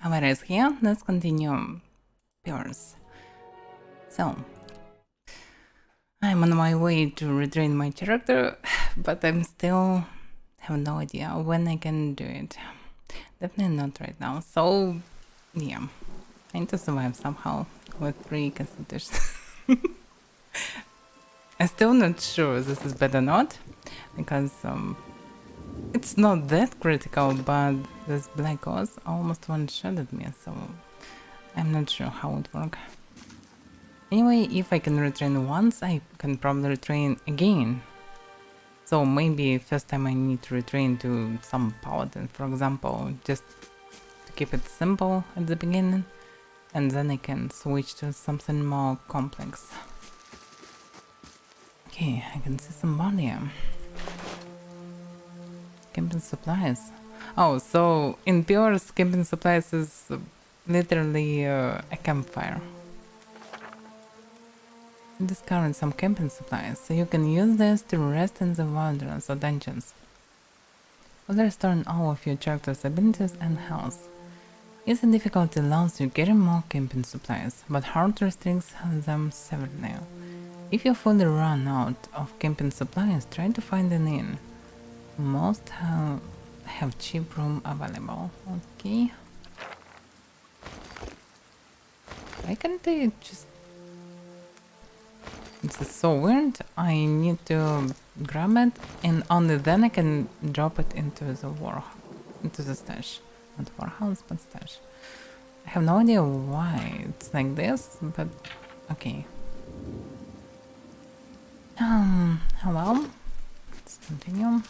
Avaira is here. Let's continue Pillars. So, I'm on my way to retrain my character, but I'm still have no idea when I can do it. Definitely not right now. So, yeah, I need to survive somehow with 3 constitutions. I'm still not sure this is bad or not, because it's not that critical, but this black ghost almost one-shotted me, so I'm not sure how it works. Anyway, if I can retrain once, I can probably retrain again. So maybe first time I need to retrain to some paladin, for example, just to keep it simple at the beginning, and then I can switch to something more complex. Okay, I can see somebody. Camping supplies. Oh, so in Pillars, camping supplies is literally a campfire. Discovering some camping supplies, so you can use this to rest in the wilderness or dungeons. While restoring all of your character's abilities and health. Easy difficulty allows you getting more camping supplies, but hard restricts them severely. If you fully run out of camping supplies, try to find an inn. Most have cheap room available. Okay. Why can't they just... This is so weird. I need to grab it and only then I can drop it into the stash. Not warehouse, but stash. I have no idea why it's like this, but okay. Hello. Let's continue.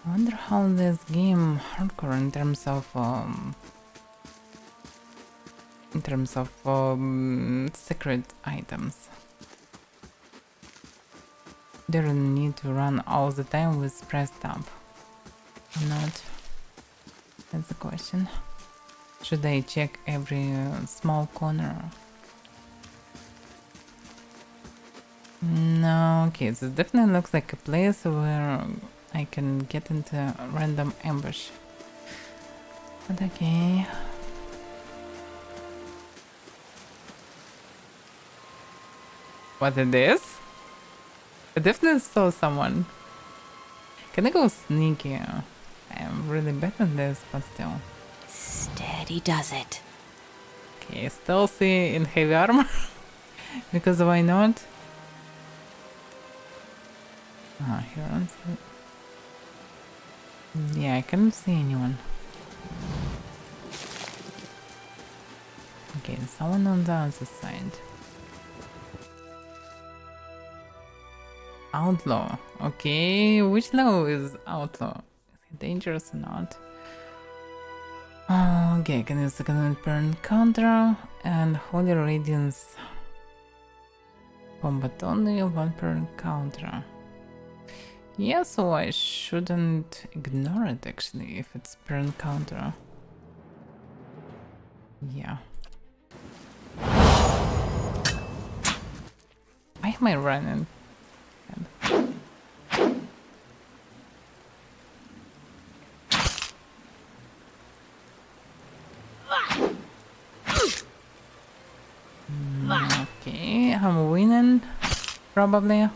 I wonder how this game hardcore in terms of secret items. Do you need to run all the time with pressed tab? Or not? That's the question. Should I check every small corner? No, okay, this definitely looks like a place where I can get into a random ambush. But okay. What it is? I definitely saw someone. Can I go sneaky? I'm really bad at this, but still. Steady does it. Okay, stealthy in heavy armor. Because why not? Ah, here on yeah, I can't see anyone. Okay, someone on the other side. Outlaw. Okay, which level is outlaw? Is he dangerous or not? Okay, can use second per encounter and Holy Radiance. Combat only, 1 per encounter. Yeah, so I shouldn't ignore it actually if it's per encounter. Yeah. Why am I running? Okay, I'm winning, probably.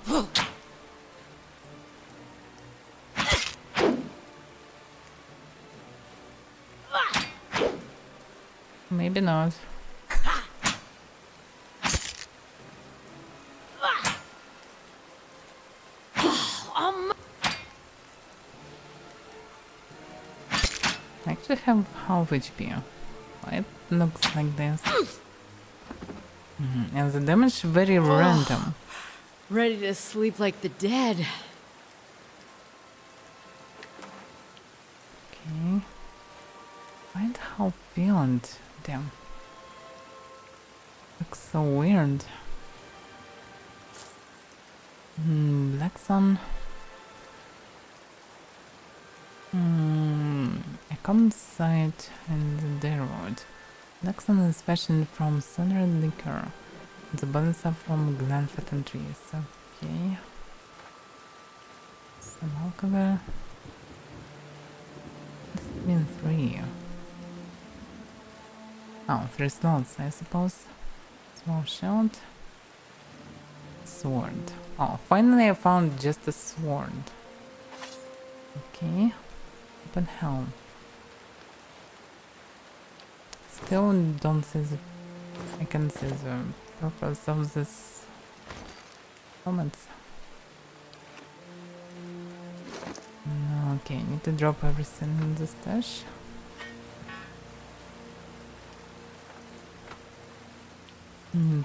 Maybe not. I actually have half HP. Why it looks like this? And the damage very random. Ready to sleep like the dead. Okay. Find how beyond. Damn. Looks so weird. Black sun. A common sight in the Deadwood. Black sun is fashioned from sunred liquor. The bullets are from Glenfatton trees. Okay. Some alcohol. This means 3. Oh, 3 slots, I suppose. Small shield. Sword. Oh, finally I found just a sword. Okay. Open helm. Still don't see the... I can see the purpose of this helmets. Okay, need to drop everything in the stash.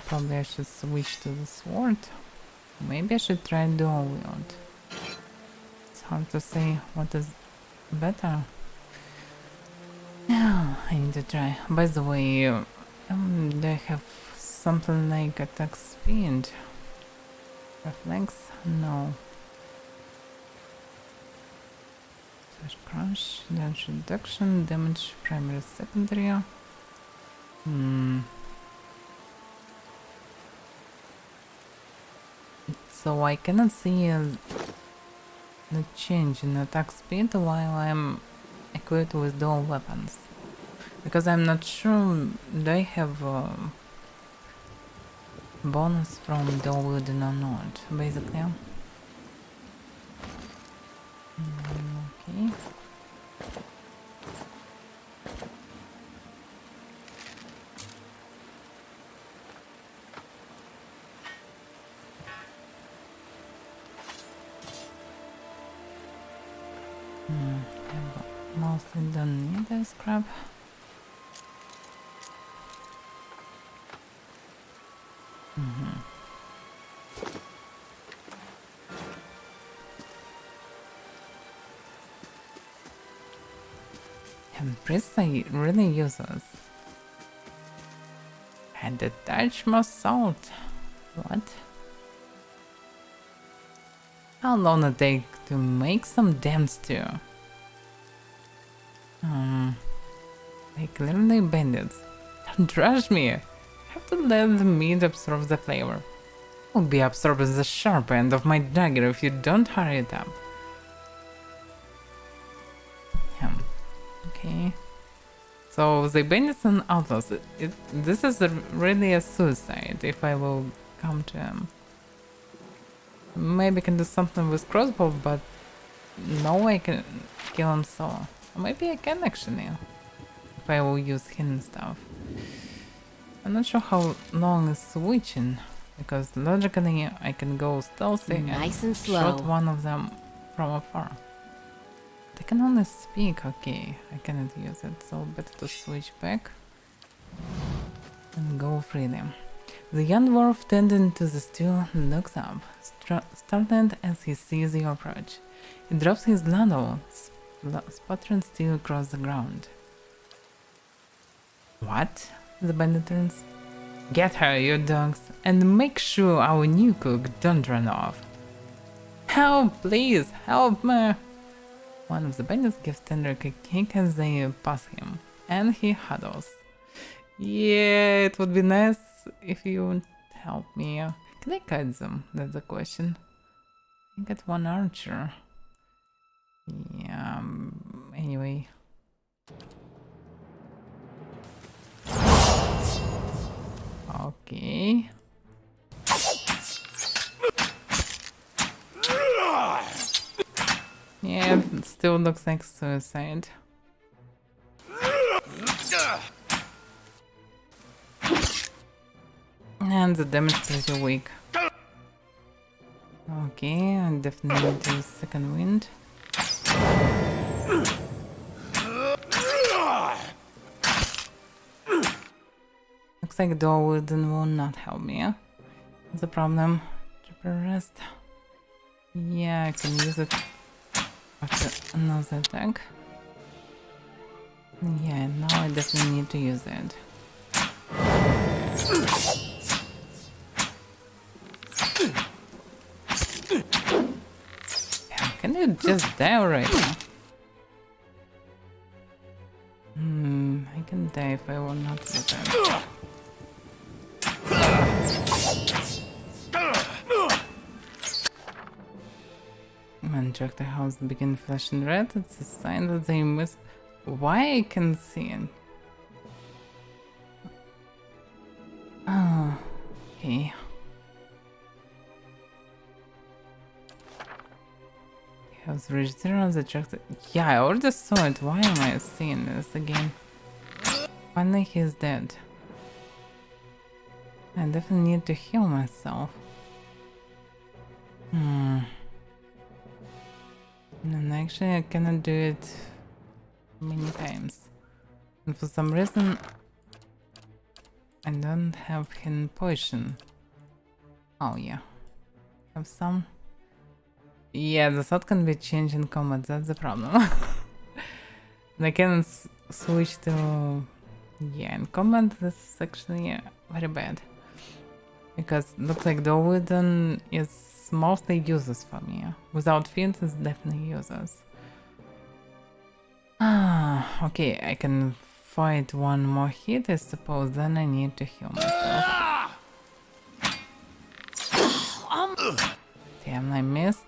Probably I should switch to the sword. Maybe I should try dual wield. It's hard to say what is better. Yeah, I need to try. By the way, they have something like attack speed. Reflex? No. Slash crush, damage reduction, damage primary, secondary. So I cannot see the change in attack speed while I'm equipped with dual weapons. Because I'm not sure they have bonus from dual wielding or not, basically. Okay. Mostly don't need this crap. And priests are really useless. And a touch more salt. What? How long it take to make some damn stew? Like literally bandits. Don't rush me. I have to let the meat absorb the flavor. I'll be absorbing the sharp end of my dagger if you don't hurry it up. Okay. So the bandits and outlaws. This is really a suicide if I will come to him. Maybe I can do something with crossbow, but no way I can kill him solo. Or maybe I can actually, if I will use hidden stuff. I'm not sure how long is switching, because logically I can go stealthy and shot one of them from afar. They can only speak, okay, I cannot use it, so better to switch back and go freely. The young dwarf tending to the stew looks up, startled as he sees you approach. He drops his ladle, sputtering stew across the ground. What? The bandit turns. Get her, you dogs, and make sure our new cook don't run off. Help, please, help me! One of the bandits gives Tender a kick as they pass him, and he huddles. Yeah, it would be nice if you would help me. Can I kite them? That's the question. I got one archer. Yeah, anyway. Okay. Yeah, it still looks like suicide. And the damage is pretty weak. Okay, I definitely need to use second wind. Looks like dual wielding will not help me. That's a problem. Triple rest. Yeah, I can use it after another attack. Yeah, now I definitely need to use it. Yeah, can you just die already? I can die if I will not use it. When check the house begin flashing red, it's a sign that they miss. Why I can see it? Oh, okay. Has reached zero. The check. Yeah, I already saw it. Why am I seeing this again? Finally, he's dead. I definitely need to heal myself. And actually I cannot do it many times. And for some reason I don't have hidden potion. Oh yeah. Have some. Yeah, the thought can be changed in combat, that's the problem. And I can switch to... Yeah, in combat this is actually very bad. Because looks like the wooden is mostly useless for me. Without fiends it's definitely useless. Ah, okay, I can fight one more hit I suppose, then I need to heal myself. Damn, I missed.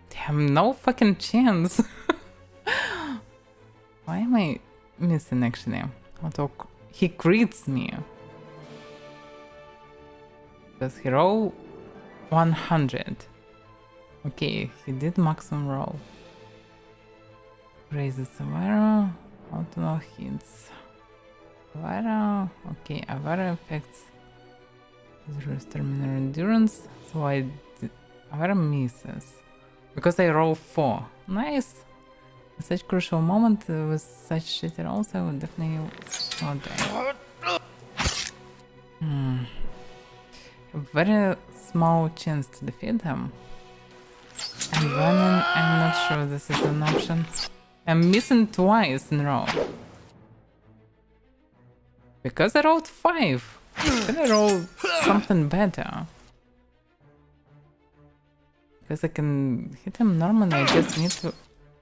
Damn, no fucking chance. Why am I missing actually? Although he crits me. Because he roll 100. Okay, he did maximum roll. Raises Avaira. Auto no hits. Avaira. Okay, Avaira affects restore minor endurance. So Avaira misses. Because I roll 4. Nice! At such crucial moment with such shitty rolls I would definitely not die. A very small chance to defeat him. And running, I'm not sure this is an option. I'm missing twice in a row. Because I rolled 5. Can I roll something better? Because I can hit him normally, I just need to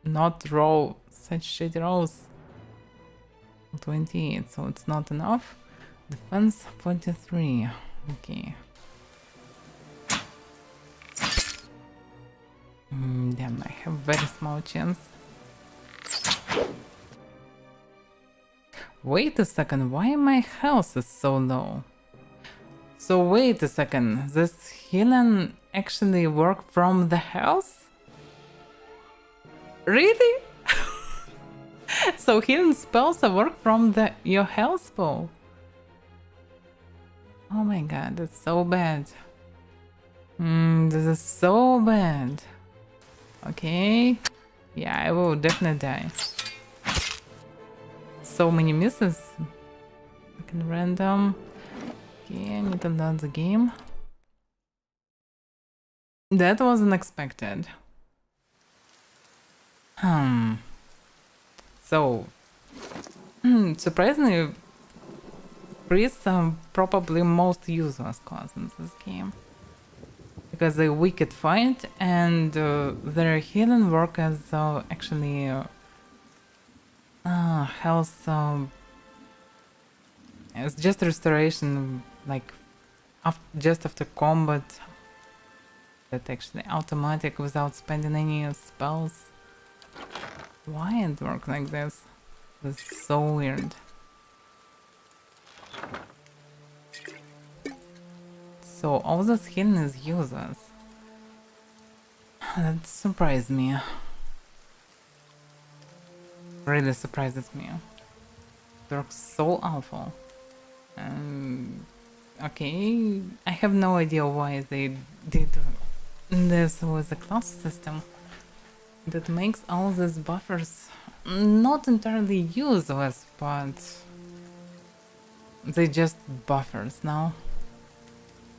not roll such shitty rolls. 28, so it's not enough. Defense 43. Okay. Damn, I have very small chance. Wait a second, why my health is so low? So wait a second, this healing actually work from the health? Really? So healing spells work from your health pool? Oh my god, that's so bad. This is so bad. Okay. Yeah, I will definitely die. So many misses. Fucking random. Okay, I need to learn the game. That wasn't expected. So, surprisingly, priests are probably most useless class in this game. Because they wicked fight and their healing work as actually health. It's just restoration, like just after combat. That actually automatic without spending any spells. Why it works like this? This is so weird. So all this healing is useless. That surprised me. Really surprises me. It works so awful. Okay, I have no idea why they did this with the class system. That makes all these buffers not entirely useless, but they just buffers now.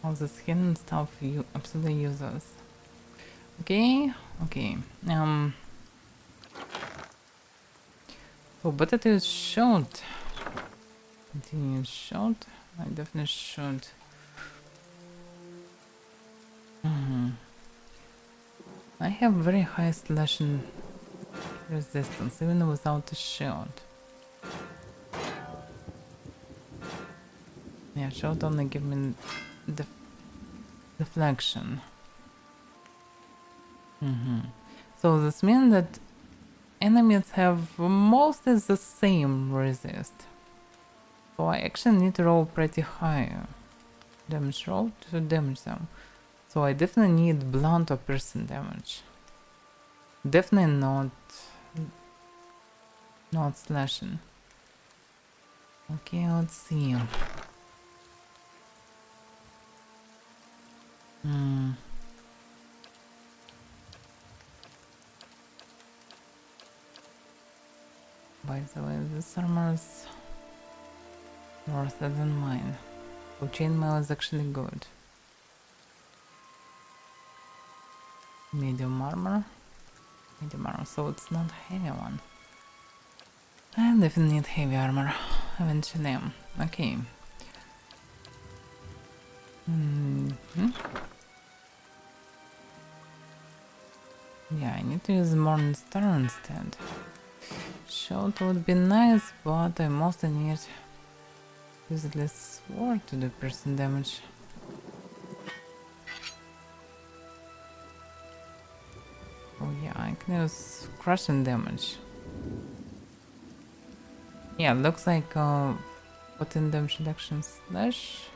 All this hidden stuff you absolutely useless. Okay. So better to shoot. Continue shoot. I definitely should. I have very high slashing resistance even without a shield. Yeah, should only give me the deflection. So this means that enemies have mostly the same resist. So I actually need to roll pretty high damage roll to damage them. So I definitely need blunt or piercing damage. Definitely not slashing. Okay, let's see. By the way, this armor's worse than mine. So chainmail is actually good. Medium armor. Medium armor, so it's not heavy one. I definitely need heavy armor eventually. Okay. Yeah, I need to use Morning Star instead. Shot would be nice, but I mostly need to use at least sword to do piercing damage. Oh yeah, I can use crushing damage. Yeah, looks like putting damage reduction slash.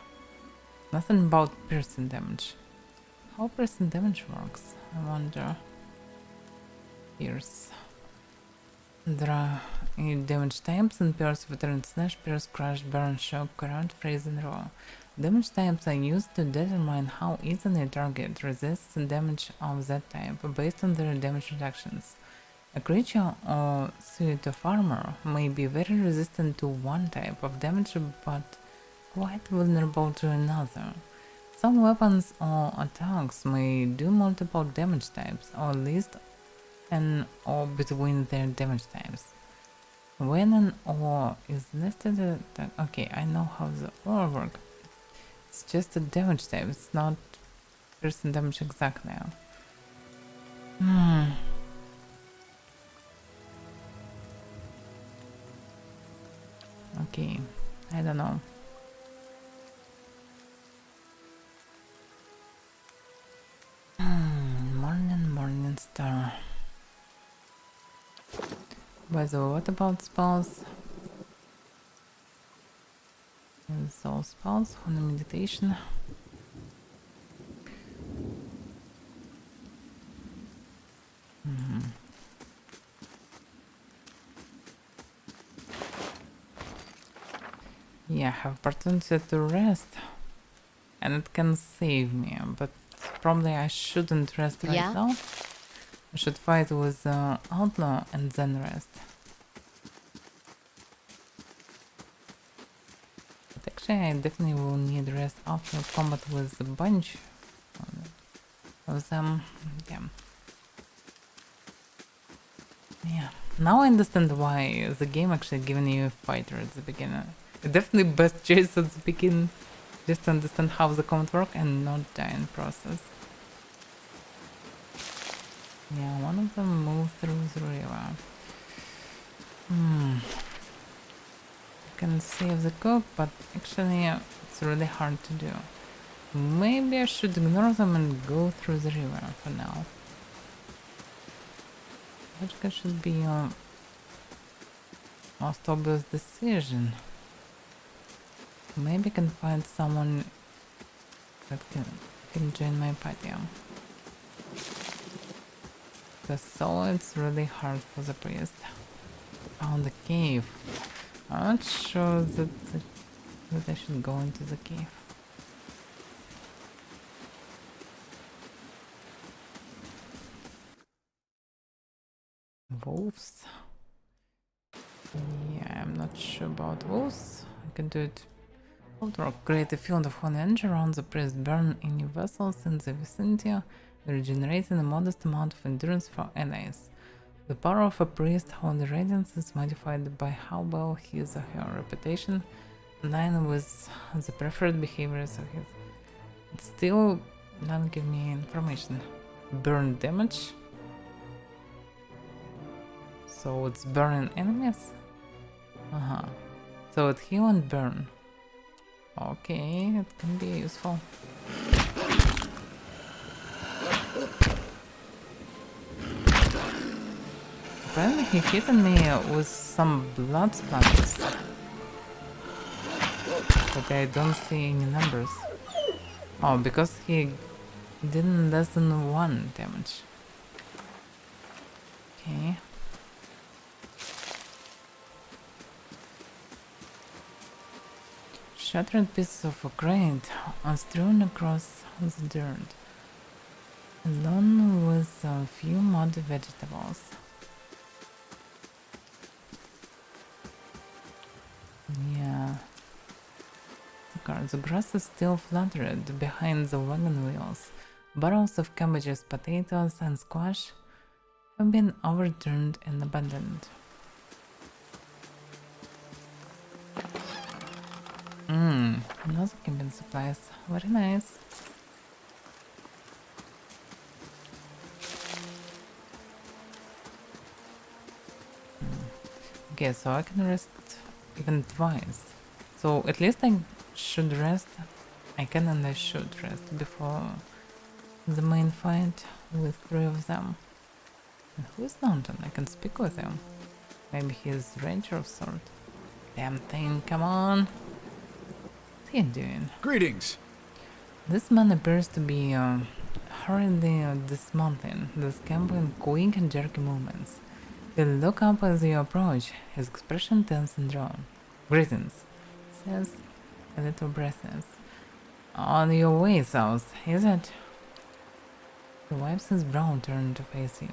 Nothing about piercing damage. How piercing damage works? I wonder. Pierce. There are damage types and pierce, veteran slash, pierce, crush, burn, shock, current, freeze, and raw. Damage types are used to determine how easily a target resists the damage of that type based on their damage reductions. A creature or suit of armor may be very resistant to one type of damage but quite vulnerable to another. Some weapons or attacks may do multiple damage types or list an or between their damage types. When an or is listed, okay, I know how the or works. It's just a damage type, it's not piercing damage exactly. Okay, I don't know. Morning star. By the way, what about spells? Soul spells, Holy meditation. Yeah, I have opportunity to rest. And it can save me, but probably I shouldn't rest right now. I should fight with Outlaw and then rest. But actually I definitely will need rest after combat with a bunch of them. Yeah. Now I understand why the game actually giving you a fighter at the beginning. Definitely best choice at the beginning. Just to understand how the combat works and not die in process. Yeah, one of them moved through the river. You can save the cook, but actually it's really hard to do. Maybe I should ignore them and go through the river for now. Which should be a most obvious decision. Maybe I can find someone that can join my party. Because so it's really hard for the priest. Found the cave. I'm not sure that I should go into the cave. Wolves? Yeah, I'm not sure about wolves. I can do it. Baldur, create a field of holy energy around the priest, burn any vessels in the vicinity, regenerating a modest amount of endurance for allies. The power of a priest, holy radiance, is modified by how well his or her reputation aligns with the preferred behaviors of his. It still doesn't give me information. Burn damage. So it's burning enemies? So it heal and burn. Okay, it can be useful. Apparently he hit me with some blood splatters. But I don't see any numbers. Oh, because he didn't less than 1 damage. Okay. Shattered pieces of a crate are strewn across the dirt, along with a few muddy vegetables. Yeah. The grass is still fluttered behind the wagon wheels. Barrels of cabbages, potatoes, and squash have been overturned and abandoned. Another camping supplies. Very nice. Okay, so I can rest even twice. So at least I should rest. I can and I should rest before the main fight with 3 of them. And who is London? I can speak with him. Maybe he is ranger of sort. Damn thing, come on! What's he doing? Greetings! This man appears to be hurriedly dismounting this camp in quick and jerky movements. He'll look up as you approach, his expression tense and drawn. Greetings, says a little breathless. On your way south, is it? He wipes his brow, turned to face you.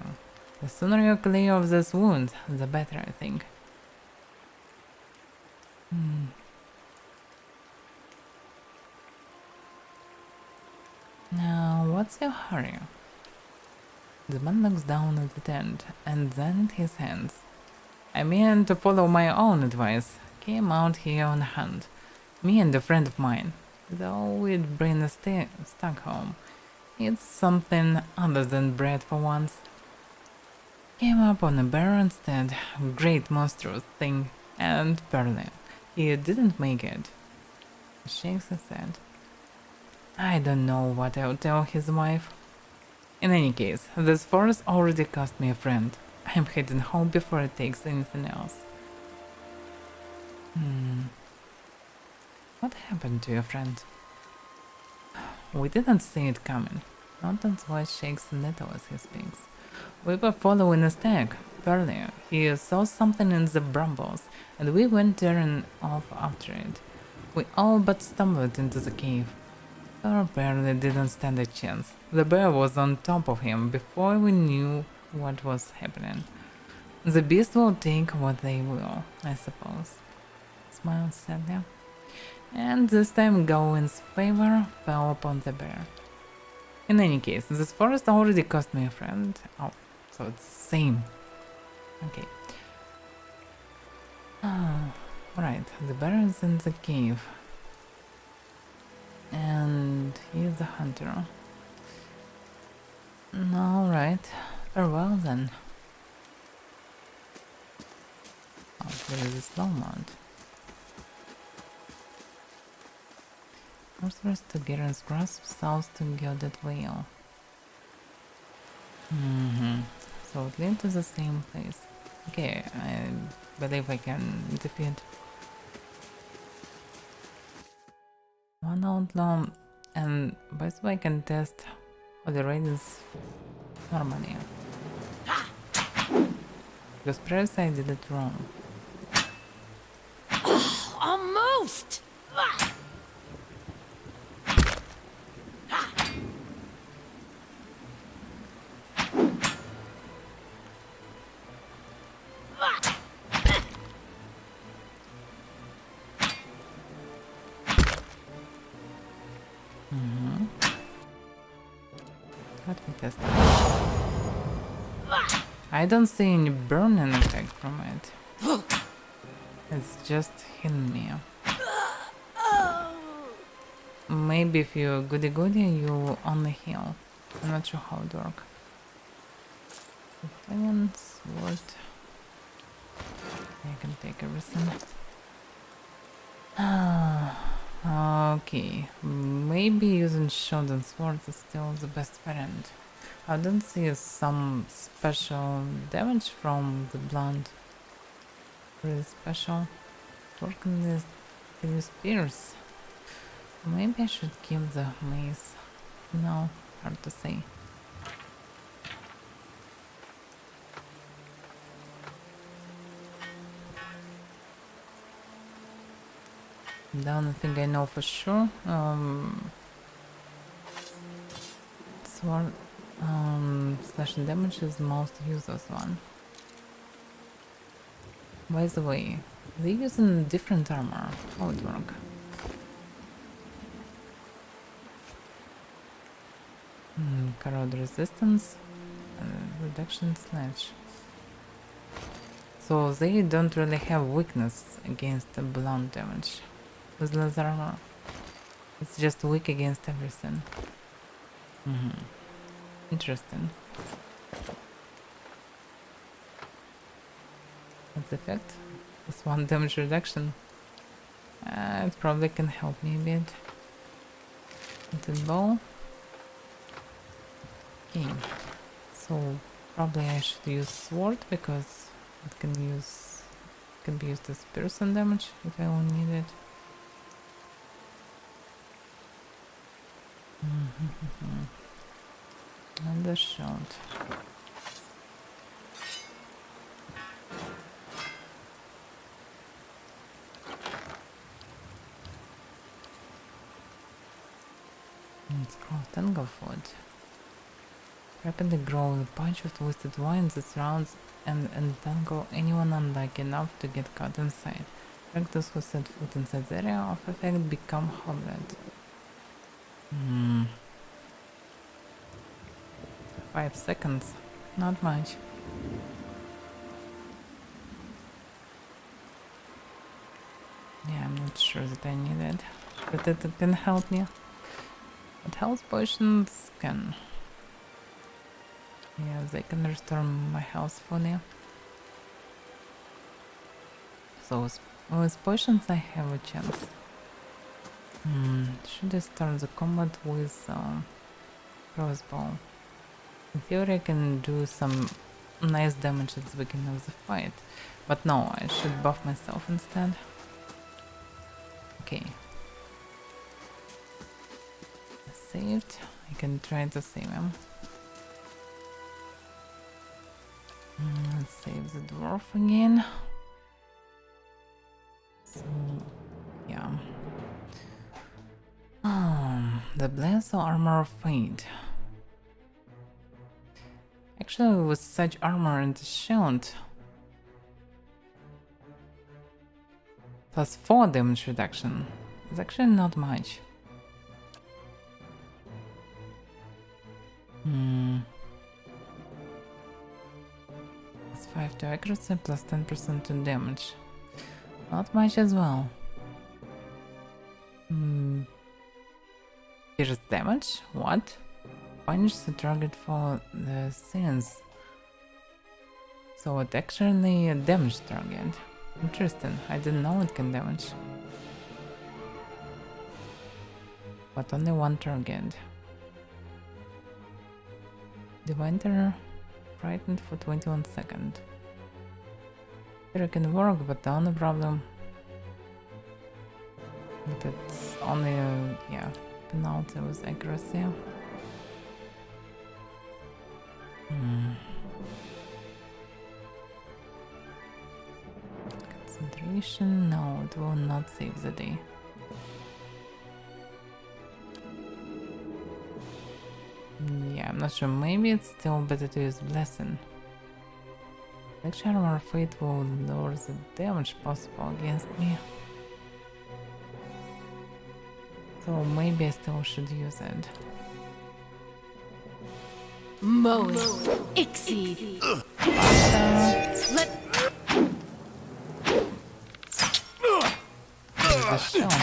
The sooner you're clear of this wound, the better, I think. Now, what's your hurry? The man looks down at the tent and then at his hands. I mean to follow my own advice. Came out here on a hunt. Me and a friend of mine. Though we'd bring a stuck home. It's something other than bread for once. Came up on a bear instead. Great monstrous thing. And barely. He didn't make it. He shakes his head. I don't know what I'll tell his wife. In any case, this forest already cost me a friend. I'm heading home before it takes anything else. What happened to your friend? We didn't see it coming. Norton's voice shakes a little as he speaks. We were following a stag. Earlier, he saw something in the brambles, and we went tearing off after it. We all but stumbled into the cave. Thor barely didn't stand a chance. The bear was on top of him before we knew what was happening. The beast will take what they will, I suppose. Smiled sadly. And this time Gawain's favor fell upon the bear. In any case, this forest already cost me a friend. Oh, so it's the same. Okay. Oh, right, the bear is in the cave. And he is the hunter. Alright, farewell then. Oh, there is a slow mount. Northwest to Garen's Grasp, south to Gilded Vale. So it leads to the same place. Okay, I believe I can defeat one outlaw, and by the way I can test Holy Radiance normally. Because previously I did it wrong. Almost! Let me test it. I don't see any burning effect from it. It's just hitting me. Maybe if you're goody goody, you only heal. I'm not sure how it works. Companion sword. I can take everything. Okay, maybe using shield and sword is still the best variant. I don't see some special damage from the blunt. Really special. Working with these spears. Maybe I should keep the mace. No, hard to say. The only thing I know for sure, sword slashing damage is the most useless one. By the way, they're using different armor. How it work? Corrode resistance, reduction slash. So they don't really have weakness against the blunt damage. With laser armor, it's just weak against everything. Interesting. What's the effect? This one damage reduction. It probably can help me a bit. The bow. Okay. So probably I should use sword because it can be used as piercing damage if I will need it. And the shield. Let's craft tango food. Rapidly grow a bunch of twisted vines that surrounds and entangle anyone unlucky enough to get caught inside. Characters who set foot inside the area of effect become hobbled. 5 seconds, not much. Yeah, I'm not sure that I need it, but it can help me. But health potions can. Yeah, they can restore my health fully. So with potions I have a chance. Should I start the combat with crossbow? In theory I can do some nice damage at the beginning of the fight. But no, I should buff myself instead. Okay. Saved. I can try to save him. Let's save the dwarf again. So, yeah. The Blaze Armor of Fate. Actually, with such armor and shield, plus 4 damage reduction, is actually not much. Plus 5 to accuracy, plus 10% to damage. Not much as well. Here's damage? What? Punish the target for the sins. So it actually a damage target. Interesting, I didn't know it can damage. But only one target. Divine Terror, frightened for 21 seconds. It can work, but the only problem that it's only a penalty with accuracy. Concentration, no, it will not save the day. Yeah, I'm not sure, maybe it's still better to use Blessing. Lecture Armor of Fate will lower the damage possible against me. So maybe I still should use it. Moe's Ixie. The shield.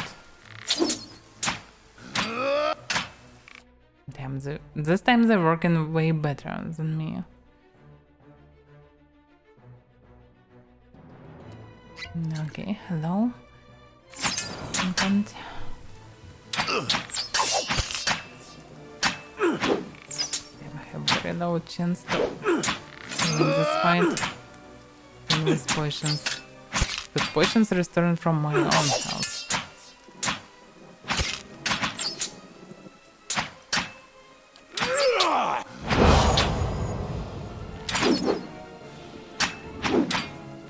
Damn, this time they're working way better than me. Okay, hello. Content. Damn, I have very low chance to win this fight. With potions. But potions returned from my own house.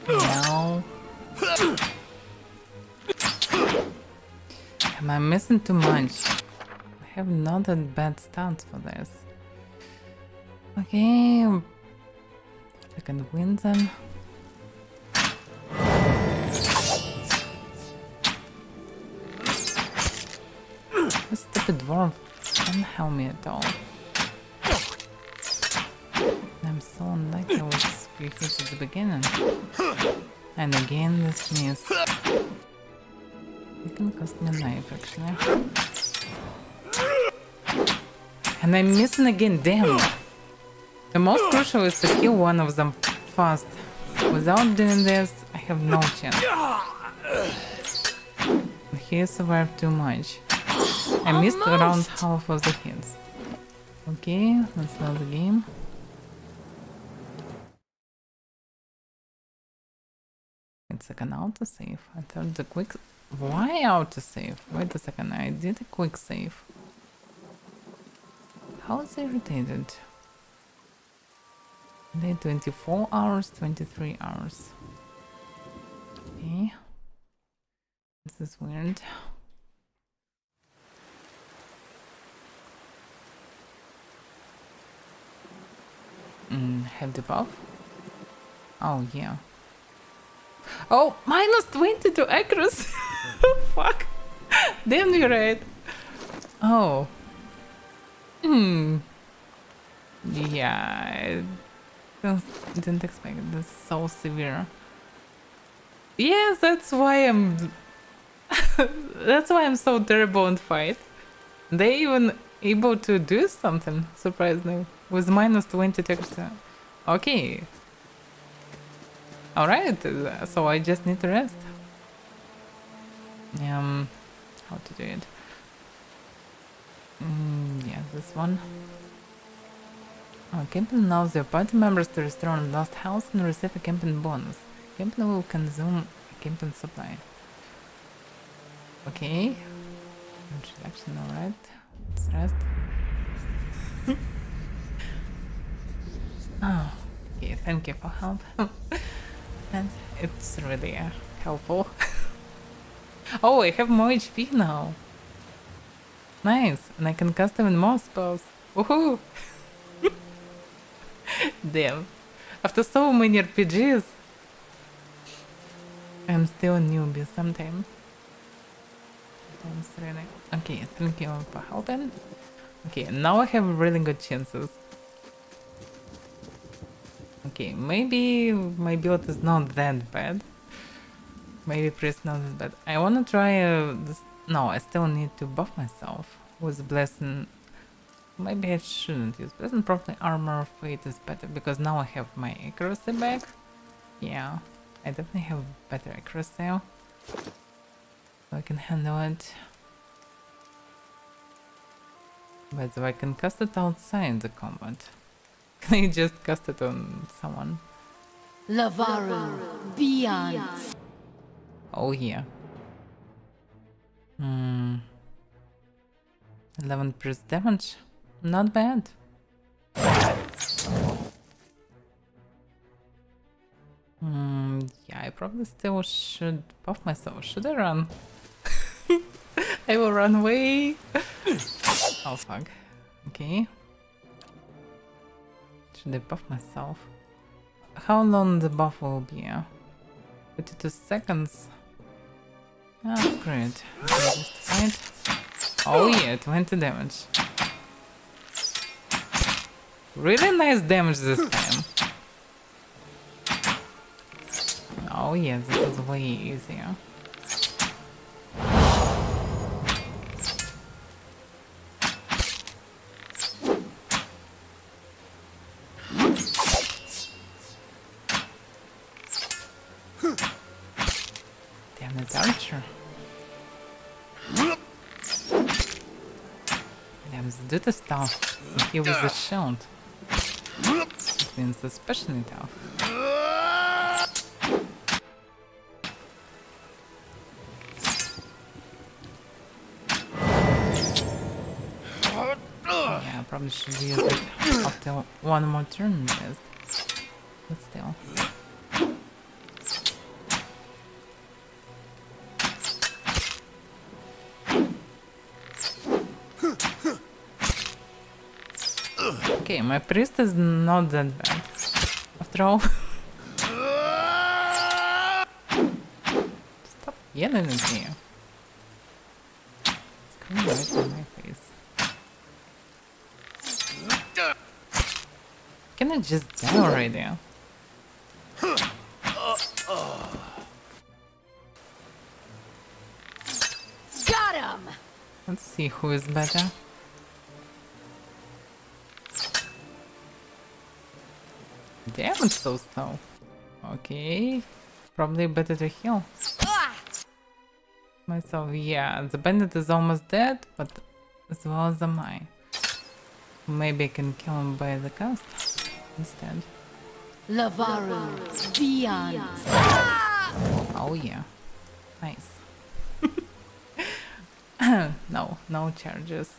No. Am I missing too much? I have not a bad start for this. Okay. I can win then. This stupid dwarf can't help me at all. I'm so unlucky with 3 hits at the beginning. And again this miss. It can cost me a knife actually. And I'm missing again, damn! The most crucial is to kill one of them fast. Without doing this, I have no chance. He survived too much. I missed around half of the hits. Okay, let's load the game. It's like an autosave. I thought the quick... Why autosave? Wait a second, I did a quick save. How is it irritated? Day 24 hours, 23 hours. Okay. This is weird. Have the buff? Oh, yeah. Oh, minus 22 accuracy! Fuck! Damn, you're right. Oh. Yeah, I didn't expect it. This so severe. Yes, that's why I'm... that's why I'm so terrible in fight. They even able to do something, surprisingly, with minus 20 texture. Okay. Alright, so I just need to rest. How to do it? Yeah, this one. Oh, campaign allows your party members to restore on lost house and receive a campaign bonus. Campaign will consume a campaign supply. Okay. Introduction, alright. Let's rest. Oh, okay, thank you for help. And it's really helpful. Oh, I have more HP now. Nice, and I can cast even more spells. Woohoo! Damn. After so many RPGs, I'm still a newbie sometimes. Really... Okay, thank you for helping. Okay, now I have really good chances. Okay, maybe my build is not that bad. Maybe priest not that bad. I wanna try this. No, I still need to buff myself with blessing. Maybe I shouldn't use blessing. Probably armor fate is better because now I have my accuracy back. Yeah, I definitely have better accuracy, so I can handle it. But so I can cast it outside the combat. Can I just cast it on someone? Lavaru, beyond. Oh yeah. 11 pierce damage. Not bad. Yeah, I probably still should buff myself. Should I run? I will run away. Oh fuck. Okay. Should I buff myself? How long the buff will be? 32 seconds. Ah, great. Okay, just fight. Oh yeah, 20 damage. Really nice damage this time. Oh yeah, this is way easier. Damn it, Archer. sometimes do the stuff and he with the shield. It means especially tough. Yeah, I probably should use it after one more turn just. But still. Okay, my priest is not that bad. After all. Stop yelling at me. It's coming right in my face. Can I just die already? Got him! Let's see who is better. Damn, it's so slow. Okay, probably better to heal myself. Yeah, the bandit is almost dead, but as well as am I. Maybe I can kill him by the cast instead. Lavaru, Bian. Oh yeah, nice. No charges.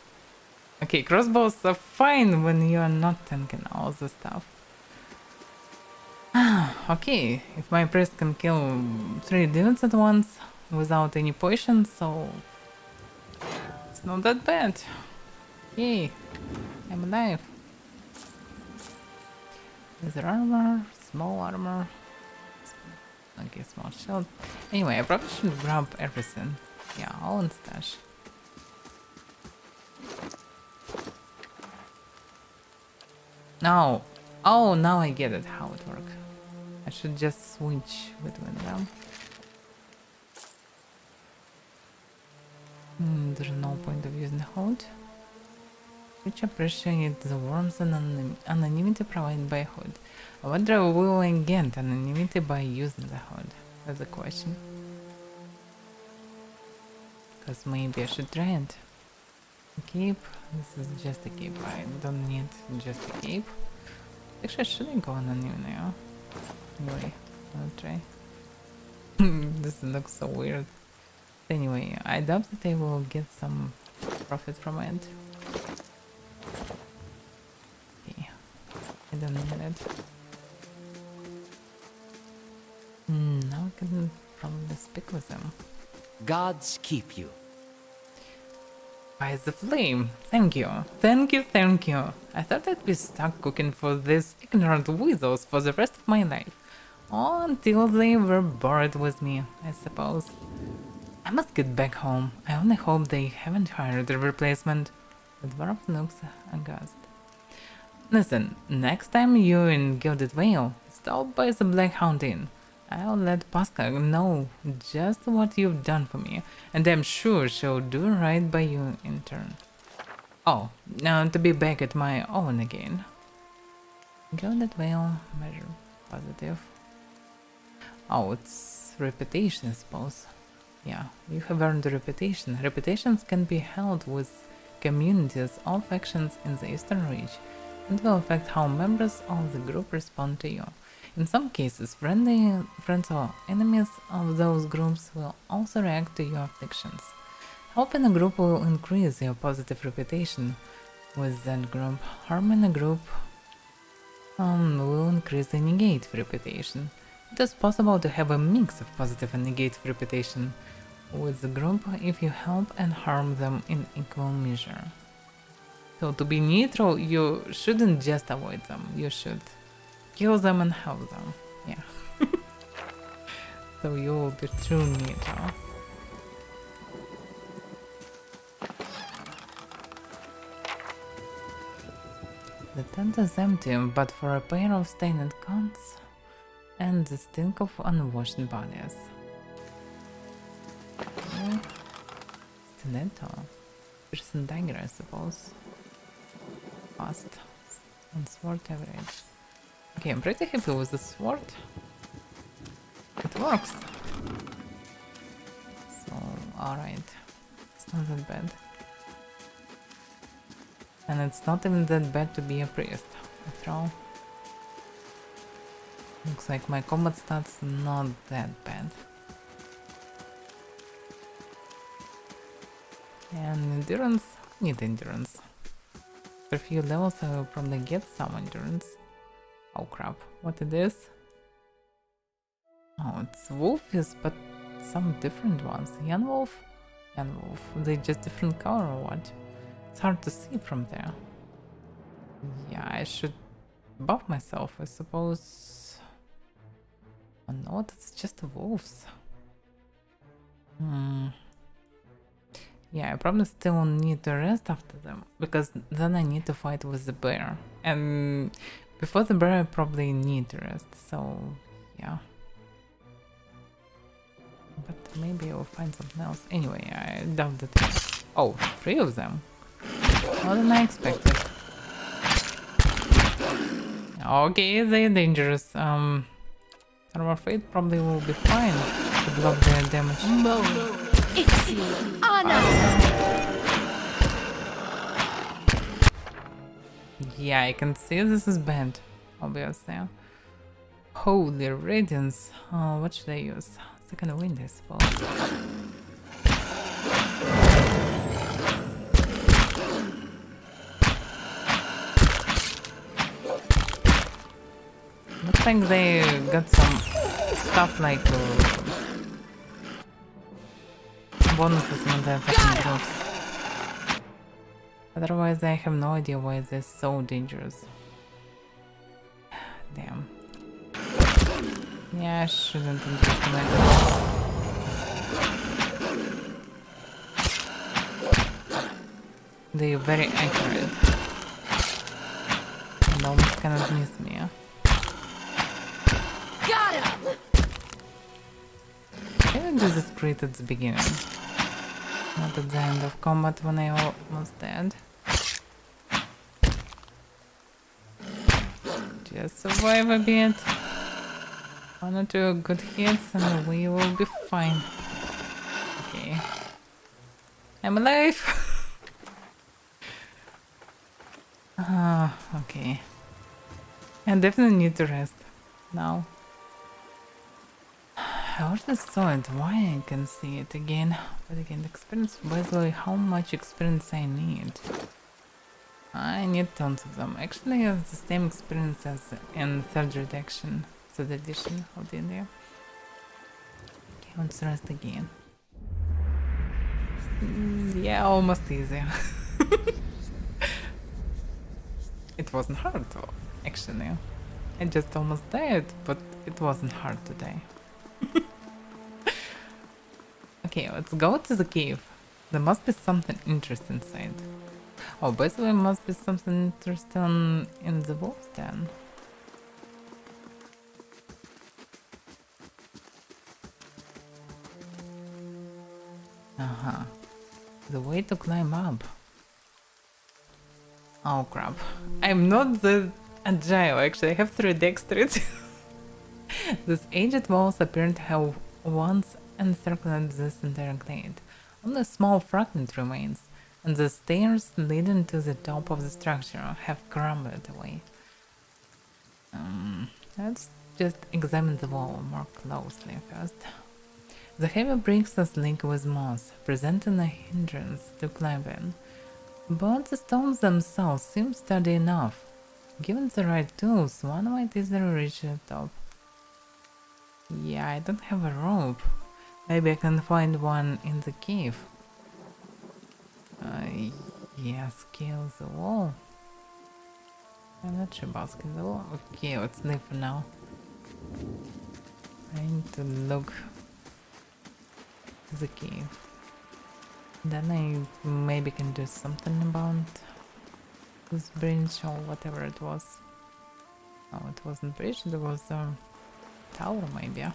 Okay, crossbows are fine when you are not tanking all the stuff. Okay, if my priest can kill 3 dudes at once without any potions, so it's not that bad. Yay, I'm alive. Is there armor? Small armor? Okay, small shield. Anyway, I probably should grab everything. Yeah, all in stash. Now, oh, now I get it, how it works. I should just switch between them. There's no point of using the hood. Which appreciate the warmth and anonymity provided by hood. I wonder will I get anonymity by using the hood? That's the question. Because maybe I should try it. Cape. This is just a cape. I don't need just a cape. Actually, I shouldn't go anonymity now. Anyway, I'll try. This looks so weird. Anyway, I doubt that I will get some profit from it. Okay, I don't need it. Now I can probably speak with them. Gods keep you. By the flame. Thank you. Thank you, thank you. I thought I'd be stuck cooking for these ignorant weasels for the rest of my life. Until they were bored with me, I suppose. I must get back home. I only hope they haven't hired a replacement. The dwarf looks aghast. Listen, next time you're in Gilded Vale, stop by the Black Hound Inn. I'll let Pascal know just what you've done for me, and I'm sure she'll do right by you in turn. Oh, now to be back at my own again. Gilded Vale, measure positive. Oh, it's reputation, I suppose. Yeah, you have earned a reputation. Reputations can be held with communities or factions in the Eastern Reach and will affect how members of the group respond to you. In some cases, friends or enemies of those groups will also react to your afflictions. Helping a group will increase your positive reputation with that group. Harming a group will increase the negative reputation. It is possible to have a mix of positive and negative reputation with the group if you help and harm them in equal measure. So to be neutral, you shouldn't just avoid them, you should kill them and help them. Yeah. So you will be true neutral. The tent is empty, but for a pair of stained cots and the stink of unwashed bodies. Okay. Stiletto. Person dagger, I suppose. Fast. And sword average. Okay, I'm pretty happy with the sword. It works. So, alright. It's not that bad. And it's not even that bad to be a priest, after all. Looks like my combat stats not that bad. And endurance? Need endurance. For a few levels I will probably get some endurance. Oh crap, what it is? Oh, it's wolfies, but some different ones. Young wolf? Young wolf. They just different color or what? It's hard to see from there. Yeah, I should buff myself, I suppose. Oh no, it's just the wolves. Yeah, I probably still need to rest after them, because then I need to fight with the bear. And before the bear I probably need to rest, so yeah. But maybe I will find something else. Anyway, I doubt that. Oh, 3 of them. More than I expected. Okay, they're dangerous. Armor Fate probably will be fine to block their damage. It's honor. Yeah, I can see this is bad, obviously. Holy Radiance. What should I use? Second Wind, I suppose. Looks like they got some stuff like bonuses when they're attacking groups. Otherwise, I have no idea why they're so dangerous. Damn. Yeah, I shouldn't underestimate them. They're very accurate. And almost cannot miss me. Got him. Can I do this crit at the beginning? Not at the end of combat when I almost dead. Just survive a bit. 1 or 2 good hits and we will be fine. Okay. I'm alive! Okay. I definitely need to rest now. I already saw it, why I can see it again? But again, experience, by the way, how much experience I need? I need tons of them. Actually, I have the same experience as in third edition of the India. Okay, let's rest again. Yeah, almost easy. It wasn't hard though, actually. I just almost died, but it wasn't hard to die. Okay, let's go to the cave. There must be something interesting inside. Oh, by the way, must be something interesting in the wolf's den. The way to climb up. Oh crap. I'm not that agile, actually. I have 3 dexterity. These aged walls appear to have once encircled this entire glade. Only a small fragment remains, and the stairs leading to the top of the structure have crumbled away. Let's just examine the wall more closely first. The heavy bricks are slick with moss, presenting a hindrance to climb in. But the stones themselves seem sturdy enough. Given the right tools, one might easily reach the top. Yeah, I don't have a rope. Maybe I can find one in the cave. Yeah, scale the wall. I'm not sure about scale the wall. Okay, let's leave for now. I need to look the cave. Then I maybe can do something about this bridge or whatever it was. Oh, it wasn't bridge, there was a tower maybe, yeah,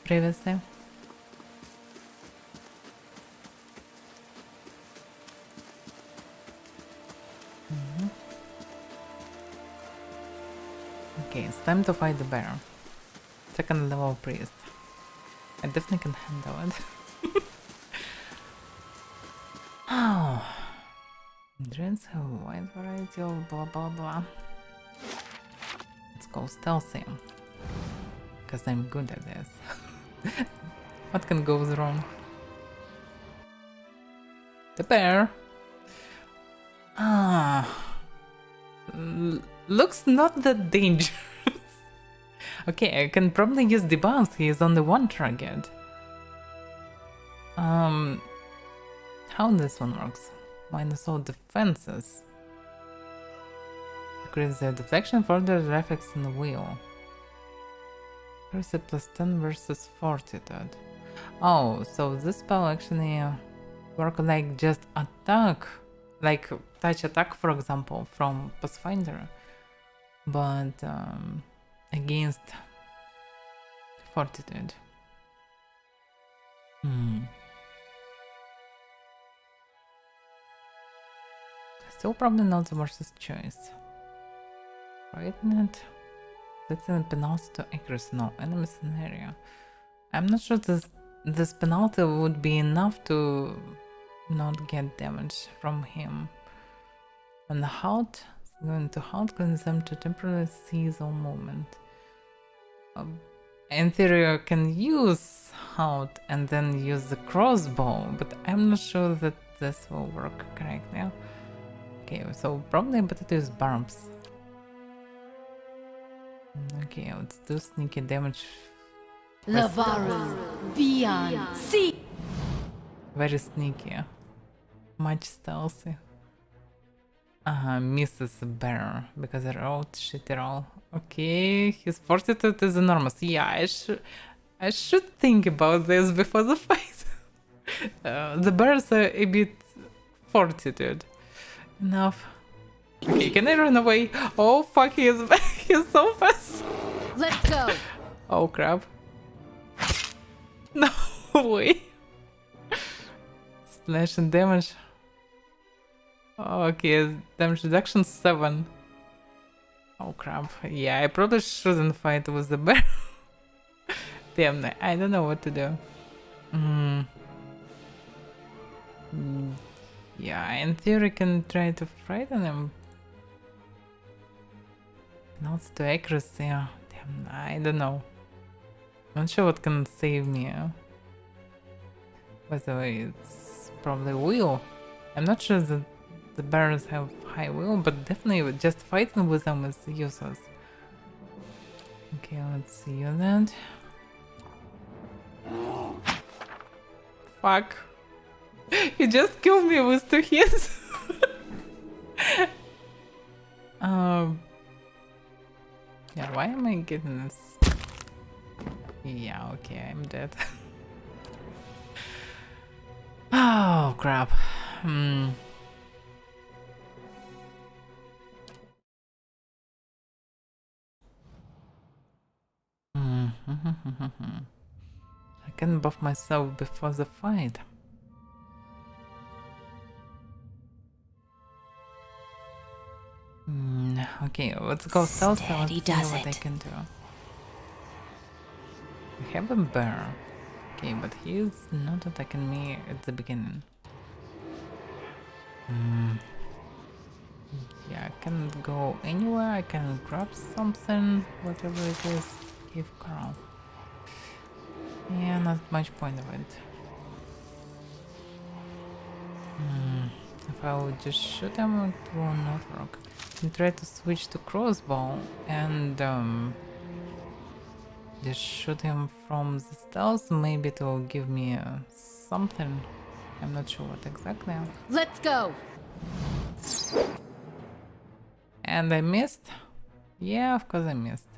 previously. Okay, it's time to fight the bear. Second level priest. I definitely can handle it. Oh, Drains have a wide variety of blah blah blah. Let's go stealthy. Because I'm good at this. What can go wrong? The bear. Looks not that dangerous. Okay, I can probably use debuffs. He is only one target. How this one works? Minus all defenses. Increase the deflection, further effects in the wheel. Here's a plus 10 versus fortitude. Oh, so this spell actually work like just attack, like touch attack, for example, from Pathfinder, but against fortitude. Still probably not the worst choice. Frighten it. That's a penalty to accuracy. No, enemy scenario. I'm not sure this penalty would be enough to not get damage from him. And the halt, going to halt causes them to temporarily cease all movement. In theory, I can use halt and then use the crossbow, but I'm not sure that this will work correctly. Okay, so probably better to use barbs. Okay, let's do sneaky damage. Lavaru, beyond, see. Very sneaky. Much stealthy. Misses a bear because I rolled shitty roll. Okay, his fortitude is enormous. Yeah, I should think about this before the fight. The bears are a bit fortitude. Enough. Okay, can I run away? Oh fuck, he is back. He's so fast. Let's go. Oh crap. No way. Slash and damage. Okay, damage reduction 7. Oh crap. Yeah, I probably shouldn't fight with the bear. Damn, I don't know what to do. Yeah, in theory I can try to frighten him. Not to accuracy. Damn, I don't know. Not sure what can save me. By the way, it's probably will. I'm not sure that the bears have high will, but definitely just fighting with them is useless. Okay, let's see that. Fuck. He just killed me with 2 hits. Yeah, why am I getting this? Yeah, okay, I'm dead. Oh crap. I can buff myself before the fight. Okay, let's go stealth and see what I can do. We have a bear. Okay, but he's not attacking me at the beginning. Yeah, I can go anywhere, I can grab something, whatever it is, give Carl. Yeah, not much point of it. If I would just shoot him, it will not work. I can try to switch to crossbow and just shoot him from the stealth. Maybe it will give me something. I'm not sure what exactly. Let's go. And I missed. Yeah, of course I missed.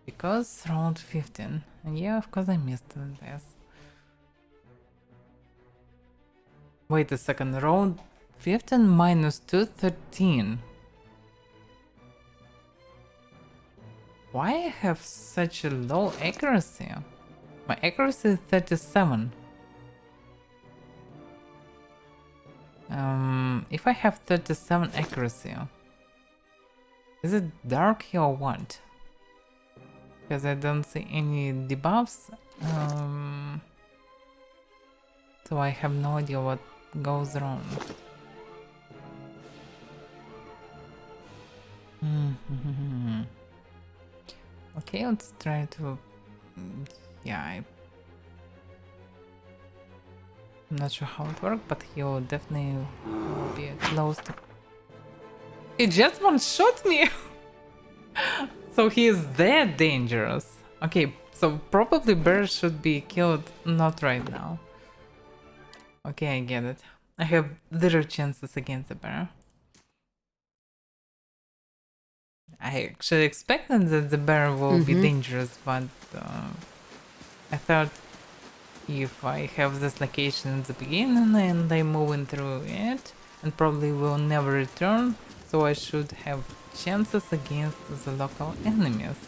Because round 15. And yeah, of course I missed this. Wait a second, round 15 minus 2, 13. Why I have such a low accuracy? My accuracy is 37. If I have 37 accuracy, is it dark here or what? Because I don't see any debuffs. So I have no idea what goes wrong. Mhm. Okay, let's try to. Yeah, I'm not sure how it works, but he will definitely will be close to. He just one shot me! So he is that dangerous. Okay, so probably bear should be killed not right now. Okay, I get it. I have zero chances against the bear. I actually expected that the bear will be dangerous, but I thought if I have this location in the beginning and I move in through it and probably will never return, so I should have chances against the local enemies.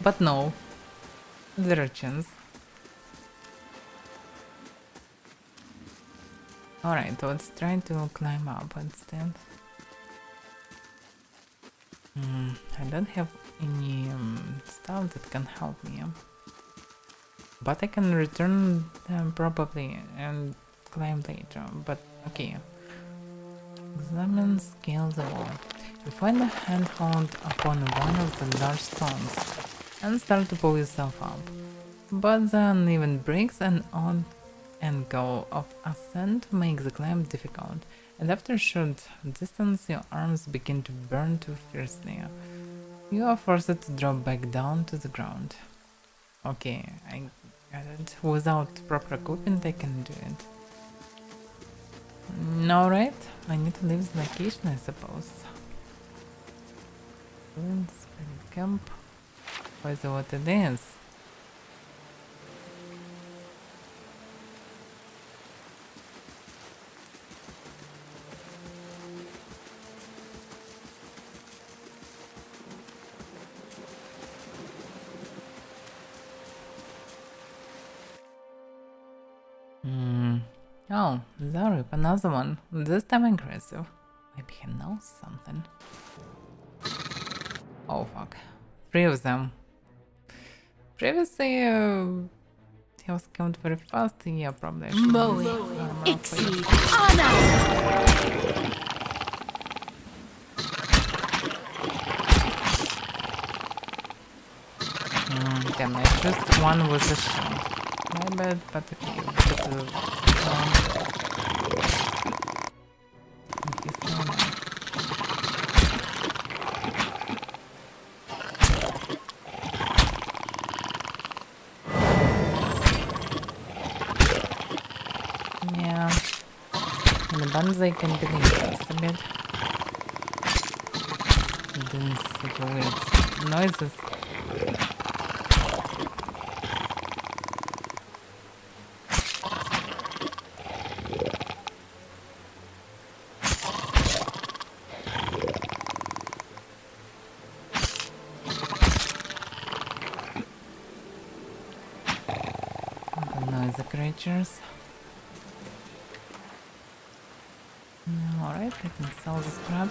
But no, zero chance. Alright, let's try to climb up instead. I don't have any stuff that can help me. But I can return them probably and climb later. But okay. Examine scale the wall. You find a handhold upon one of the large stones and start to pull yourself up. But the uneven breaks and on angle of ascent make the climb difficult, and after a short distance your arms begin to burn too fiercely. You are forced to drop back down to the ground. Okay, I got it. Without proper equipment I can do it. Alright, I need to leave the location, I suppose. Spirit camp. Where's what it is? Oh, Zarip, another one. This time aggressive. Maybe he knows something. Oh fuck. 3 of them. Previously, he was killed very fast. Yeah, probably I should Moe, use armor Ixi, plate. Ana! Damn, I just one with a shield. My bad, but okay. He's still alive. Yeah. And the Banzai can be dangerous a bit. Doing such a weird noises. The creatures. Alright, I can sell this crab.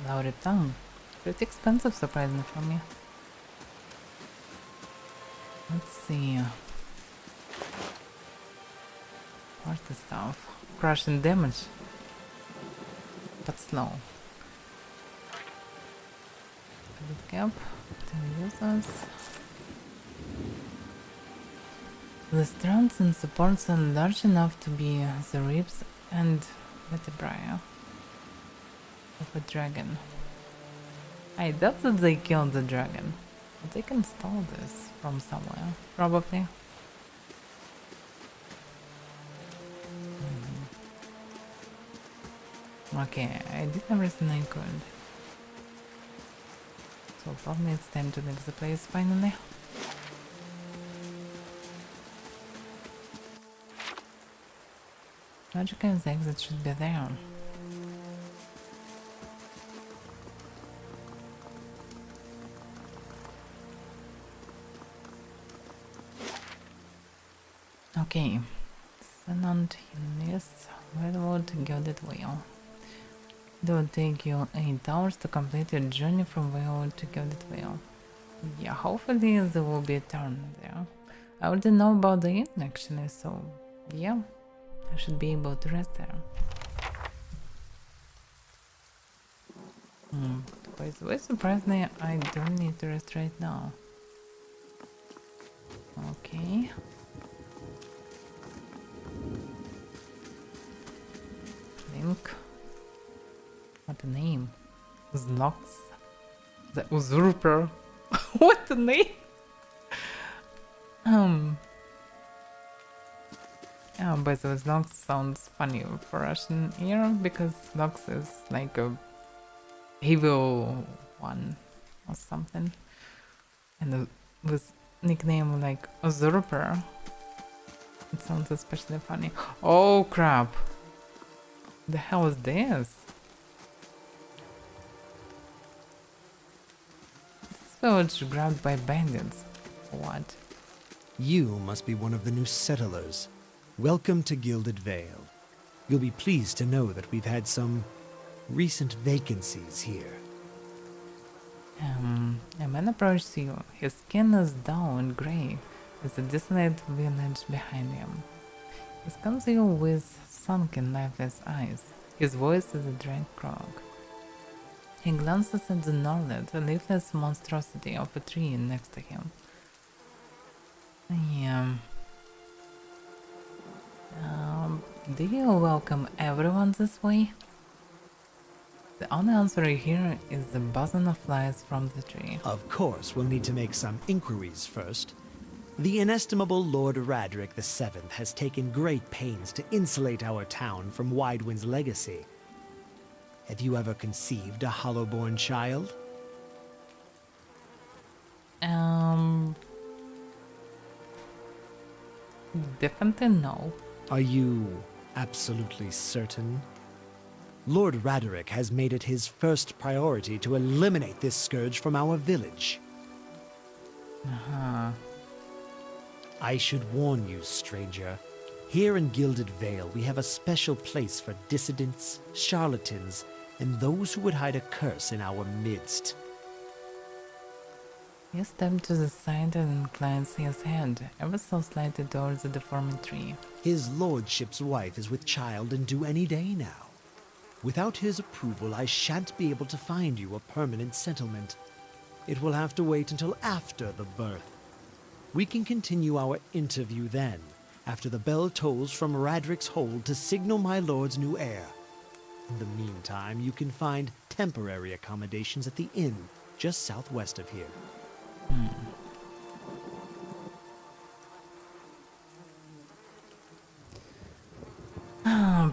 Lower it down. Pretty expensive, surprisingly for me. Let's see. What's the stuff? Crushing damage. But slow. Edit cap. 10 users. The strands and supports are large enough to be the ribs and vertebrae of a dragon. I doubt that they killed the dragon, but they can stole this from somewhere, probably. Okay, I did everything I could. So probably it's time to leave the place finally. Magical exit should be there. Okay. Senant in this redwood gilded wheel. It will take you 8 hours to complete your journey from wheel to gilded wheel. Yeah, hopefully there will be a turn there. I already know about the inn actually, so yeah. I should be able to rest there. By the way, surprisingly, I don't need to rest right now. Okay. Link. What a name. Znox. The Usurper. What a name! Yeah, by the way, Znox sounds funny for Russian ear because Znox is like a evil one or something. And with nickname like Usurper, it sounds especially funny. Oh crap! The hell is this? This village grabbed by bandits. What? You must be one of the new settlers. Welcome to Gilded Vale. You'll be pleased to know that we've had some recent vacancies here. A man approaches you. His skin is dull and grey, with a desolate village behind him. He scans you with sunken, lifeless eyes. His voice is a dry croak. He glances at the gnarled, leafless monstrosity of a tree next to him. Do you welcome everyone this way? The only answer you hear is the buzzing of flies from the tree. Of course, we'll need to make some inquiries first. The inestimable Lord Radric VII has taken great pains to insulate our town from Widewind's legacy. Have you ever conceived a Hollowborn child? Definitely no. Are you absolutely certain? Lord Raderick has made it his first priority to eliminate this scourge from our village. I should warn you, stranger. Here in Gilded Vale, we have a special place for dissidents, charlatans, and those who would hide a curse in our midst. He steps to the side and inclines his head ever so slightly towards the deformed tree. His lordship's wife is with child and due any day now. Without his approval, I shan't be able to find you a permanent settlement. It will have to wait until after the birth. We can continue our interview then, after the bell tolls from Radric's hold to signal my lord's new heir. In the meantime, you can find temporary accommodations at the inn just southwest of here.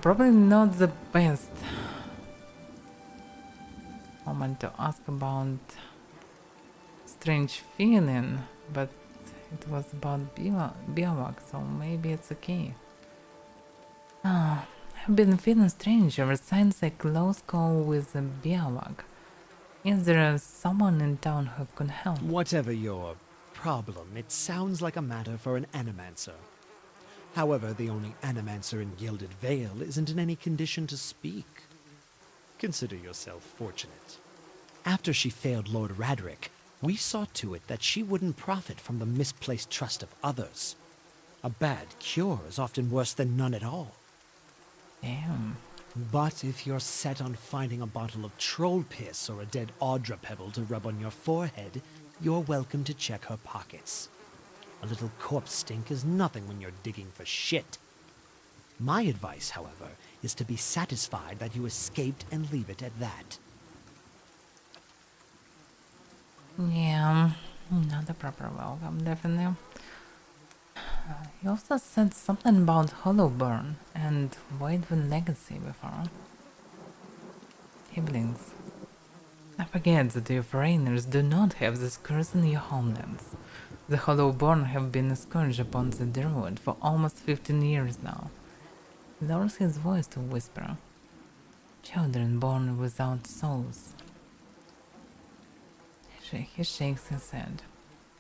Probably not the best moment to ask about strange feeling, but it was about Biowak, so maybe it's okay. I've been feeling strange ever since a close call with the Biowak. Is there someone in town who can help? Whatever your problem, it sounds like a matter for an animancer. However, the only animancer in Gilded Vale isn't in any condition to speak. Consider yourself fortunate. After she failed Lord Radric, we saw to it that she wouldn't profit from the misplaced trust of others. A bad cure is often worse than none at all. Damn. But if you're set on finding a bottle of troll piss or a dead Audra pebble to rub on your forehead, you're welcome to check her pockets. A little corpse stink is nothing when you're digging for shit. My advice, however, is to be satisfied that you escaped and leave it at that. Yeah, not a proper welcome, definitely. You also said something about Hollowburn and Whitewood Legacy before. He blinks. I forget that you foreigners do not have this curse in your homelands. The Hollowborn have been a scourge upon the Deerwood for almost 15 years now. He lowers his voice to whisper. Children born without souls. He shakes his head.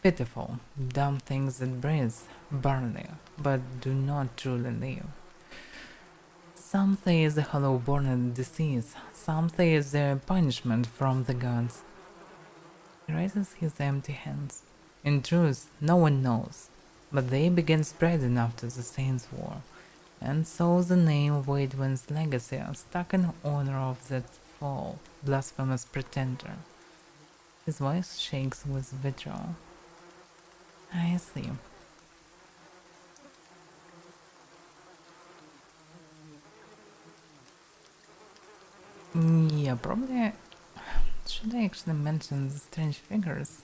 Pitiful, dumb things that breathe, barely, but do not truly live. Some say the Hollowborn are disease, some say it's their punishment from the gods. He raises his empty hands. In truth, no one knows, but they began spreading after the Saints' War, and so the name Waidwin's Legacy stuck in honor of that fool, blasphemous pretender. His voice shakes with vitriol. I see. Yeah, probably. Should I actually mention the strange figures?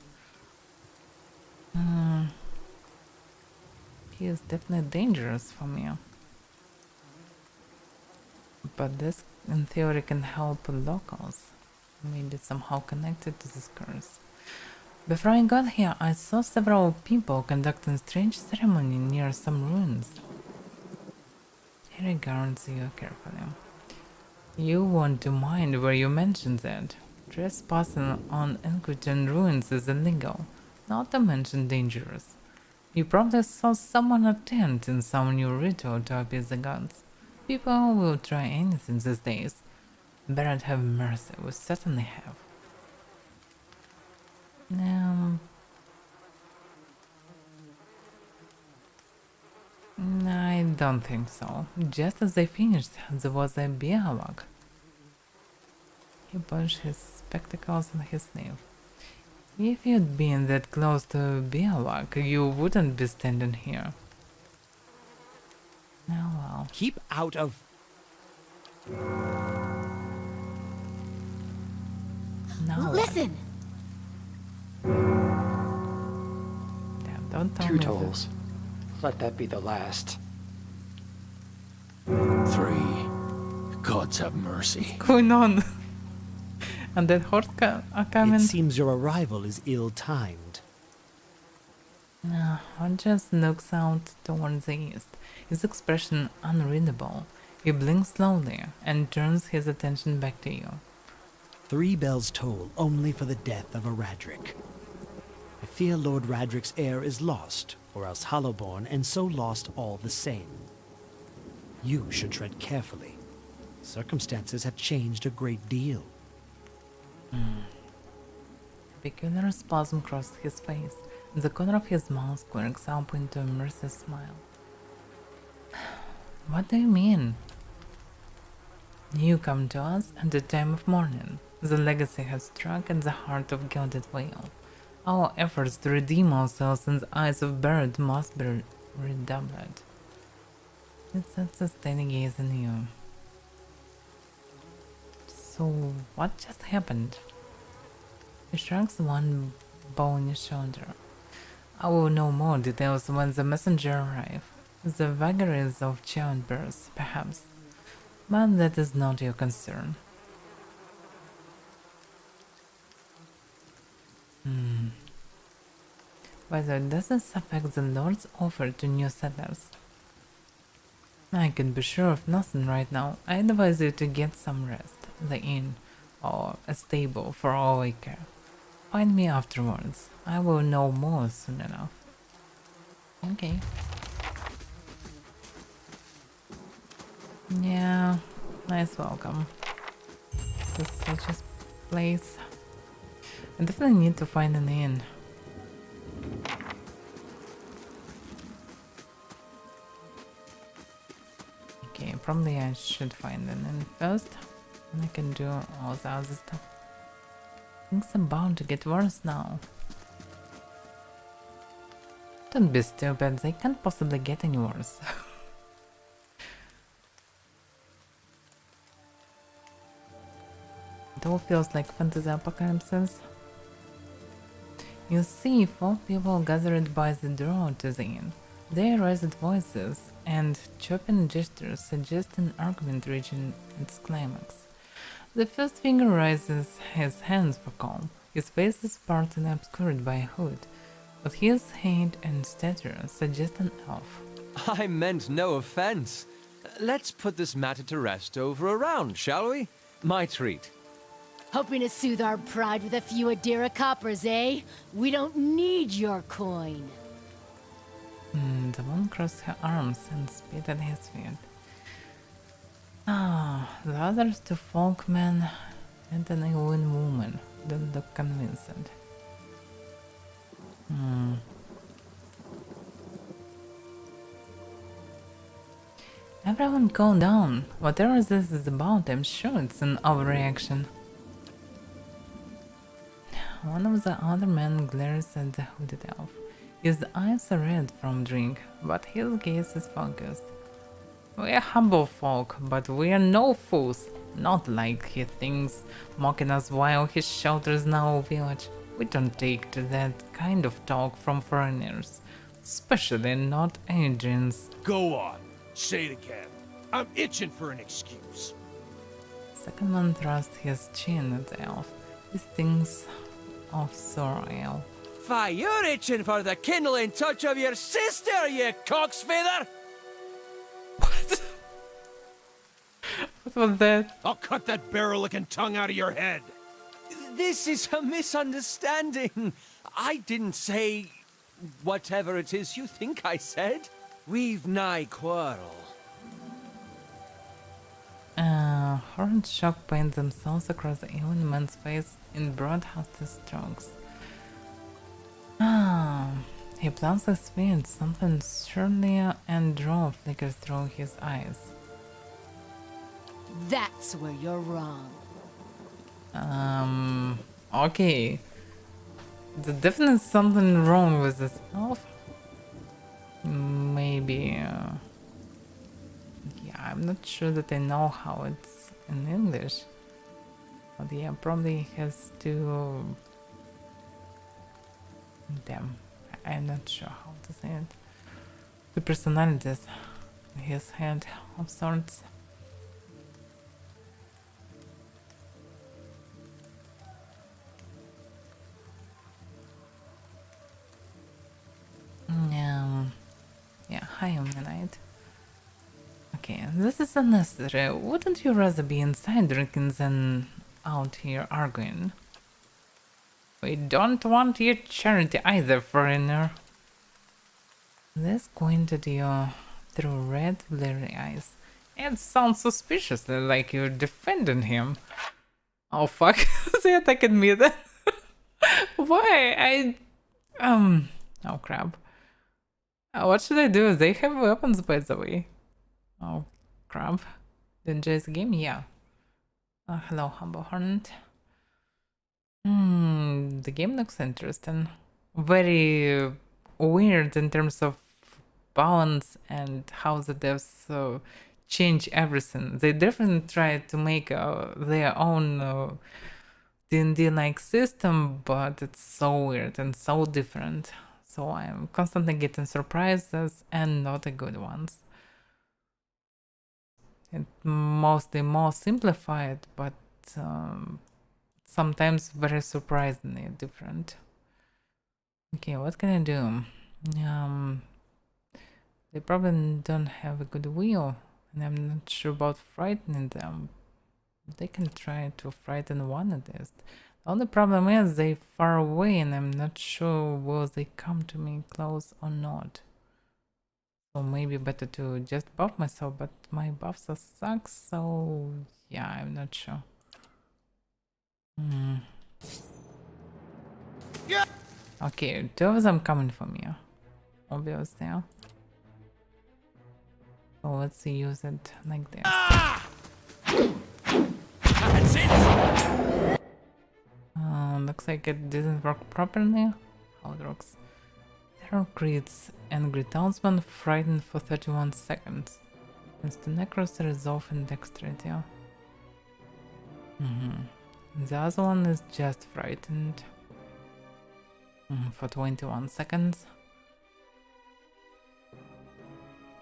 He is definitely dangerous for me. But this, in theory, can help locals. Maybe somehow connected to this curse. Before I got here, I saw several people conducting strange ceremony near some ruins. He regards you carefully. You won't do mind where you mention that. Trespassing on Inquisition ruins is illegal, not to mention dangerous. You probably saw someone attempting some new ritual to appease the gods. People will try anything these days. Better have mercy, we certainly have. I don't think so. Just as they finished, there was a dialogue. He polished his spectacles on his sleeve. If you'd been that close to Bialak, you wouldn't be standing here. Oh well. Keep out of... Now Listen! Damn, don't tell Two me tolls. Let that be the last. 3. Gods have mercy. what's going on. And that horse are coming. It seems your arrival is ill-timed. No, one just looks out towards the east, his expression unreadable. He blinks slowly and turns his attention back to you. 3 bells toll only for the death of a Radric. I fear Lord Radric's heir is lost, or else Hollowborn, and so lost all the same. You should tread carefully. Circumstances have changed a great deal. A peculiar spasm crossed his face, and the corner of his mouth quirks up into a merciless smile. What do you mean? You come to us at the time of mourning. The legacy has struck at the heart of Gilded Vale. Our efforts to redeem ourselves in the eyes of Bird must be redoubled. It sets a steady gaze on you. So, what just happened? He shrugs one bony shoulder. I will know more details when the messenger arrive. The vagaries of childbirth, perhaps. But that is not your concern. Whether does this affect the Lord's offer to new settlers? I can be sure of nothing right now. I advise you to get some rest, the inn, or a stable for all I care. Find me afterwards. I will know more soon enough. Okay. Yeah, nice welcome. This is such a place. I definitely need to find an inn. Okay, probably I should find an inn first, and I can do all the other stuff. Things are bound to get worse now. Don't be stupid, they can't possibly get any worse. It all feels like fantasy apocalypses. You see 4 people gathered by the door to the inn. They raised voices and chopping gestures suggest an argument reaching its climax. The first figure raises his hands for calm. His face is partly obscured by a hood, but his height and stature suggest an elf. I meant no offense. Let's put this matter to rest over a round, shall we? My treat. Hoping to soothe our pride with a few Adira coppers, eh? We don't need your coin. The one crossed her arms and spit at his feet. Ah, the others 2 folkmen and an Icewind woman don't look convincing. Everyone calm down. Whatever this is about, I'm sure it's an overreaction. One of the other men glares at the hooded elf. His eyes are red from drink, but his gaze is focused. We are humble folk, but we are no fools. Not like he thinks, mocking us while he shelters in our village. We don't take to that kind of talk from foreigners, especially not Adrians. Go on. Say it again. I'm itching for an excuse. Second man thrusts his chin at the elf. He thinks of sour ale. Fie, you're itching for the kindling touch of your sister, you cocksfeather! What? What was that? I'll cut that barrel-licking tongue out of your head. This is a misunderstanding. I didn't say whatever it is you think I said. We've nigh quarrel. Horned shock paint themselves across the alien man's face in broad hasty strokes. He plants his feet, something surlier and draw flickers through his eyes. That's where you're wrong. Okay. There's definitely something wrong with this elf. Maybe, yeah, I'm not sure that I know how it's in English. But yeah, probably has to... Damn, I'm not sure how to say it. The personalities in his head of sorts. Yeah, hi Omnite. Okay, this is unnecessary. Wouldn't you rather be inside drinking than out here arguing? We don't want your charity either, foreigner. This squinted you through red, bleary eyes. It sounds suspiciously like you're defending him. Oh fuck, they attacked me then. Why? Oh crap. What should I do? They have weapons, by the way. Oh crap. Did enjoy the game? Yeah. Hello, Humble Hornet. The game looks interesting. Very weird in terms of balance and how the devs change everything. They definitely try to make their own D&D-like system, but it's so weird and so different. So I'm constantly getting surprises and not the good ones. It's mostly more simplified, but sometimes very surprisingly different. Okay, what can I do? They probably don't have a good will, and I'm not sure about frightening them. They can try to frighten one at least. The only problem is they're far away, and I'm not sure will they come to me close or not. So maybe better to just buff myself, but my buffs are suck, so yeah, I'm not sure. Okay, two of them coming for me, obviously. So let's use it like this. That's it! Looks like it didn't work properly. How it works. Terror creates angry townsman frightened for 31 seconds. Instant necrosis resolve in dexterity. The other one is just frightened for 21 seconds.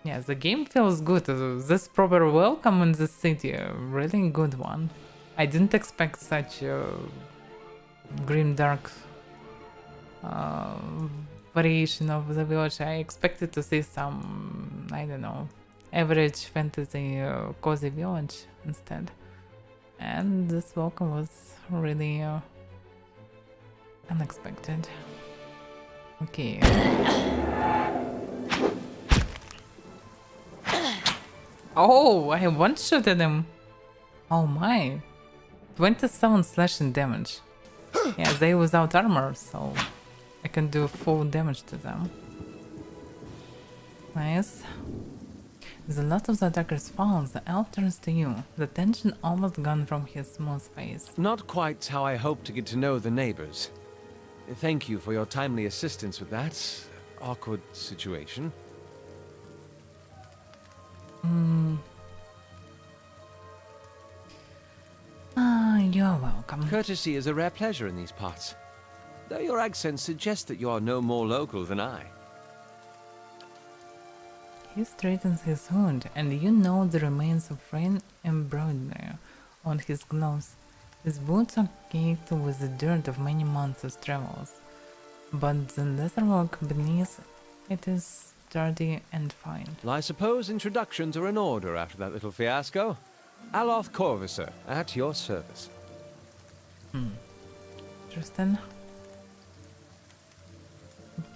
Yeah, the game feels good. This proper welcome in the city, a really good one. I didn't expect such a grim dark variation of the village. I expected to see some, I don't know, average fantasy cozy village instead. And this welcome was really unexpected. Okay. Oh, I one-shotted him. Oh my. 27 slashing damage. Yeah, they without armor, so I can do full damage to them. Nice. As the last of the attackers falls, the elf turns to you, the tension almost gone from his smooth face. Not quite how I hoped to get to know the neighbors. Thank you for your timely assistance with that awkward situation. You're welcome. Courtesy is a rare pleasure in these parts. Though your accent suggests that you are no more local than I. He straightens his hood, and you know the remains of rain embroidery on his gloves. His boots are caked with the dirt of many months of travels, but the leatherwork beneath it is sturdy and fine. Well, I suppose introductions are in order after that little fiasco. Aloth Corvisor, at your service. Tristan,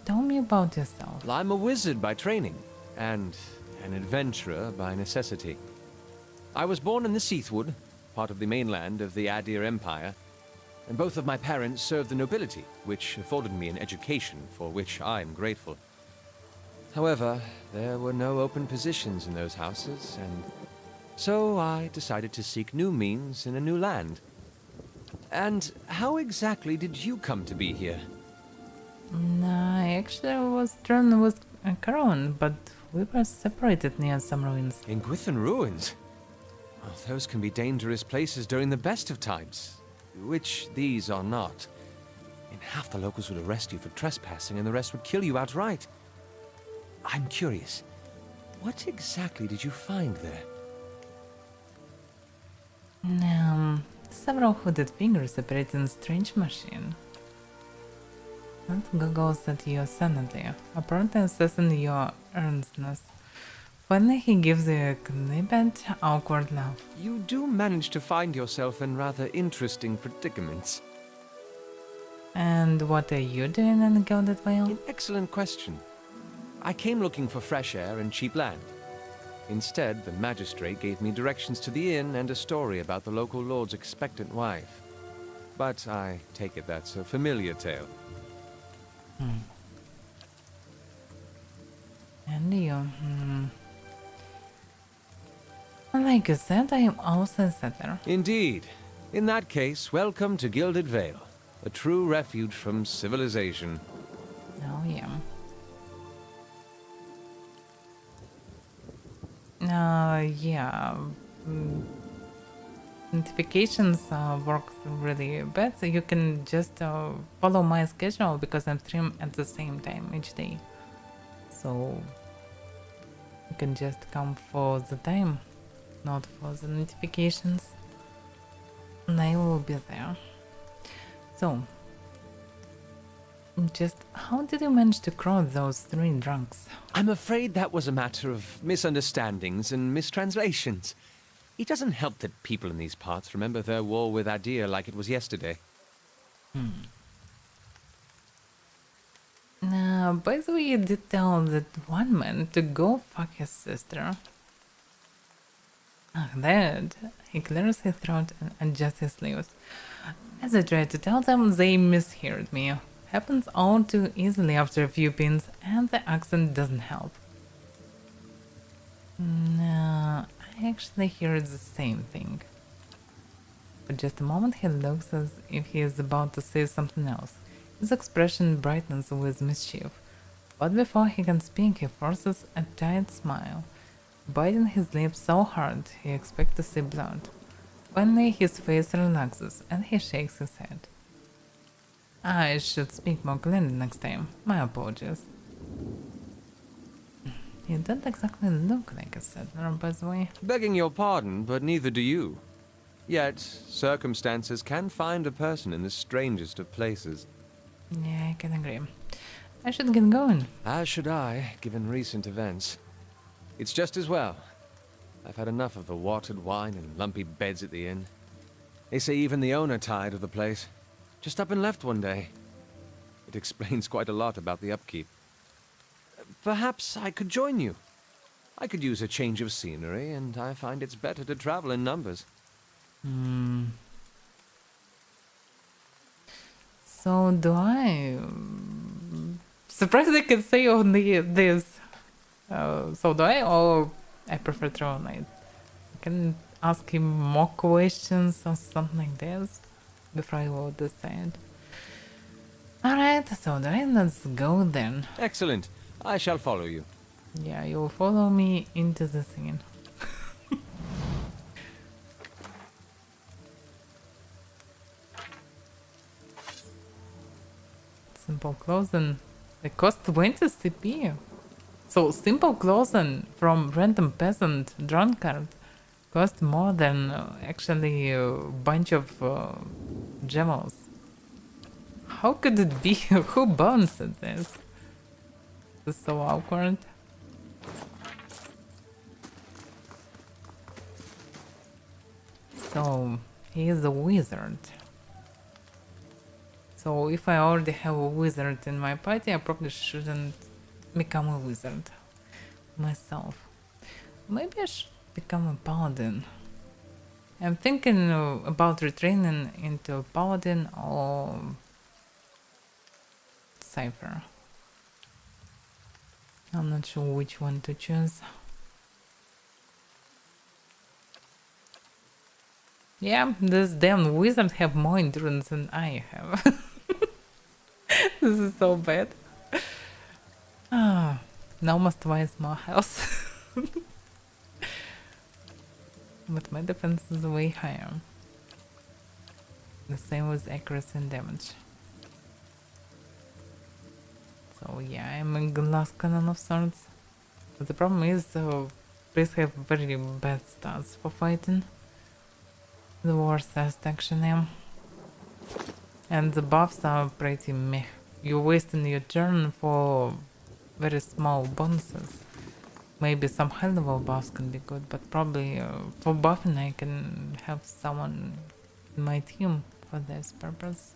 tell me about yourself. Well, I'm a wizard by training, and an adventurer by necessity. I was born in the Seathwood, part of the mainland of the Adir Empire, and both of my parents served the nobility, which afforded me an education for which I'm grateful. However, there were no open positions in those houses, and so I decided to seek new means in a new land. And how exactly did you come to be here? I actually was drawn with Caron, but we were separated near some ruins. In Gwithan Ruins? Well, those can be dangerous places during the best of times, which these are not. And half the locals would arrest you for trespassing and the rest would kill you outright. I'm curious, what exactly did you find there? Several hooded figures operate in a strange machine. That goggles at your sanity, apparently assessing your earnestness. Finally, he gives you a knibbed, awkward laugh. You do manage to find yourself in rather interesting predicaments. And what are you doing in the Gilded Vale? An excellent question. I came looking for fresh air and cheap land. Instead, the magistrate gave me directions to the inn and a story about the local lord's expectant wife. But I take it that's a familiar tale. And you, Like you said, I am also a settler. Indeed. In that case, welcome to Gilded Vale, a true refuge from civilization. Oh, yeah. Notifications work really bad, so you can just follow my schedule because I'm stream at the same time each day. So you can just come for the time, not for the notifications. And I will be there. So, just how did you manage to cross those 3 drunks? I'm afraid that was a matter of misunderstandings and mistranslations. It doesn't help that people in these parts remember their war with Adir like it was yesterday. By the way, you did tell that one man to go fuck his sister. That. He clears his throat and adjusts his sleeves. As I tried to tell them, they misheard me. Happens all too easily after a few pins, and the accent doesn't help. No, I actually hear the same thing. For just a moment he looks as if he is about to say something else. His expression brightens with mischief. But before he can speak, he forces a tight smile, biting his lips so hard he expects to see blood. Finally his face relaxes and he shakes his head. I should speak more clearly next time. My apologies. You don't exactly look like a settler, by the way. Begging your pardon, but neither do you. Yet, circumstances can find a person in the strangest of places. Yeah, I can agree. I should get going. As should I, given recent events. It's just as well. I've had enough of the watered wine and lumpy beds at the inn. They say even the owner tired of the place. Just up and left one day. It explains quite a lot about the upkeep. Perhaps I could join you. I could use a change of scenery, and I find it's better to travel in numbers. So do I... Surprised I can say only this. So do I, or I prefer Troll Knight. I can ask him more questions or something like this before I will decide. Alright, so then let's go then. Excellent. I shall follow you. Yeah, you'll follow me into the scene. Simple clothing. They cost 20 CP. So simple clothing from random peasant drunkard cost more than actually a bunch of gemels. How could it be? Who bounced at this? This is so awkward. So he is a wizard. So if I already have a wizard in my party, I probably shouldn't become a wizard myself. Maybe I should become a paladin. I'm thinking about retraining into a paladin or cipher. I'm not sure which one to choose. Yeah, this damn wizard have more endurance than I have. This is so bad. Ah, now must wise more health. But my defense is way higher. The same with accuracy and damage. So yeah, I'm a glass cannon of sorts. But the problem is, priests have very bad stats for fighting. The worst actually. And the buffs are pretty meh. You're wasting your turn for very small bonuses. Maybe some high level buffs can be good, but probably for buffing I can have someone in my team for this purpose.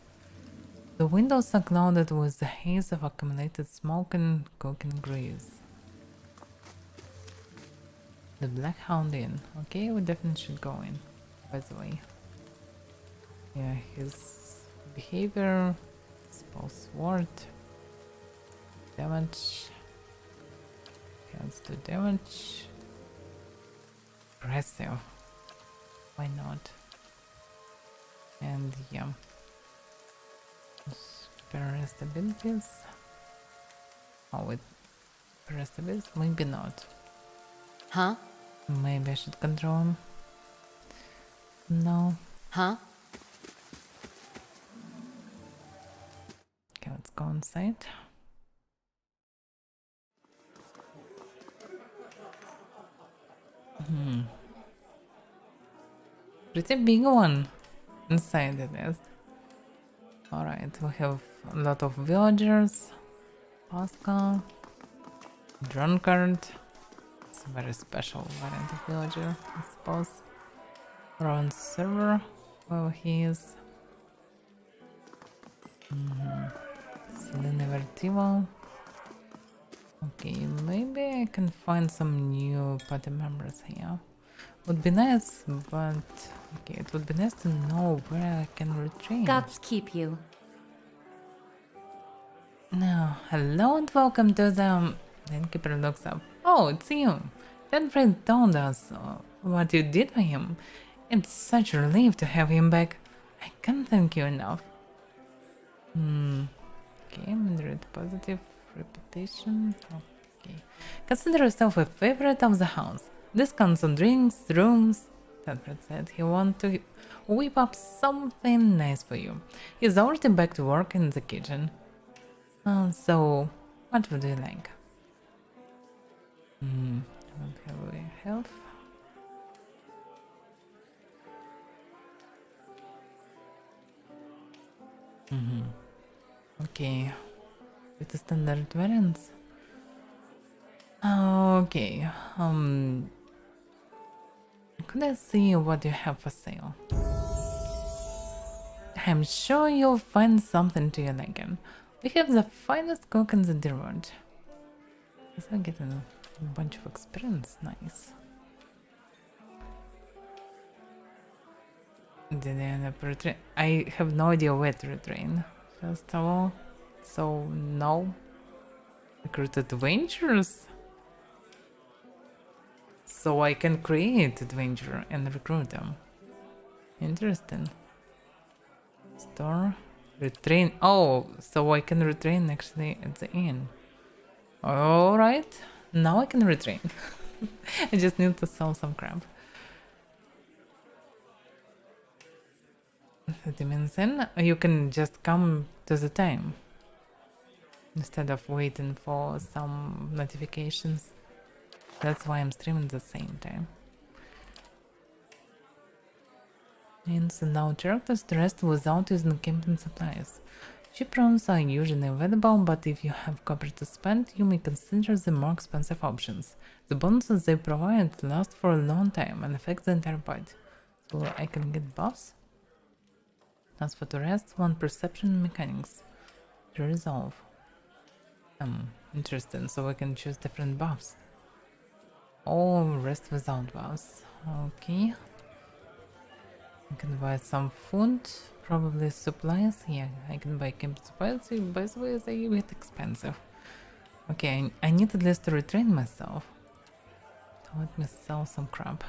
The windows are clouded with the haze of accumulated smoke and cooking grease. The Black Hound Inn. Okay, we definitely should go in, by the way. Yeah, his behavior, spell sword, damage. Okay, let's do damage. Aggressive. Why not? And yeah. Spare rest abilities. Oh, with rest abilities? Maybe not. Huh? Maybe I should control him. No. Huh? Okay, let's go inside. Pretty big one inside it is. Alright, we have a lot of villagers. Pascal. Drunkard. It's a very special variant of villager, I suppose. Around server, where he is. Selena Vertivo. Okay, maybe I can find some new party members here. Would be nice, but okay, it would be nice to know where I can retrain. Gods keep you. Now, hello and welcome to the... The innkeeper looks up. Oh, it's you. That friend told us what you did for him. It's such a relief to have him back. I can't thank you enough. Okay, moderate positive reputation. Okay. Consider yourself a favorite of the house. Discounts on drinks, rooms. Tedfred said he wanted to whip up something nice for you. He's already back to work in the kitchen. So, what would you like? Have we health? Okay. With the standard variants. Okay. Could I see what you have for sale? I'm sure you'll find something to your liking. We have the finest cook in the dear world. Guess I get a bunch of experience. Nice. Did I end up retrain? I have no idea where to retrain. First of all, so no. Recruit adventures. so I can create adventure and recruit them. Interesting. Store. Retrain. Oh, so I can retrain actually at the end. Alright. Now I can retrain. I just need to sell some crap. 30 minutes in, you can just come to the time instead of waiting for some notifications. That's why I'm streaming at the same time. Means now characters dressed without using camping supplies. Cheap rooms are usually available, but if you have copper to spend, you may consider the more expensive options. The bonuses they provide last for a long time and affect the entire party. So I can get buffs. Transfer to rest, 1 perception mechanics. To resolve. Interesting, so I can choose different buffs. Oh, rest without buffs. Okay. I can buy some food, probably supplies. Yeah, I can buy camp supplies. By the way, they get expensive. Okay, I need at least to retrain myself. So let me sell some crap.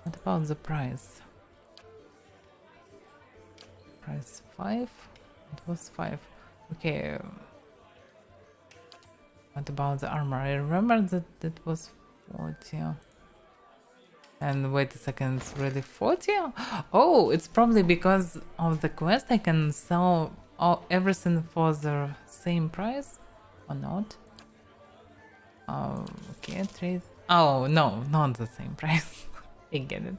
What about the price? Price 5? It was 5. Okay. What about the armor? I remember that it was 40. And wait a second, it's really 40? Oh, it's probably because of the quest I can sell everything for the same price? Or not? Okay, trade. Oh, no, not the same price. I get it.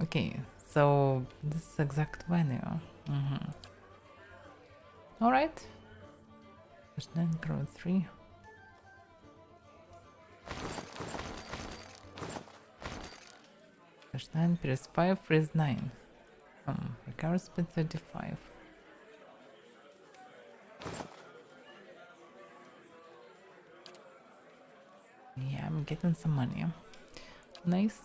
Okay, so this is exact value. Alright. There's 9 grow 3. There's 9 plus 5 freeze 9. Recover speed 35. Yeah, I'm getting some money. Nice.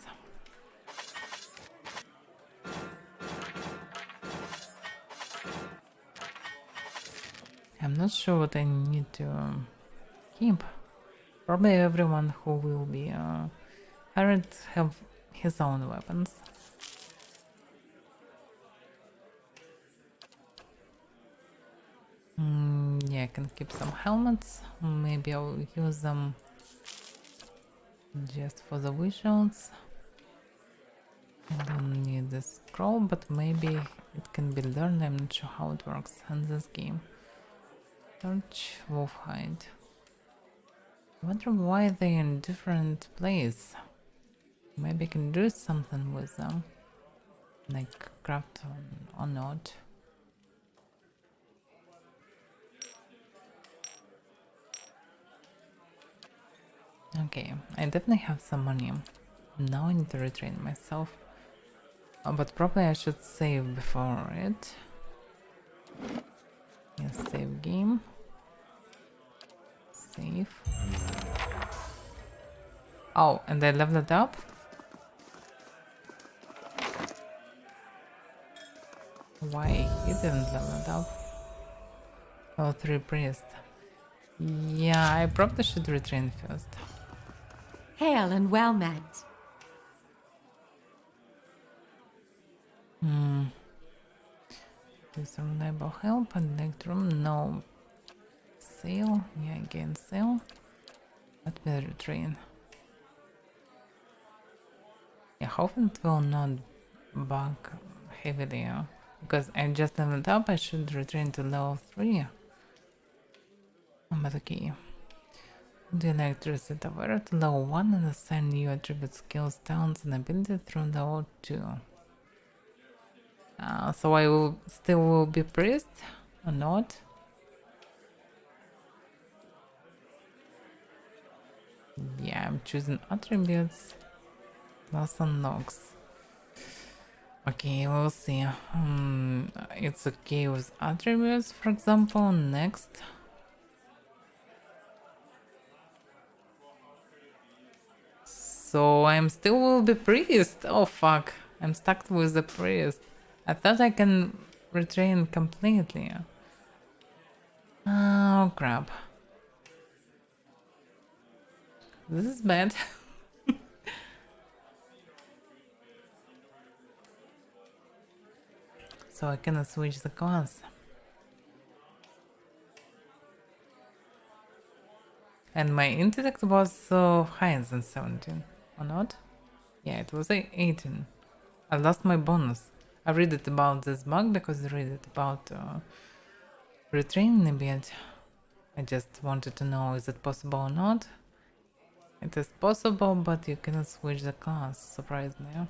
I'm not sure what I need to keep. Probably everyone who will be hired have his own weapons. Yeah, I can keep some helmets. Maybe I'll use them just for the visuals. I don't need this scroll, but maybe it can be learned. I'm not sure how it works in this game. Search wolf hide. I wonder why they're in different place. Maybe I can do something with them, like craft or not. Okay, I definitely have some money. Now I need to retrain myself. But probably I should save before it. Yes, save game. Save. Oh, and I leveled it up? Why he didn't level it up? Oh, 3 priest. Yeah, I probably should retrain first. Hail and well met. Is reliable help and electrum? No. Sail? Yeah, again sail. Let me retrain. Yeah, hopefully it will not bug heavily. Because I just leveled up, I should retrain to level 3. But okay. The electors at Avaira to level 1 and assign new attribute skills, talents and abilities through level 2. So I will still be priest or not? Yeah, I'm choosing attributes. Plus unlocks. Okay, we'll see. It's okay with attributes, for example. Next. So I'm still will be priest. Oh fuck, I'm stuck with the priest. I thought I can retrain completely. Oh crap. This is bad. So I cannot switch the class. And my intellect was higher than 17, or not? Yeah, it was 18. I lost my bonus. I read it about this bug because I read it about retraining a bit. I just wanted to know, is it possible or not? It is possible, but you cannot switch the class, surprisingly.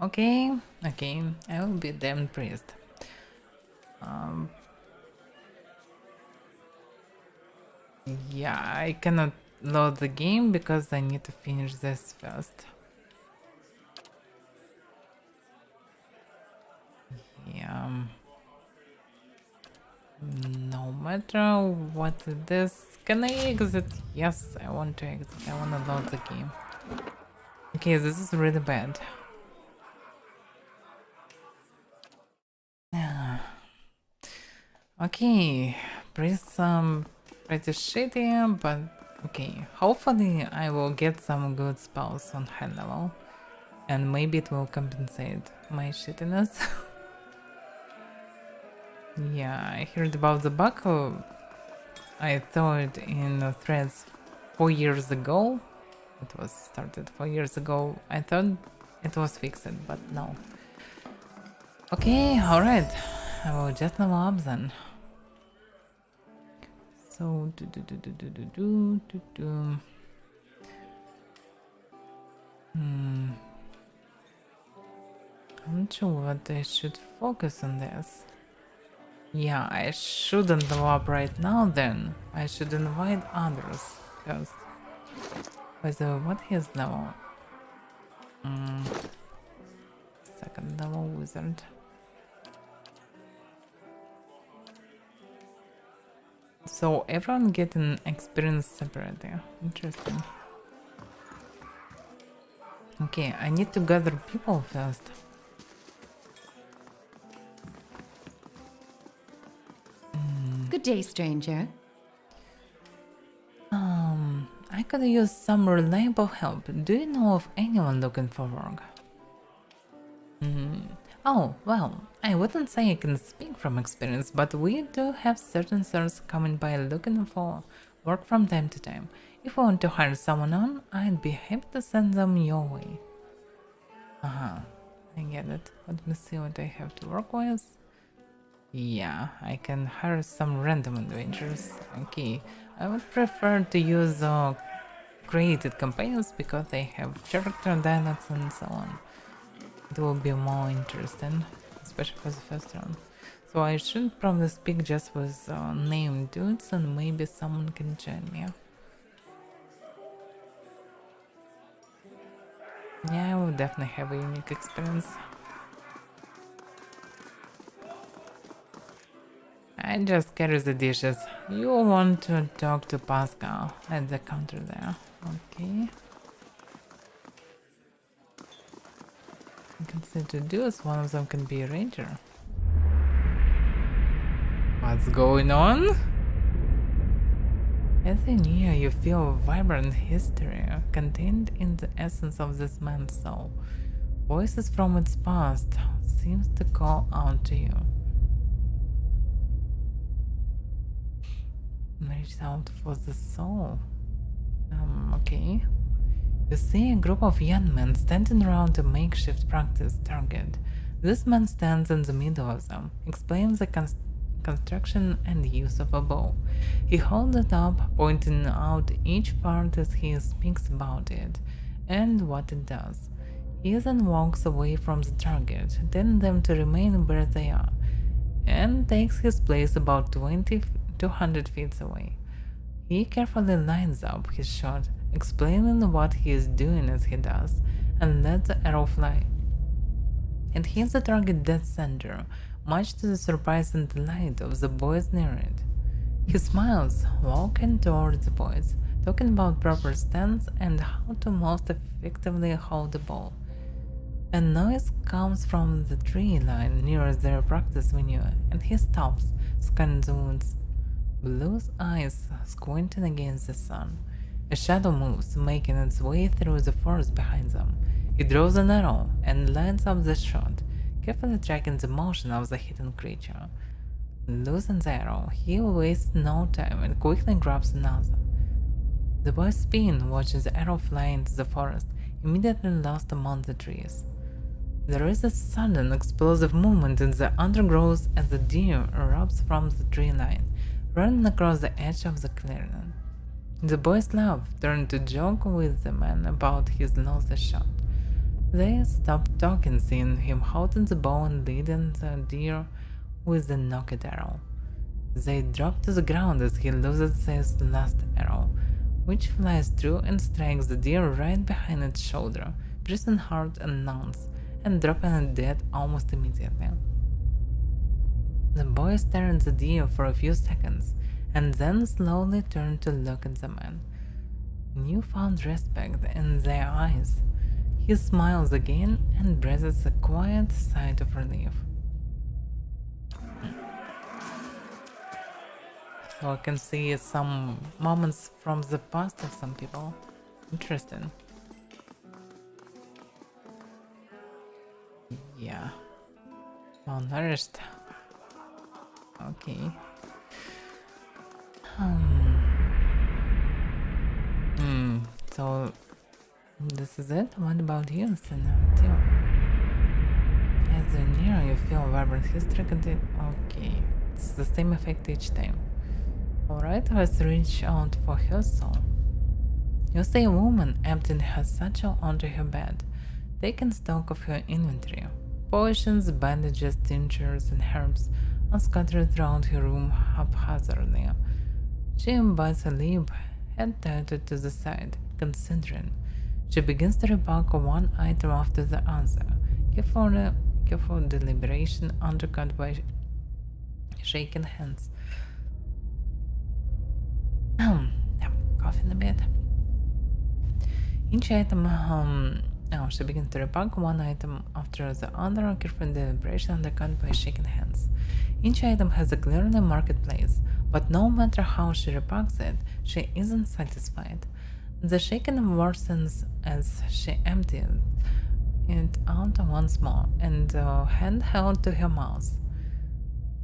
Okay, I will be damn priest. Yeah, I cannot load the game because I need to finish this first. Yeah. No matter what it is, can I exit? Yes, I want to exit. I want to load the game. Okay, this is really bad. Okay, pretty shitty, but okay. Hopefully I will get some good spells on high level. And maybe it will compensate my shittiness. Yeah, I heard about the bug. I thought in threads 4 years ago. It was started 4 years ago. I thought it was fixed, but no. Okay, alright. I will just level up then. So I'm not sure what I should focus on this. Yeah, I shouldn't level up right now then. I should invite others first. By the way, what is level? Second level wizard. So everyone getting experience separately. Interesting. Okay, I need to gather people first. Good day, stranger. I could use some reliable help. Do you know of anyone looking for work? Oh, well, I wouldn't say I can speak from experience, but we do have certain sirs coming by looking for work from time to time. If you want to hire someone on, I'd be happy to send them your way. I get it. Let me see what I have to work with. Yeah, I can hire some random adventures. Okay, I would prefer to use created companions because they have character dialogues and so on. It will be more interesting, especially for the first round. So I should probably speak just with named dudes and maybe someone can join me. Yeah, I will definitely have a unique experience. I just carry the dishes. You want to talk to Pascal at the counter there. Okay. You can see to do is one of them can be a ranger. What's going on? As a near, you feel vibrant history contained in the essence of this man's soul. Voices from its past seems to call out to you. Reach out for the soul. Okay. You see a group of young men standing around a makeshift practice target. This man stands in the middle of them, explains the construction and use of a bow. He holds it up, pointing out each part as he speaks about it and what it does. He then walks away from the target, telling them to remain where they are, and takes his place about 200 feet away. He carefully lines up his shot, explaining what he is doing as he does, and lets the arrow fly. It hits the target dead center, much to the surprise and delight of the boys near it. He smiles, walking towards the boys, talking about proper stance and how to most effectively hold the ball. A noise comes from the tree line near their practice venue, and he stops, scanning the woods. Blue's eyes squinting against the sun. A shadow moves, making its way through the forest behind them. He draws an arrow and lines up the shot, carefully tracking the motion of the hidden creature. Losing the arrow, he wastes no time and quickly grabs another. The boy spin, watching the arrow fly into the forest, immediately lost among the trees. There is a sudden explosive movement in the undergrowth as the deer erupts from the tree line, running across the edge of the clearing. The boy's laugh turned to joke with the man about his lost shot. They stopped talking, seeing him holding the bow and leading the deer with the knocked arrow. They drop to the ground as he loses his last arrow, which flies through and strikes the deer right behind its shoulder, piercing hard and nuns, and dropping it dead almost immediately. The boy stared at the deer for a few seconds, and then slowly turned to look at the man. Newfound respect in their eyes, he smiles again and breathes a quiet sigh of relief. So I can see some moments from the past of some people. Interesting. Yeah. Malnourished. Okay. So this is it? What about you, Senatio? As you near, you feel vibrant history content. Okay. It's the same effect each time. Alright, let's reach out for her soul. You see a woman emptying her satchel onto her bed, taking stock of her inventory. Potions, bandages, tinctures, and herbs are scattered throughout her room haphazardly. She bites her lip, head tilted to the side, considering. She begins to repack one item after the other, careful deliberation undercut by shaking hands. Coughing a bit. Each item, she begins to repack one item after the other, careful deliberation undercut by shaking hands. Each item has a clearly marked place, but no matter how she repacks it, she isn't satisfied. The shaking worsens as she empties it out once more, and hand held to her mouth.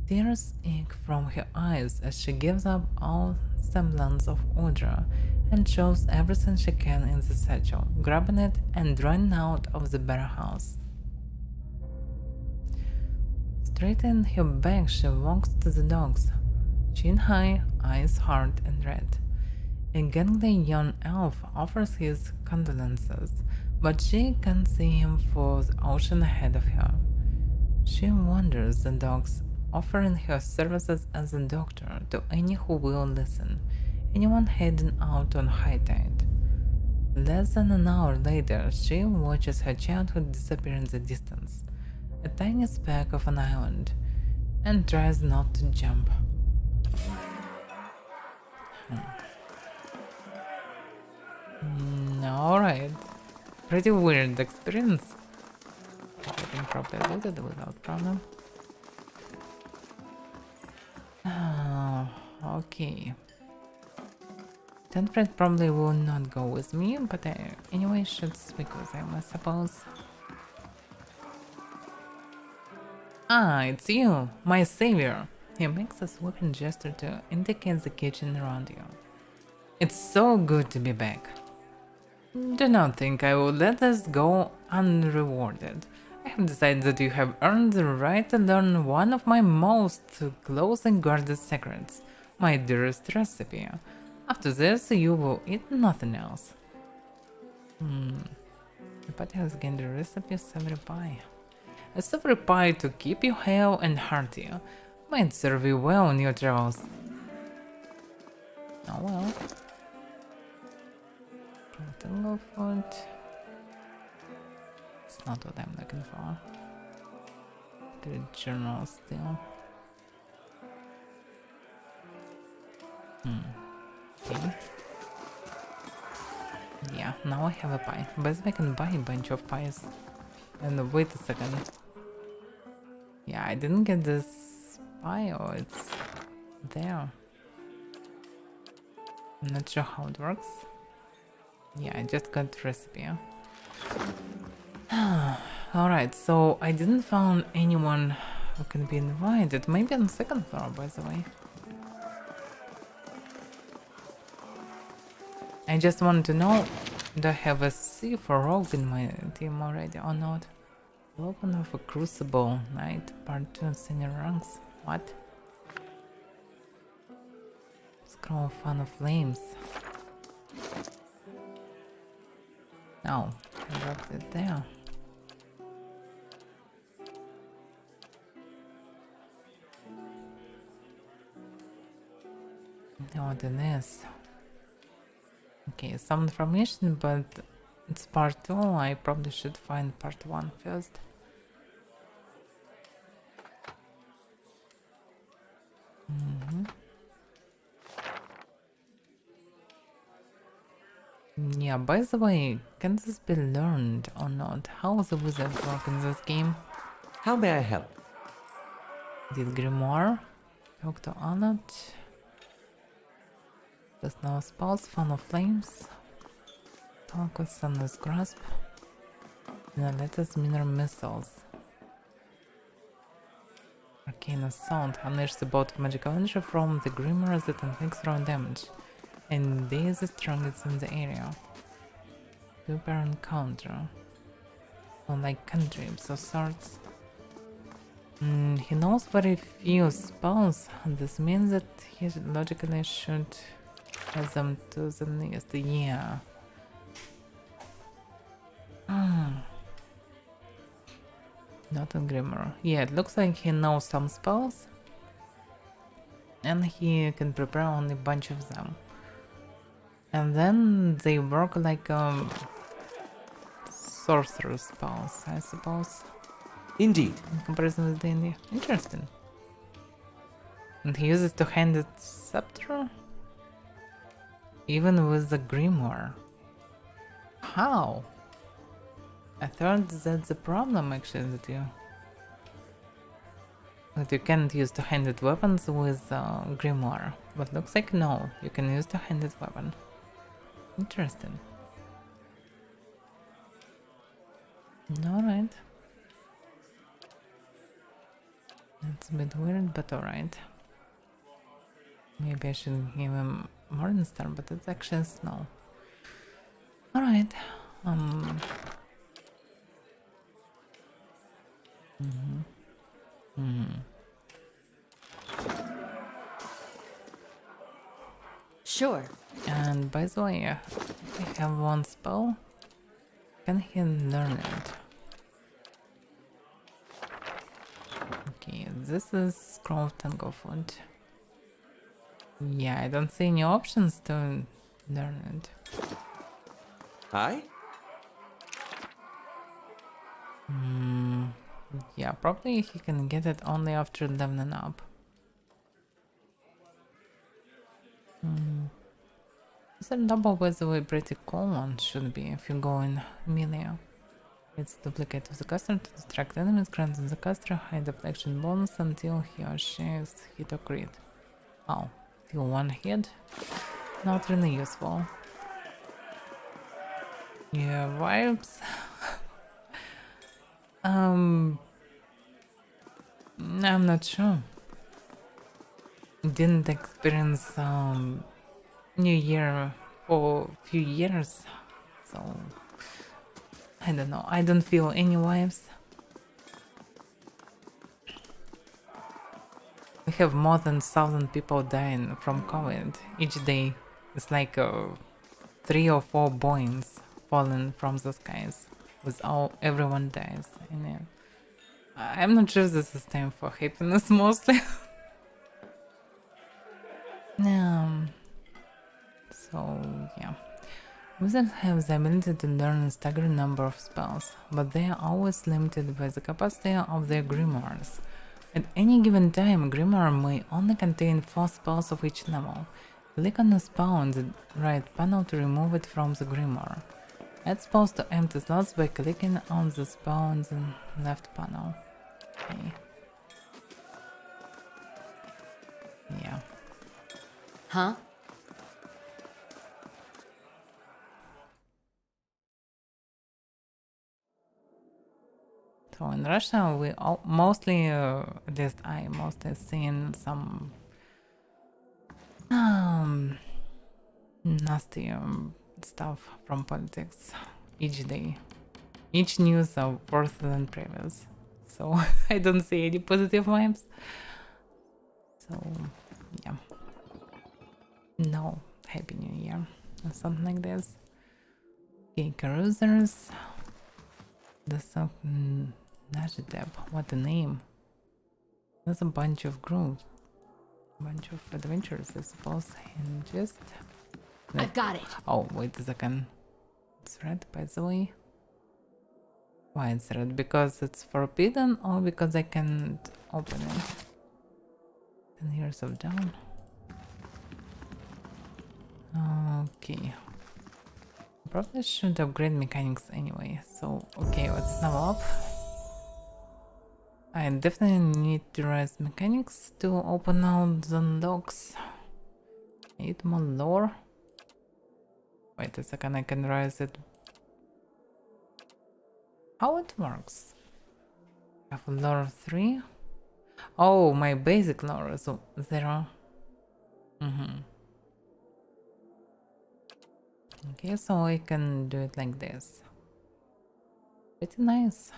Tears eke from her eyes as she gives up all semblance of order and shoves everything she can in the satchel, grabbing it and running out of the bare house. Straightening her back, she walks to the dogs, chin high, eyes hard and red. A gangly young elf offers his condolences, but she can't see him for the ocean ahead of her. She wonders the dogs offering her services as a doctor to any who will listen, anyone heading out on high tide. Less than an hour later, she watches her childhood disappear in the distance, a tiny speck of an island, and tries not to jump. Alright. Pretty weird experience. Getting properly loaded without problem. Okay. Tenfred probably will not go with me, but I anyway should speak with him, I suppose. Ah, it's you, my savior. He makes a sweeping gesture to indicate the kitchen around you. It's so good to be back. Do not think I will let this go unrewarded. I have decided that you have earned the right to learn one of my most close and guarded secrets, my dearest recipe. After this, you will eat nothing else. The party has gained the recipe savory pie. A savory pie to keep you hale and hearty. Might serve you well in your travels. Oh well. Tingle food. It's not what I'm looking for. The journal still. Okay. Yeah, now I have a pie. But I can buy a bunch of pies. And wait a second. Yeah, I didn't get this pie, or it's there. I'm not sure how it works. Yeah, I just got the recipe. Alright, so I didn't find anyone who can be invited. Maybe on the second floor, by the way. I just want to know, do I have a C for rogue in my team already or not? Weapon of a Crucible Knight, part 2 senior ranks. What? Scroll Fan of Flames. No, I dropped it there. Know what it is. Okay, some information, but it's part 2. I probably should find part 1 first. Yeah, by the way, can this be learned or not? How does the wizard work in this game? How may I help? Did Grimoire? Talk to Anot? There's no spells, Fan of Flames. Talk with Sunless Grasp. The latest Mineral Missiles. Arcane Assault. Unleash the bolt of magical energy from the Grimoire that inflicts round damage. And they are the strongest in the area. Super encounter. Unlike cantrips or swords. He knows very few spells. This means that he logically should add them to the list. Yeah. Not on Grimoire. Yeah, it looks like he knows some spells. And he can prepare only a bunch of them. And then they work like sorcerer spells, I suppose. Indeed. In comparison with D&D. Interesting. And he uses two-handed scepter? Even with the Grimoire. How? I thought that's the problem actually, that you can't use two-handed weapons with Grimoire. But looks like no, you can use two-handed weapon. Interesting. Alright. That's a bit weird, but alright. Maybe I should give him Morningstar, but it's actually snow. Alright. Sure. And by the way, I have one spell. Can he learn it? Okay, this is Scroll of Tanglefoot. Yeah, I don't see any options to learn it. Aye? Yeah, probably he can get it only after leveling up. This is double, by the way, pretty cool one should be if you go in melee. It's a duplicate of the caster to distract enemies, granting the caster high deflection bonus until he or she is hit or crit. Oh, till one hit? Not really useful. Yeah, vibes. I'm not sure. Didn't experience New Year for a few years, so I don't know. I don't feel any vibes. We have more than 1,000 people dying from COVID each day. It's like 3 or 4 Boeings falling from the skies. With everyone dies in it. I'm not sure this is time for happiness mostly. So yeah. Wizards have the ability to learn a staggering number of spells, but they are always limited by the capacity of their grimoires. At any given time, a grimoire may only contain 4 spells of each level. Click on a spell on the right panel to remove it from the grimoire. Add spells to empty slots by clicking on the spell on the left panel. Okay. Yeah. Huh? So in Russia, we mostly, at least I mostly seen some nasty stuff from politics each day. Each news are worse than previous. So I don't see any positive vibes. So yeah. No, Happy New Year or something like this. Okay, carousers. The Najideb, what a name. There's a bunch of groups. Bunch of adventures, I suppose. And just I've got it. oh, wait a second. It's red, by the way. Why it's red? Because it's forbidden or because I can't open it? 10 years of down. Okay. Probably should upgrade mechanics anyway. So, okay, let's level up. I definitely need to raise mechanics to open out the locks. 8 more lore. Wait a second, I can raise it. How it works? I have lore 3. Oh, my basic lore is 0. Okay, so I can do it like this. Pretty nice.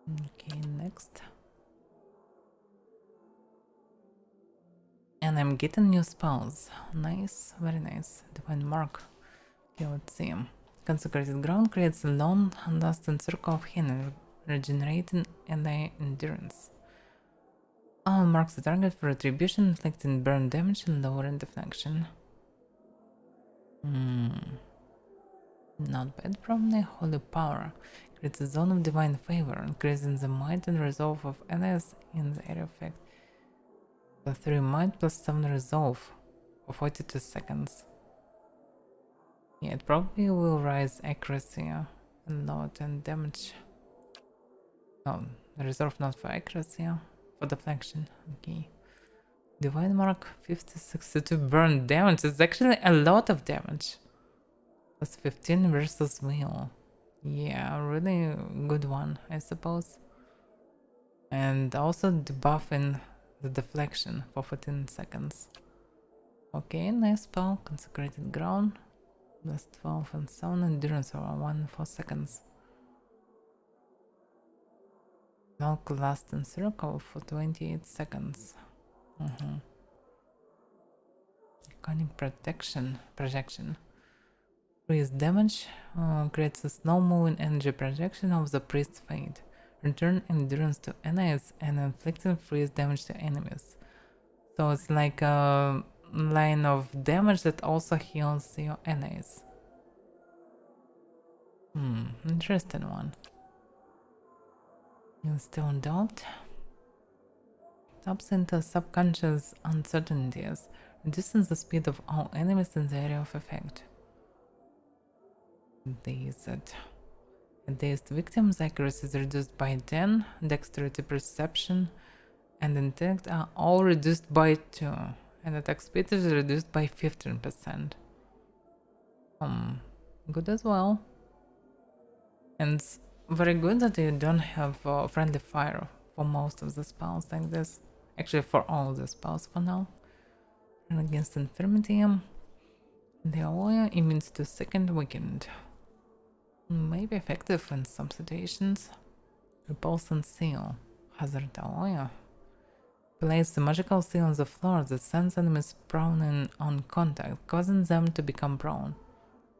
Okay, next. And I'm getting new spells. Nice, very nice. Divine Mark. Okay, let's see. Consecrated ground creates a long lasting circle of healing, regenerating ally endurance. Marks the target for retribution, inflicting burn damage and lowering deflection. Not bad, probably. Holy Power creates a zone of divine favor, increasing the might and resolve of allies in the area effect. The 3 might plus 7 resolve for 42 seconds. Yeah, it probably will raise accuracy a lot and damage. No, reserve not for accuracy, for deflection. Okay. Divine Mark 5062 burn damage. It's actually a lot of damage. Plus 15 versus Wheel. Yeah, really good one, I suppose. And also debuffing the deflection for 14 seconds. Okay, nice spell. Consecrated ground. Plus 12 and 7 endurance over 1 4 seconds. Milk last in circle for 28 seconds. Iconic projection. Freeze damage creates a slow moving energy projection of the priest's fate. Return endurance to allies and inflicting freeze damage to enemies. So it's like a line of damage that also heals your allies. Interesting one. You still in doubt? Taps into subconscious uncertainties, reducing the speed of all enemies in the area of effect. Dazed victims' accuracy is reduced by 10, dexterity, perception, and intellect are all reduced by 2, and attack speed is reduced by 15%. Good as well. And it's very good that you don't have friendly fire for most of the spells like this. Actually, for all the spells for now. And against infirmity, the Aloya immune to second weakened. Maybe effective in some situations. Repulsing seal. Hazard Aloya. Place the magical seal on the floor that sends enemies prone on contact, causing them to become prone.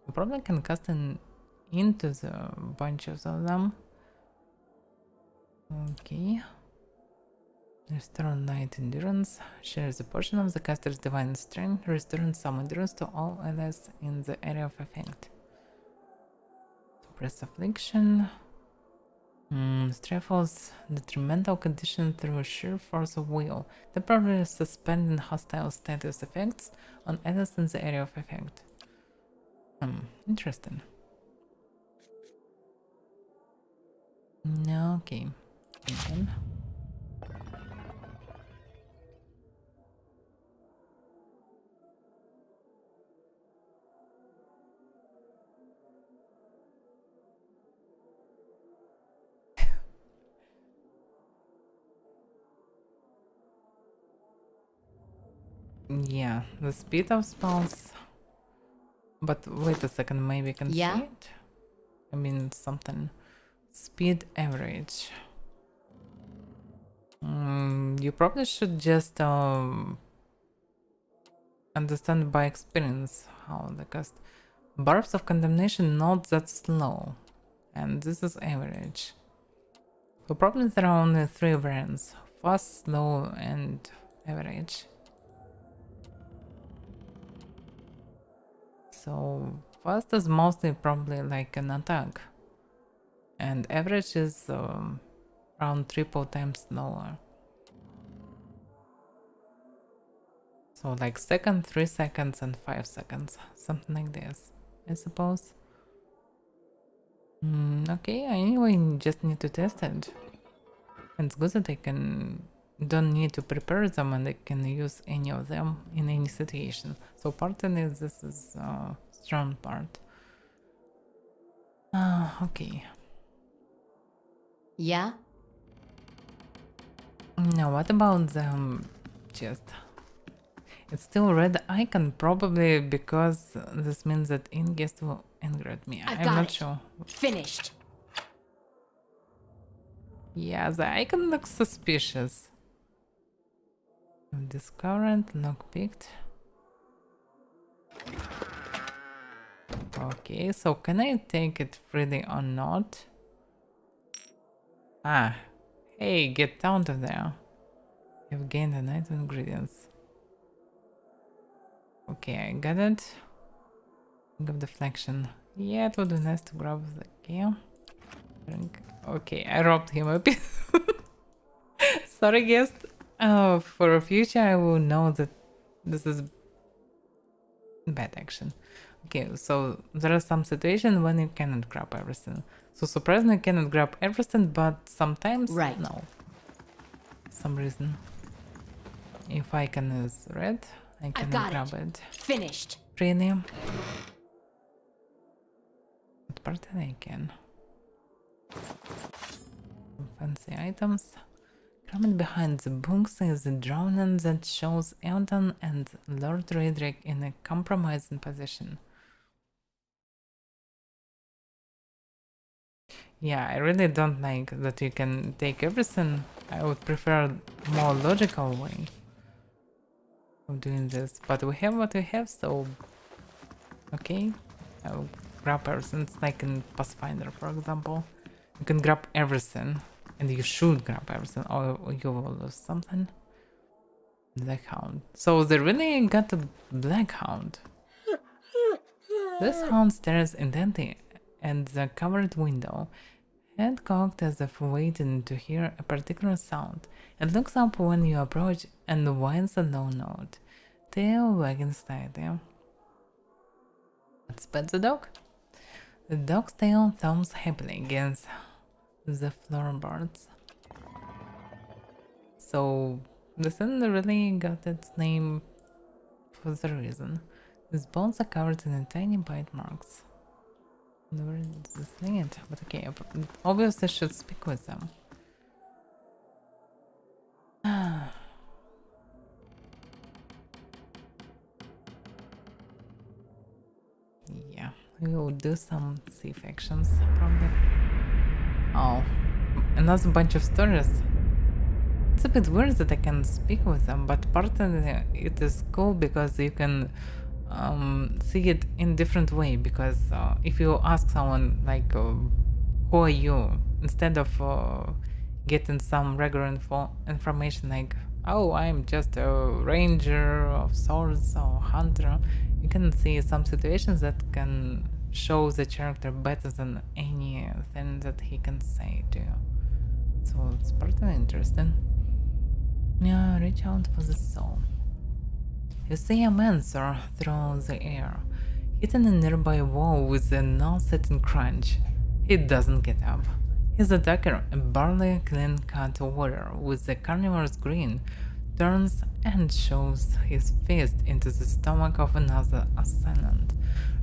You probably can cast into the bunches of them. Okay. Restore light endurance. Shares a portion of the caster's divine strength, restoring some endurance to all allies in the area of effect. Suppress affliction. Stifles detrimental condition through sheer force of will, temporarily suspending hostile status effects on allies in the area of effect. Interesting. Okay. Again. Yeah, the speed of spells. But wait a second, maybe I can see Yeah? it? I mean, something. Speed average. You probably should just understand by experience how the cost. Barbs of condemnation not that slow, and this is average. So probably there are only 3 variants: fast, slow, and average. So fast is mostly probably like an attack, and average is around 3 times slower. So like second, 3 seconds, and 5 seconds, something like this, I suppose. Okay, anyway, just need to test it. It's good that I don't need to prepare them and I can use any of them in any situation. So partly this is strong part. Okay. Yeah? Now what about the chest? It's still red icon, probably because this means that in-guest will angry at me. I've I'm got not it. sure. Finished. Yeah, the icon looks suspicious. Discovered, lockpicked. Okay, so can I take it freely or not? Ah, hey, get down to there. You've gained a night ingredients. Okay, I got it. Think of deflection. Yeah, it would be nice to grab the key. Drink. Okay, I robbed him a bit. Sorry, guest. For a future, I will know that this is bad action. Okay, so there are some situations when you cannot grab everything. So surprisingly, you cannot grab everything, but sometimes Right. no. Some reason. If icon is red, I I've cannot got grab it. it. Finished. Really? What part I can? Fancy items. Coming behind the books is a drowning that shows Eldon and Lord Redrick in a compromising position. Yeah, I really don't like that you can take everything. I would prefer a more logical way of doing this. But we have what we have, so okay. I'll grab everything. It's like in Pathfinder, for example. You can grab everything. And you should grab everything or you will lose something. Black Hound. So they really got a Black Hound. This hound stares intently at the covered window, head cocked as if waiting to hear a particular sound. It looks up when you approach and whines a low note, tail wagging slightly. Let's pet the dog. The dog's tail thumps happily against the floorboards. So the thing really got its name for the reason. His bones are covered in tiny bite marks. Where is this thing? But okay, obviously I should speak with them. Yeah, we will do some safe actions probably. Oh, another bunch of stories. It's a bit weird that I can speak with them, but partly it is cool because you can see it in different way. Because if you ask someone like, "Who are you?" instead of getting some regular information like, "Oh, I'm just a ranger of swords or hunter," you can see some situations that can show the character better than anything that he can say to you. So it's partly interesting. Yeah, reach out for the soul. You see a man soar through the air, hitting a nearby wall with a null-setting crunch. He doesn't get up. His attacker, a burly, clean-cut warrior with a carnivorous grin, turns and shoves his fist into the stomach of another assailant,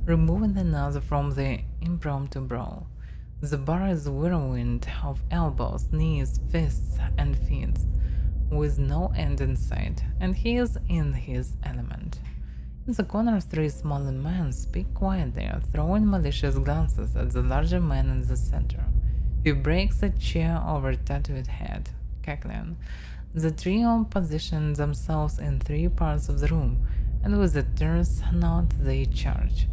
removing another from the impromptu brawl. The bar is whirlwind of elbows, knees, fists, and feet. with no end in sight, and he is in his element. In the corner, three smaller men speak quietly, throwing malicious glances at the larger man in the center. He breaks a chair over a tattooed head, cackling. The trio position themselves in three parts of the room, and with a terse nod they charge.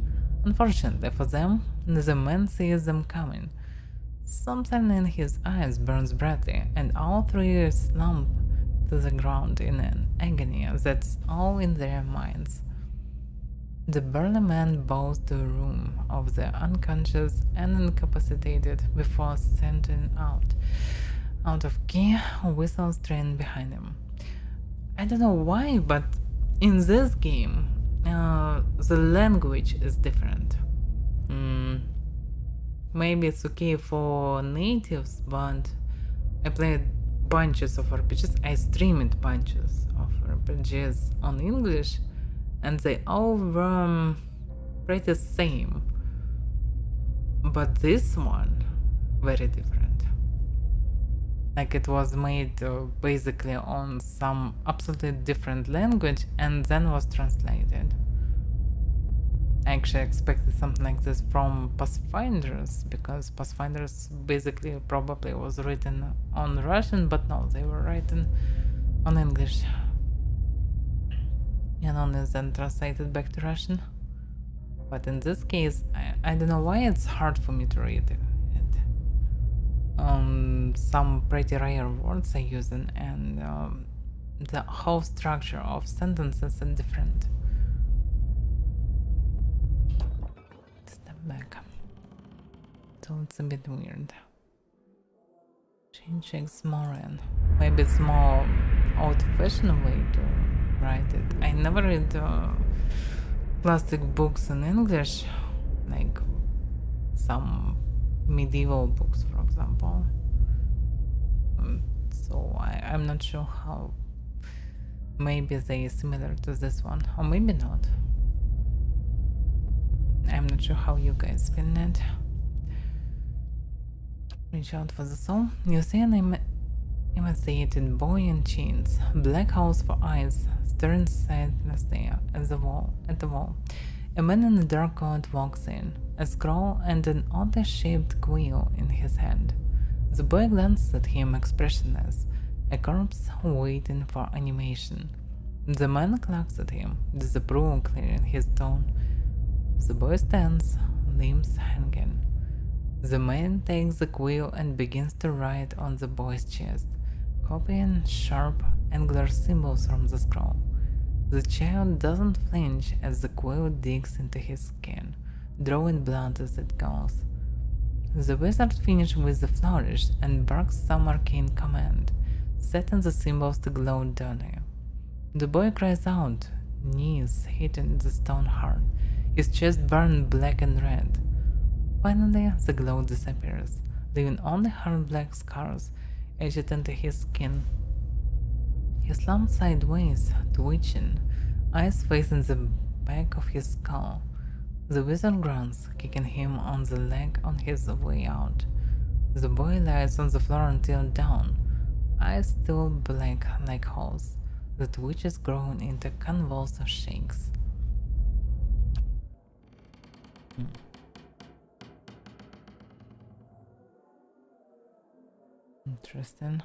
Unfortunately for them, the man sees them coming. Something in his eyes burns brightly, and all three slump to the ground in an agony that's all in their minds. The burly man bows to the room of the unconscious and incapacitated before sending out of key whistles train behind him. I don't know why, but in this game, the language is different. Maybe it's okay for natives, but I played bunches of RPGs. I streamed bunches of RPGs on English, and they all were pretty same. But this one, very different. Like it was made basically on some absolutely different language and then was translated. I actually expected something like this from Pathfinders, because Pathfinders basically probably was written on Russian, but no, they were written on English. And only then translated back to Russian. But in this case, I don't know why it's hard for me to read it. Some pretty rare words are using, and the whole structure of sentences is different. Step back. So it's a bit weird. Change X Moran. Maybe it's more old-fashioned way to write it. I never read classic books in English, like some medieval books, for example. So I'm not sure how. Maybe they are similar to this one, or maybe not. I'm not sure how you guys feel it. Reach out for the soul. You see an emaciated boy in chains, black holes for eyes, staring sightlessly at the wall. A man in a dark coat walks in, a scroll and an oddly shaped quill in his hand. The boy glances at him expressionless, a corpse waiting for animation. The man clucks at him, disapproval clear in his tone. The boy stands, limbs hanging. The man takes the quill and begins to write on the boy's chest, copying sharp, angular symbols from the scroll. The child doesn't flinch as the quill digs into his skin, drawing blood as it goes. The wizard finishes with the flourish and barks some arcane command, setting the symbols to glow dully. The boy cries out, knees hitting the stone hard, his chest burned black and red. Finally, the glow disappears, leaving only hard black scars etched into his skin. He slumps sideways, twitching, eyes facing the back of his skull. The wizard grunts, kicking him on the leg on his way out. The boy lies on the floor until dawn, eyes still black like holes, the twitches growing into convulsive shakes. Interesting.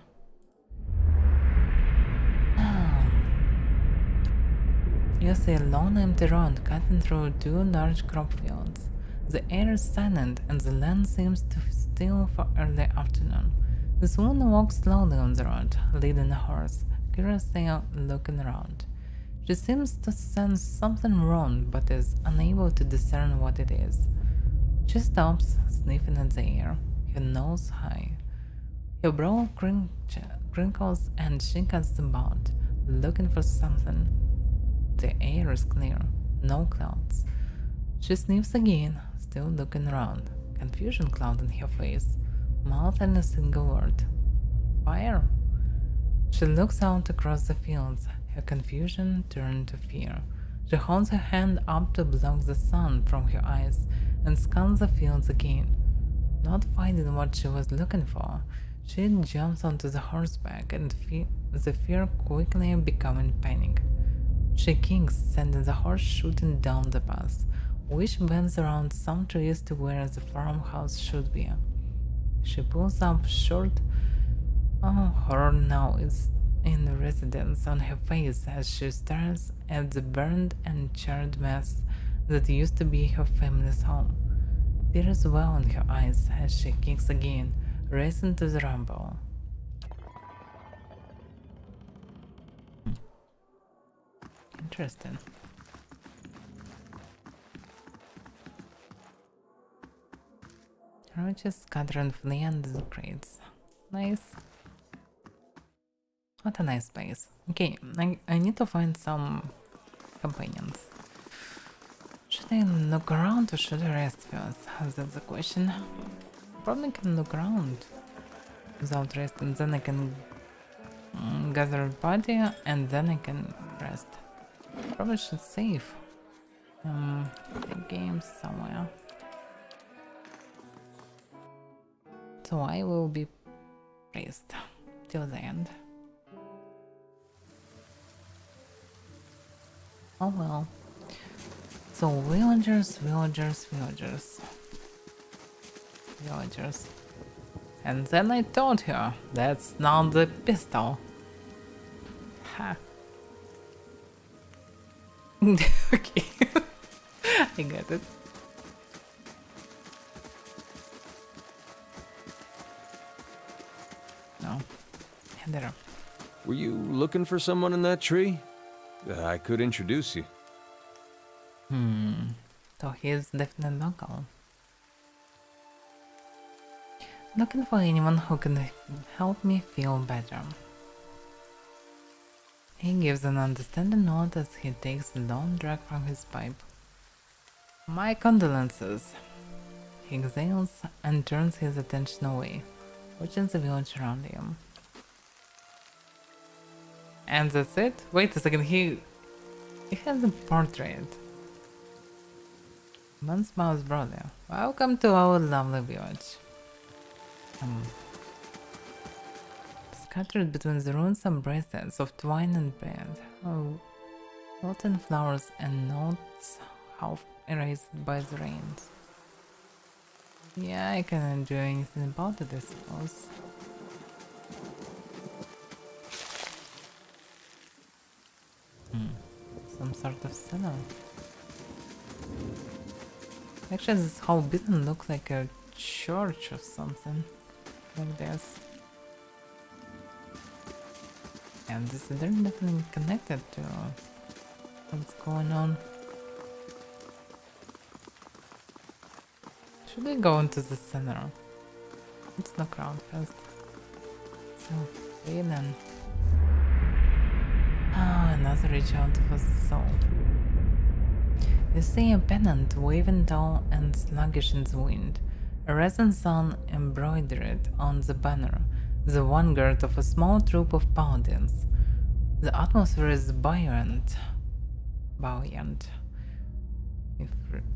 You see a long empty road cutting through two large crop fields. The air is silent and the land seems to still for early afternoon. This woman walks slowly on the road, leading a horse, curiously looking around. She seems to sense something wrong but is unable to discern what it is. She stops, sniffing at the air, her nose high. Her brow crinkles and she casts about, looking for something. The air is clear, no clouds. She sniffs again, still looking around, confusion clouding her face, mouthing a single word. Fire! She looks out across the fields, her confusion turned to fear. She holds her hand up to block the sun from her eyes and scans the fields again. Not finding what she was looking for, she jumps onto the horseback and the fear quickly becoming panic. She kicks, sending the horse shooting down the path, which bends around some trees to where the farmhouse should be. She pulls up short. Oh, horror now is in the residence on her face as she stares at the burned and charred mess that used to be her family's home. Tears well in her eyes as she kicks again, racing to the rumble. Interesting. Roaches scatter and flee under the crates. Nice. What a nice place. Okay, I need to find some companions. Should I look around or should I rest first? That's the question. Probably can look around without rest, and then I can gather a party and then I can rest. Probably should save the game somewhere. So I will be praised till the end. Oh well. So villagers. And then I told her that's not the pistol. Ha. Okay. I got it. No. There. Were you looking for someone in that tree? I could introduce you. So he's definitely local. Looking for anyone who can help me feel better. He gives an understanding nod as he takes a long drag from his pipe. My condolences. He exhales and turns his attention away, watching the village around him. And that's it? Wait a second, he has a portrait. Mansmouth's brother. Welcome to our lovely village. Scattered between the ruins are bracelets of twine and bread. Oh, rotten flowers and notes half erased by the rains. Yeah, I cannot do anything about it, I suppose. Some sort of cellar. Actually, this whole building looks like a church or something like this. And this is definitely connected to what's going on. Should we go into the center? Let's look around first. So, feeling. Ah, another reach out for the soul. You see a pennant waving tall and sluggish in the wind, a resin sun embroidered on the banner, the vanguard of a small troop of paladins. The atmosphere is buoyant,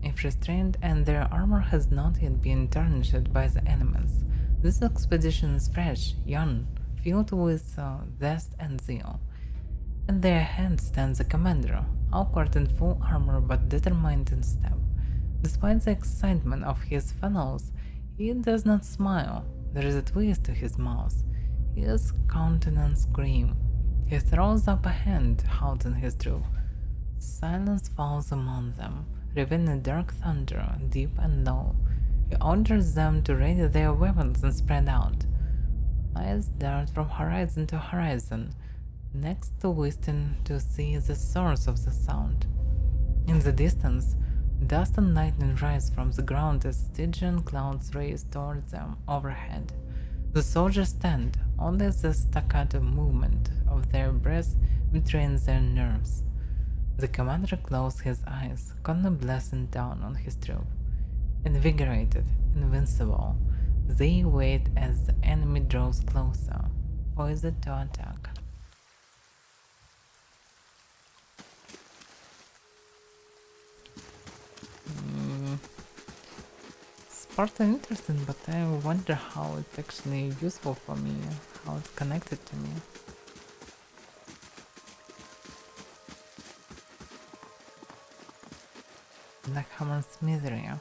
if restrained, and their armor has not yet been tarnished by the elements. This expedition is fresh, young, filled with zest and zeal. At their head stands the commander, awkward in full armor but determined in step. Despite the excitement of his fellows, he does not smile. There is a twist to his mouth. His countenance grim. He throws up a hand, halting his troop. Silence falls among them, revealing dark thunder, deep and low. He orders them to ready their weapons and spread out. Eyes dart from horizon to horizon, next to wishing to see the source of the sound. In the distance, dust and lightning rise from the ground as Stygian clouds race towards them overhead. The soldiers stand, only the staccato movement of their breaths betrays their nerves. The commander closes his eyes, calmly blessing down on his troop. Invigorated, invincible, they wait as the enemy draws closer, poised to attack. It's part interesting, but I wonder how it's actually useful for me, how it's connected to me. Black Hammer Smithery.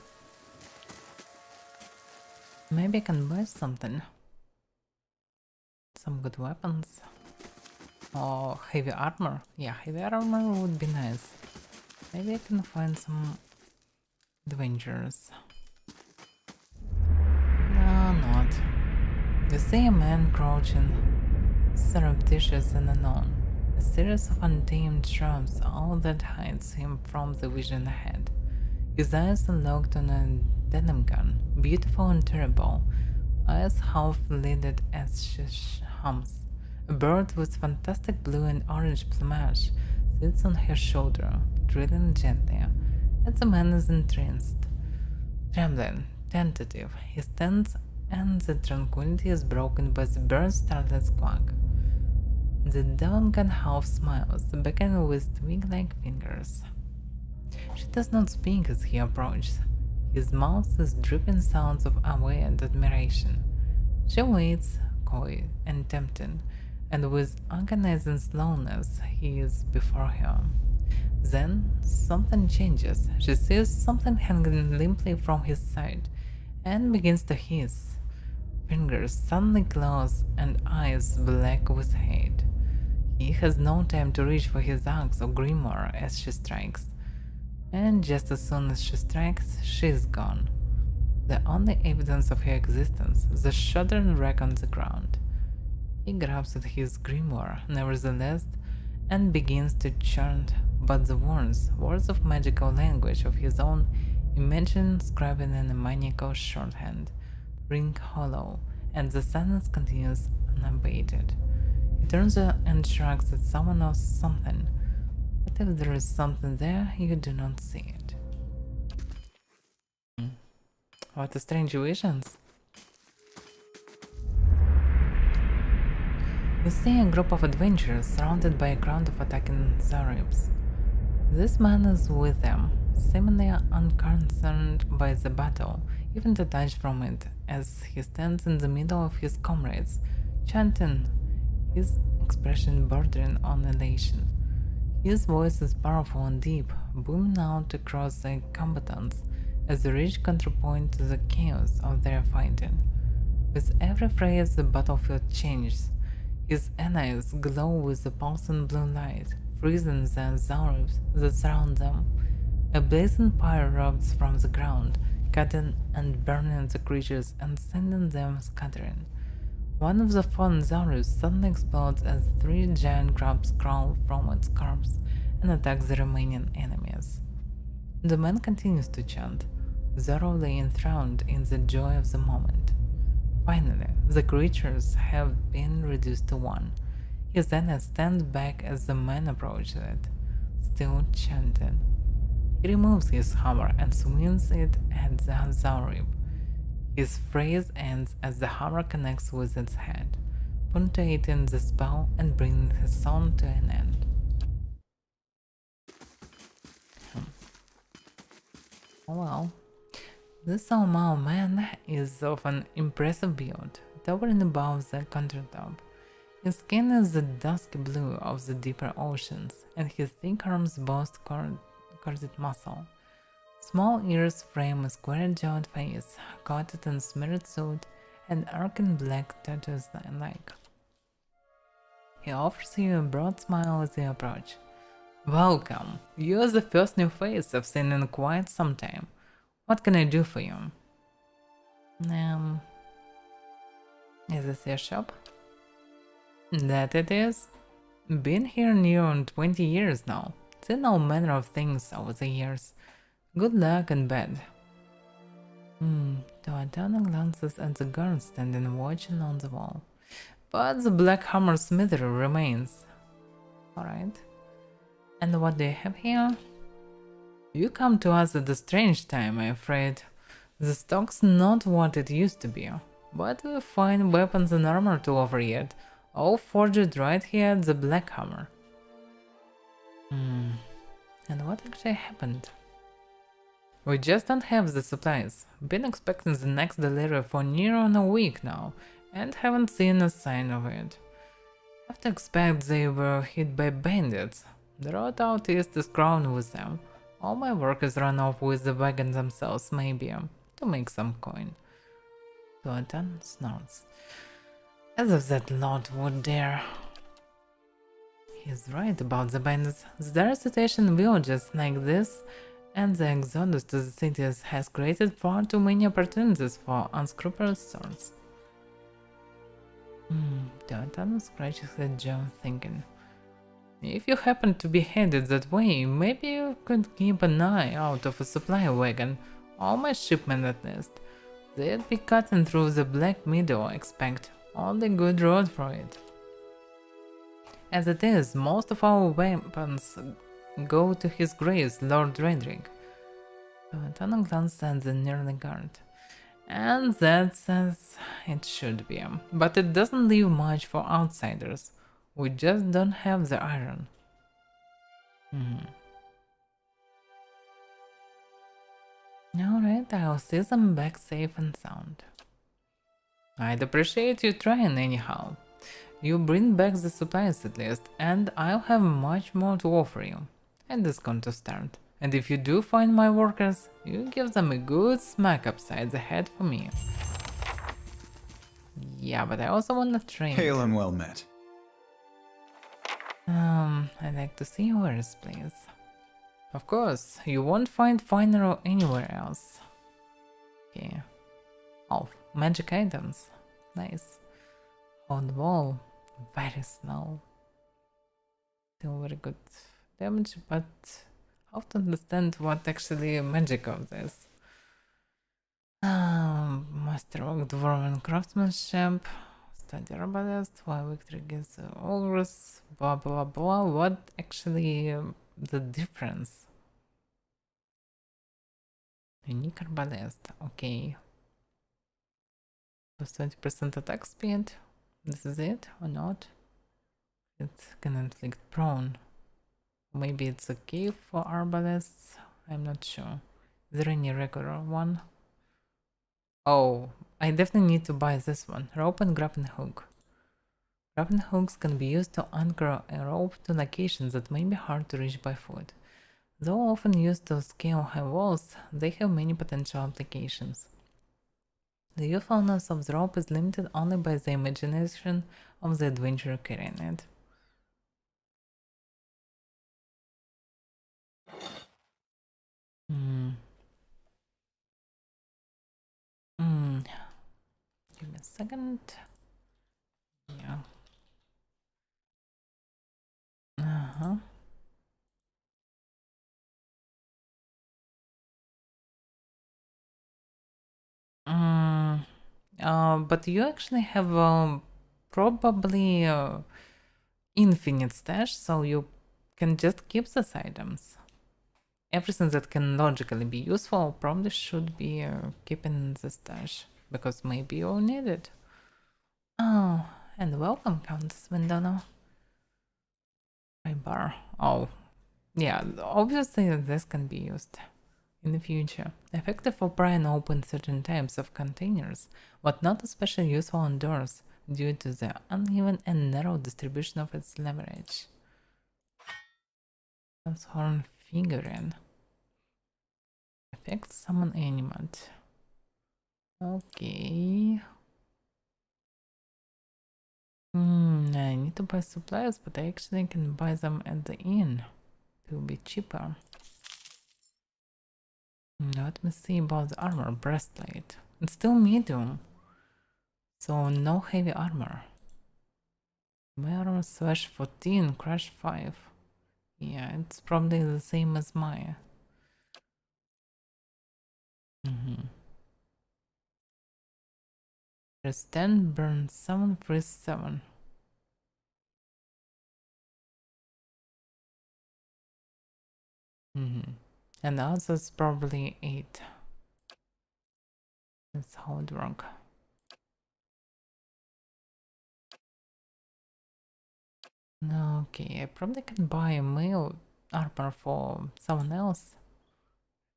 Maybe I can buy something. Some good weapons. Or heavy armor. Yeah, heavy armor would be nice. Maybe I can find some adventures. No, not. You see a man crouching, surreptitious and unknown. A series of untamed traps, all that hides him from the vision ahead. His eyes are locked on a denim gun, beautiful and terrible, eyes half-lidded as she hums. A bird with fantastic blue and orange plumage sits on her shoulder, drilling gently, as the man is entranced. Trembling, tentative, he stands, and the tranquility is broken by the bird's startled squawk. The Dawngun half smiles, beckoning with twig-like fingers. She does not speak as he approaches. His mouth is dripping sounds of awe and admiration. She waits, coy and tempting, and with agonizing slowness he is before her. Then something changes. She sees something hanging limply from his side, and begins to hiss. Fingers suddenly close and eyes black with hate. He has no time to reach for his axe or grimoire as she strikes. And just as soon as she strikes, she is gone. The only evidence of her existence, the shuddering wreck on the ground. He grabs at his grimoire, nevertheless, and begins to chant, but the words of magical language of his own, imagine scribing in a maniacal shorthand, ring hollow, and the silence continues unabated. He turns and shrugs at someone or something, but if there is something there, you do not see it. What a strange visions. You see a group of adventurers surrounded by a crowd of attacking Zaribs. This man is with them, seemingly unconcerned by the battle, even detached from it, as he stands in the middle of his comrades, chanting, his expression bordering on elation. His voice is powerful and deep, booming out across the combatants as a rich counterpoint to the chaos of their fighting. With every phrase the battlefield changes. His eyes glow with the pulsing blue light, freezing the Zaribs that surround them. A blazing fire erupts from the ground, cutting and burning the creatures and sending them scattering. One of the fallen Zaribs suddenly explodes as 3 giant crabs crawl from its corpse and attack the remaining enemies. The man continues to chant, thoroughly enthroned in the joy of the moment. Finally, the creatures have been reduced to 1. His enemy stands back as the man approaches it, still chanting. He removes his hammer and swings it at the Zarib. His phrase ends as the hammer connects with its head, punctuating the spell and bringing his song to an end. Oh well. This Almao man is of an impressive build, towering above the countertop. His skin is the dusky blue of the deeper oceans, and his thick arms boast corded muscle. Small ears frame a square-jawed face, coated in smeared soot and arcing black tattoos like. He offers you a broad smile as you approach. Welcome! You are the first new face I've seen in quite some time. What can I do for you? Is this your shop? That it is. Been here near on 20 years now. Seen all manner of things over the years. Good luck and bad. Toadana glances at the guard standing watching on the wall. But the Black Hammer Smithery remains. Alright. And what do you have here? You come to us at a strange time, I'm afraid. The stock's not what it used to be, but we find weapons and armor to offer yet, all forged right here at the Black Hammer. And what actually happened? We just don't have the supplies. Been expecting the next delivery for near on a week now, and haven't seen a sign of it. Have to expect they were hit by bandits. The road out east is crowded with them. All my workers run off with the wagon themselves, maybe, to make some coin. Toatan snorts. As if that lot would dare. He's right about the bandits. There are situations in villages like this, and the exodus to the cities has created far too many opportunities for unscrupulous swords. Toatan scratches his jaw thinking. If you happen to be headed that way, maybe you could keep an eye out of a supply wagon, or my shipment at least. They'd be cutting through the Black Meadow, I expect. All the good road for it. As it is, most of our weapons go to his grace, Lord Redrick. Toatan glanced at the nearly guard. And that's as it should be. But it doesn't leave much for outsiders. We just don't have the iron. Alright, I'll see them back safe and sound. I'd appreciate you trying anyhow. You bring back the supplies at least, and I'll have much more to offer you. And it's going to start. And if you do find my workers, you give them a good smack upside the head for me. Yeah, but I also wanna train. Hail and well met. I'd like to see yours, please. Of course, you won't find finer anywhere else. Okay. Oh, magic items. Nice. Hot wall. Very slow. Still very good damage, but how to understand what actually magic of this? Master of Dwarven Craftsmanship. Study Arbalest, while victory gives the ogres, blah blah blah. What actually the difference? Unique Arbalest, okay. Plus 20% attack speed. This is it or not? It can inflict prone. Maybe it's okay for Arbalests. I'm not sure. Is there any regular one? Oh, I definitely need to buy this one. Rope and grappling hook. Grappling hooks can be used to anchor a rope to locations that may be hard to reach by foot. Though often used to scale high walls, they have many potential applications. The usefulness of the rope is limited only by the imagination of the adventurer carrying it. Give me a second. Yeah. But you actually have probably infinite stash, so you can just keep these items. Everything that can logically be useful probably should be keeping the stash, because maybe you'll need it. Oh, and welcome, Countess Vendano. Bar. Oh, yeah, obviously this can be used in the future. Effective for prying open certain types of containers, but not especially useful on doors due to the uneven and narrow distribution of its leverage. Transform figurine. Effect summon animate. Okay. I need to buy supplies, but I actually can buy them at the inn. It will be cheaper. Let me see about the armor. Breastplate. It's still medium, so no heavy armor. My armor slash 14, crash 5. Yeah, it's probably the same as my. Press 10, burn 7, freeze 7. And the other is probably 8. That's how it works. Okay, I probably can buy a male armor for someone else.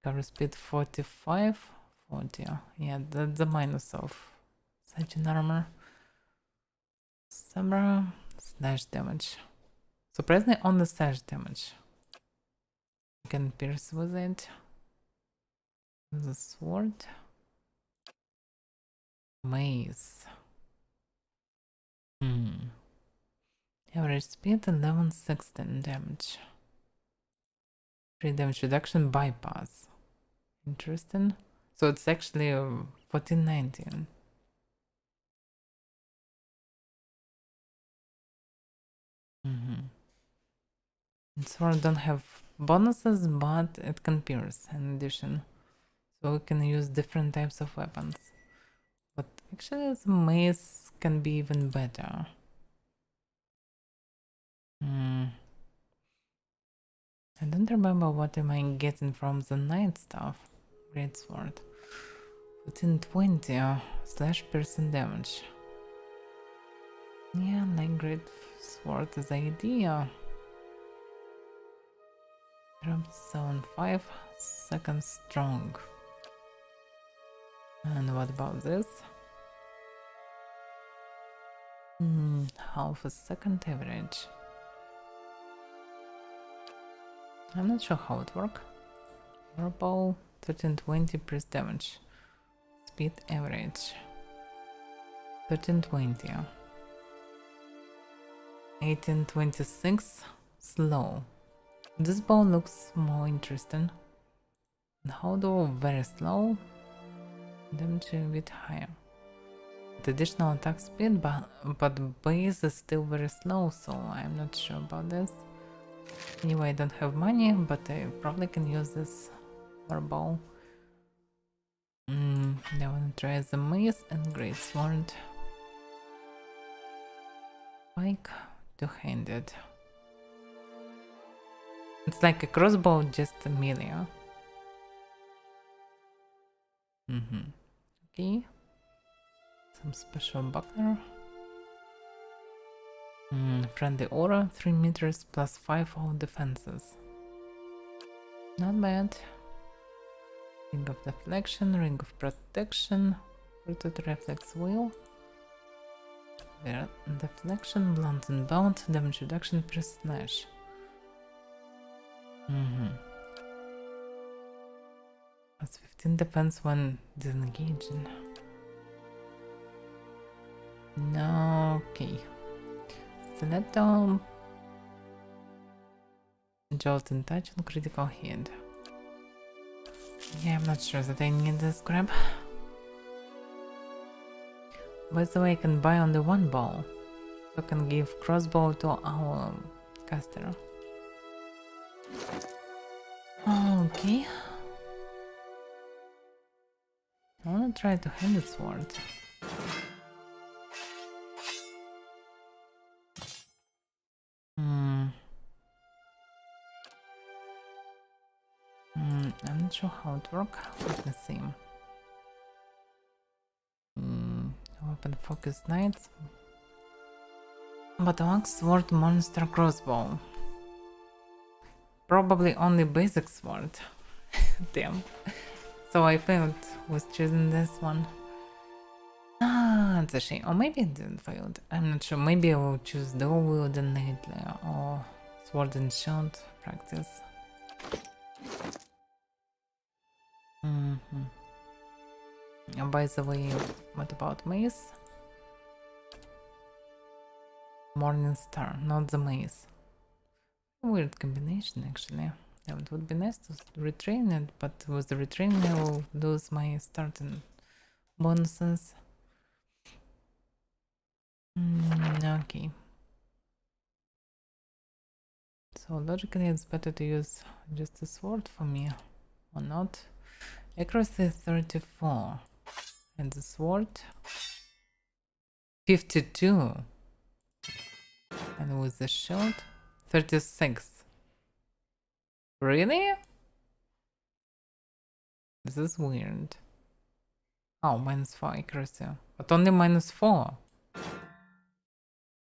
Cover speed 45, 40. Yeah, that's the minus of such an armor. Slash damage. Surprisingly, on the slash damage. can pierce with it. The sword. Mace. Average speed 1116 damage. 3 damage reduction bypass. Interesting. So it's actually 1419. And sword don't have bonuses, but it can pierce in addition. So we can use different types of weapons. But actually the mace can be even better. I don't remember what am I getting from the knight stuff. Great sword. 1420 slash person damage. Yeah, like great sword is the idea. Dropped 7-5, second strong. And what about this? Half a second average. I'm not sure how it works. Purple 1320 press damage. Speed average 1320. 1826 slow. This bow looks more interesting. And how do very slow? Damage a bit higher. The additional attack speed, but base is still very slow, so I'm not sure about this. Anyway, I don't have money, but I probably can use this for bow. I wanna try the mace and great sword. Pike, two-handed. It's like a crossbow, just a melee. Okay. Some special buckler. Friendly aura, 3 meters plus 5 all defenses. Not bad. Ring of deflection, ring of protection, fortitude reflex wheel. Deflection, blunt and bound, damage reduction per slash. Plus 15 defense when disengaging. No, okay. Stiletto. Jolt and touch and critical hit. Yeah, I'm not sure that I need this grab. By the way, I can buy only one ball. So I can give crossbow to our caster. Okay. I wanna try to handed sword. I'm not sure how it works. Let me see. Weapon focus knights. But axe sword monster crossbow. Probably only basic sword. Damn. So I failed with choosing this one. It's a shame. Or maybe it didn't fail. I'm not sure. Maybe I will choose dual wield and lately, or sword and shield practice. And by the way, what about mace? Morning Star, not the mace. Weird combination actually. Yeah, it would be nice to retrain it, but with the retraining I will lose my starting bonuses. Okay. So logically it's better to use just a sword for me, or not. Accuracy 34. And the sword 52. And with the shield 36. Really? This is weird. Oh, -4 accuracy. But only -4.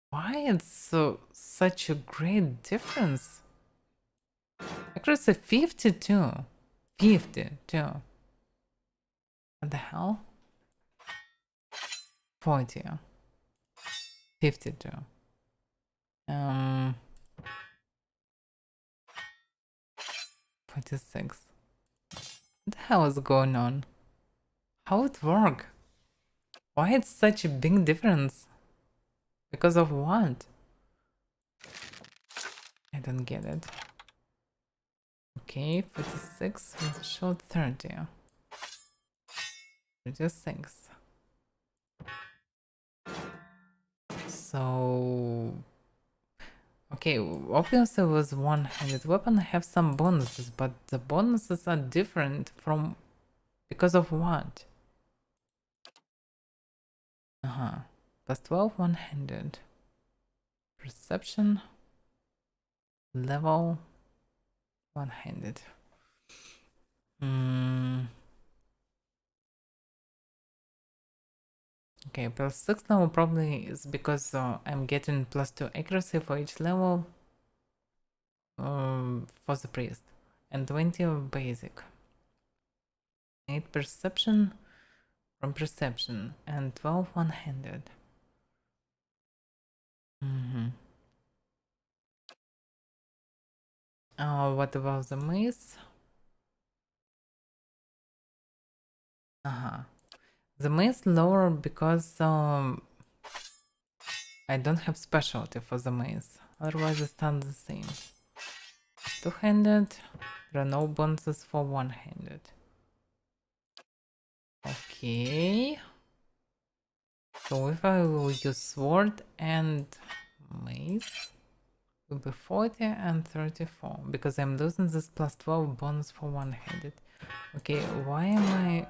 Why it's such a great difference? Accuracy 52. 52. What the hell? 40. 52. 46. What the hell is going on? How it work? Why it's such a big difference? Because of what? I don't get it. Okay, 46 with short 30. 36. So... Okay, obviously with one-handed weapon I have some bonuses, but the bonuses are different from... Because of what? Plus 12 one-handed. Perception. Level. One-handed. Okay, plus 6 level probably is because I'm getting plus 2 accuracy for each level for the priest. And 20 of basic. 8 perception from perception and 12 one-handed. What about the mace? The mace lower because I don't have specialty for the mace. Otherwise it stands the same. Two-handed, there are no bonuses for one-handed. Okay. So if I will use sword and mace, it will be 40 and 34 because I'm losing this plus 12 bonus for one-handed. Okay, why am I...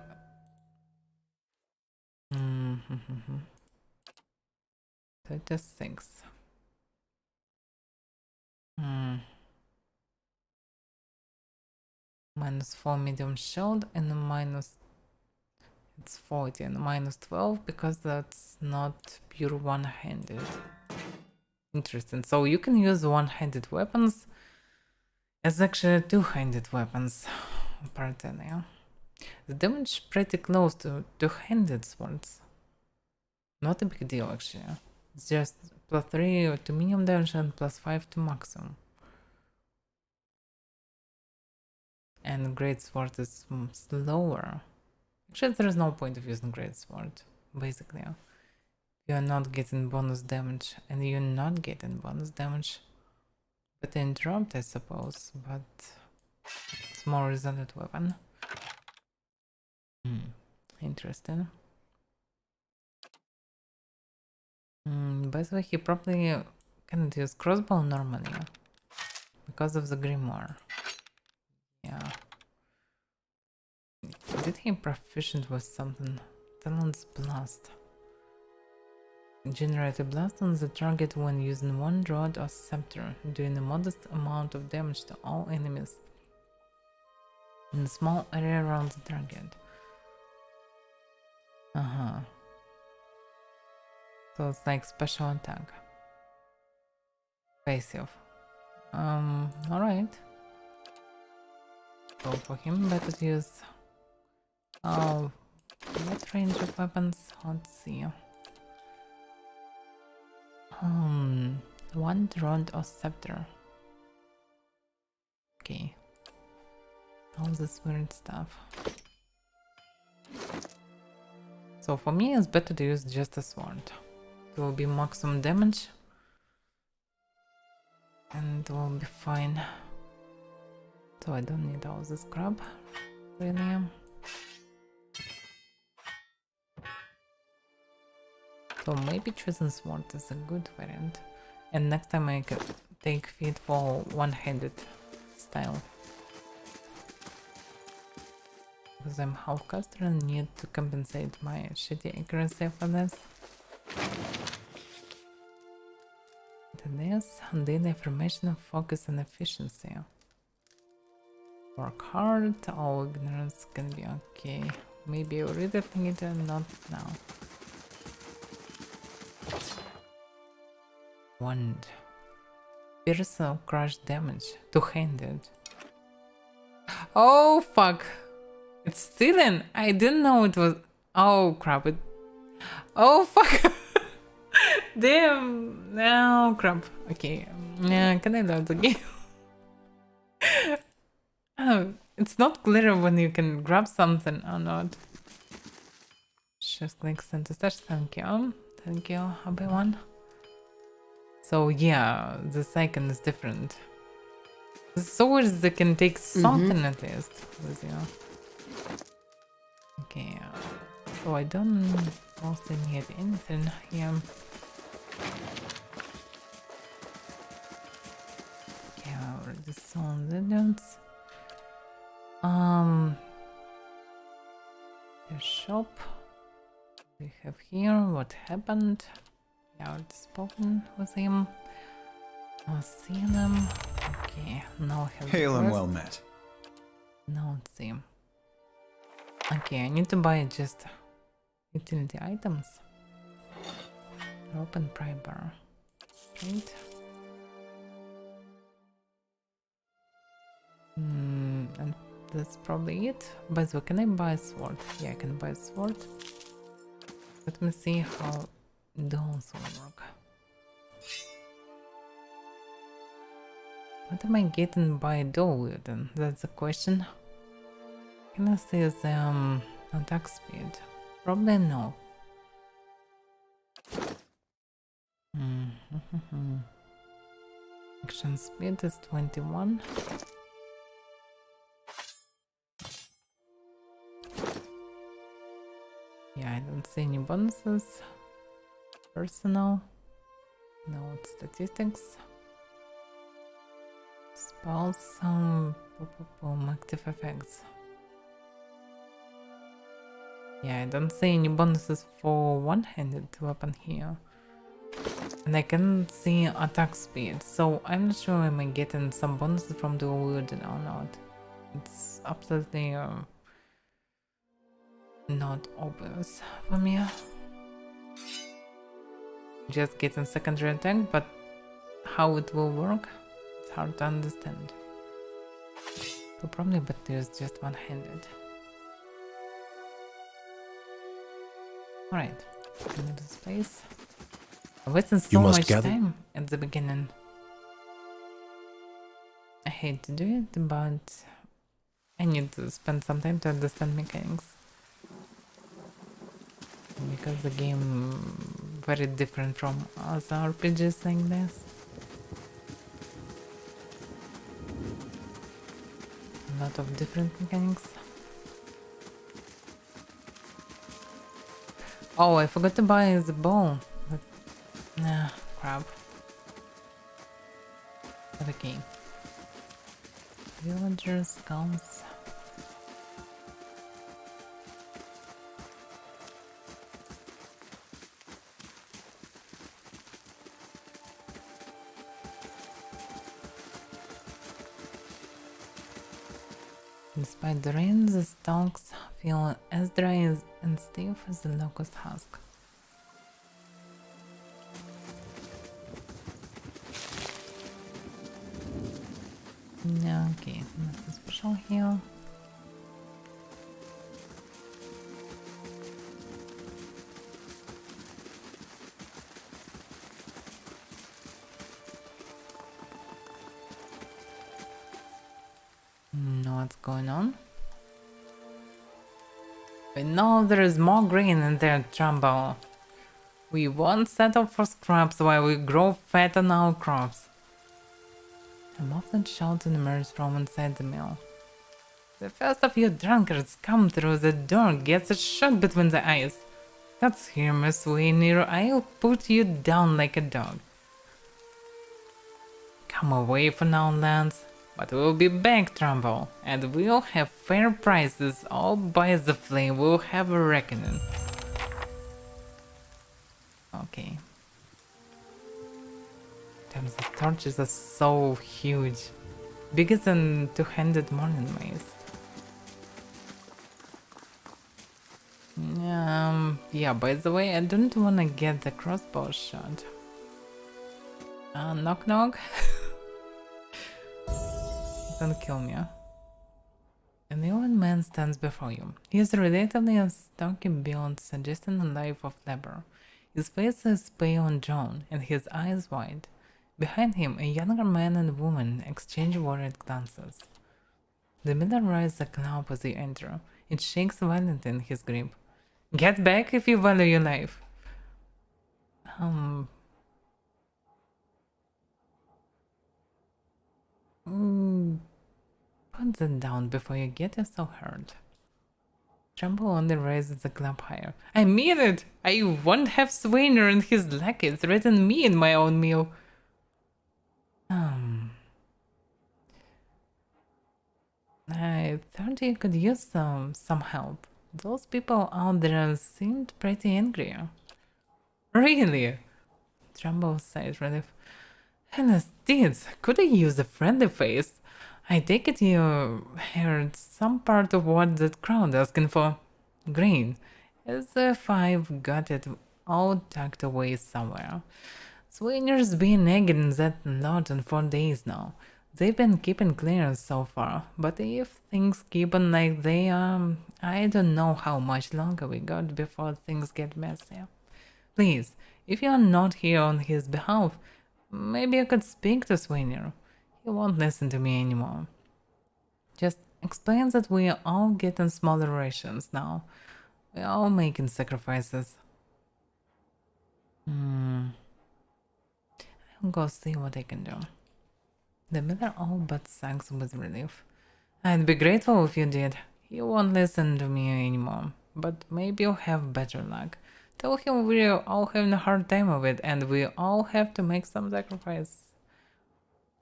36. Minus 4 medium shield and minus... It's 40 and minus 12 because that's not pure one-handed. Interesting. So you can use one-handed weapons as actually two-handed weapons. Apparently, yeah. The damage pretty close to two-handed swords. Not a big deal actually. It's just plus 3 to minimum damage and plus 5 to maximum. And great sword is slower. Actually, there is no point of using great sword. Basically, you are not getting bonus damage, and you're not getting bonus damage. But interrupt, I suppose. But it's more resilient weapon. Interesting. By the way, he probably cannot use crossbow normally because of the grimoire. Yeah. Did he proficient with something? Talon's blast. Generate a blast on the target when using one rod or scepter, doing a modest amount of damage to all enemies in a small area around the target. So it's like special attack. Passive. Alright. So for him, better to use... what range of weapons? Let's see. One rod or scepter. Okay. All this weird stuff. So for me, it's better to use just a sword. It will be maximum damage. And it will be fine. So I don't need all this crap. Really. So maybe choosing sword is a good variant. And next time I can take feet for one-handed style. Because I'm half-caster and need to compensate my shitty accuracy for this. This, daily affirmation of focus and efficiency. Work hard, all ignorance can be okay. Maybe you really need it, not now. Wand. Personal crush damage. Two-handed. Oh fuck! It's stealing! I didn't know it was... Oh crap, it... Oh fuck! Damn! Oh crap. Okay. Yeah, can I load the game? Oh, it's not clear when you can grab something or not. Just click send to stash. Thank you. Thank you, everyone. So yeah, this icon is different. The swords that can take something at least with you. Okay, so I don't also need anything here. Okay, I already saw legends. The shop we have here. What happened? I already spoken with him. I'll see them. Okay, now I have Hail the and quest. well met. Now let's see. Okay, I need to buy just utility items. Open pry bar. Right. And that's probably it. By the way, can I buy a sword? Yeah, I can buy a sword. Let me see how those will work. What am I getting by dual then? That's the question. Can I see the attack speed? Probably no. Action speed is 21. Yeah, I don't see any bonuses. Personal. No, it's statistics. Spells, active effects. Yeah, I don't see any bonuses for one-handed weapon here. And I can see attack speed, so I'm not sure am I getting some bonuses from the wielding or not. It's absolutely not obvious for me. Just getting secondary attack, but how it will work, it's hard to understand. So probably better is just one-handed. Alright, into space. I wasted so much time at the beginning. I hate to do it, but I need to spend some time to understand mechanics. Because the game very different from other RPGs like this. A lot of different mechanics. Oh, I forgot to buy the bow. But, nah, crap. But okay. Villagers, scouts. Despite the rain, the stalks feel as dry and stiff as the locust husk. Okay, nothing special here. What's going on? We know there is more grain in their jumbo. We won't settle for scraps while we grow fat on our crops. A muffled shout emerged from inside the mill. The first of you drunkards come through the door gets a shot between the eyes. That's here, Miss Wayne, or I'll put you down like a dog. Come away for now, lads. But we'll be back, Trumbull, and we'll have fair prices all by the flame. We'll have a reckoning. Okay. Damn, these torches are so huge. Bigger than two-handed morning mace. Yeah, by the way, I don't wanna get the crossbow shot. Knock knock. Don't kill me. An old man stands before you. He is relatively a stocky build, suggesting a life of labor. His face is pale and drawn, and his eyes wide. Behind him, a younger man and woman exchange worried glances. The miller raises a claw as you enter. It shakes violently in his grip. Get back if you value your life. Put that down before you get yourself hurt. Trumbull only raises the club higher. I mean it! I won't have Swainer and his lackeys threaten me in my own meal. I thought you could use some help. Those people out there seemed pretty angry. Really? Trumbull sighed relief. Hennes deeds, could I use a friendly face? I take it you heard some part of what that crowd asking for. Green, as if I've got it all tucked away somewhere. Swingers been nagging that Lawton for days now. They've been keeping clear so far, but if things keep on like they are, I don't know how much longer we got before things get messy. Please, if you're not here on his behalf, maybe I could speak to Swainer. He won't listen to me anymore. Just explain that we're all getting smaller rations now. We're all making sacrifices. I'll go see what I can do. The miller all but sags with relief. I'd be grateful if you did. He won't listen to me anymore, but maybe you'll have better luck. Tell him we're all having a hard time of it and we all have to make some sacrifice.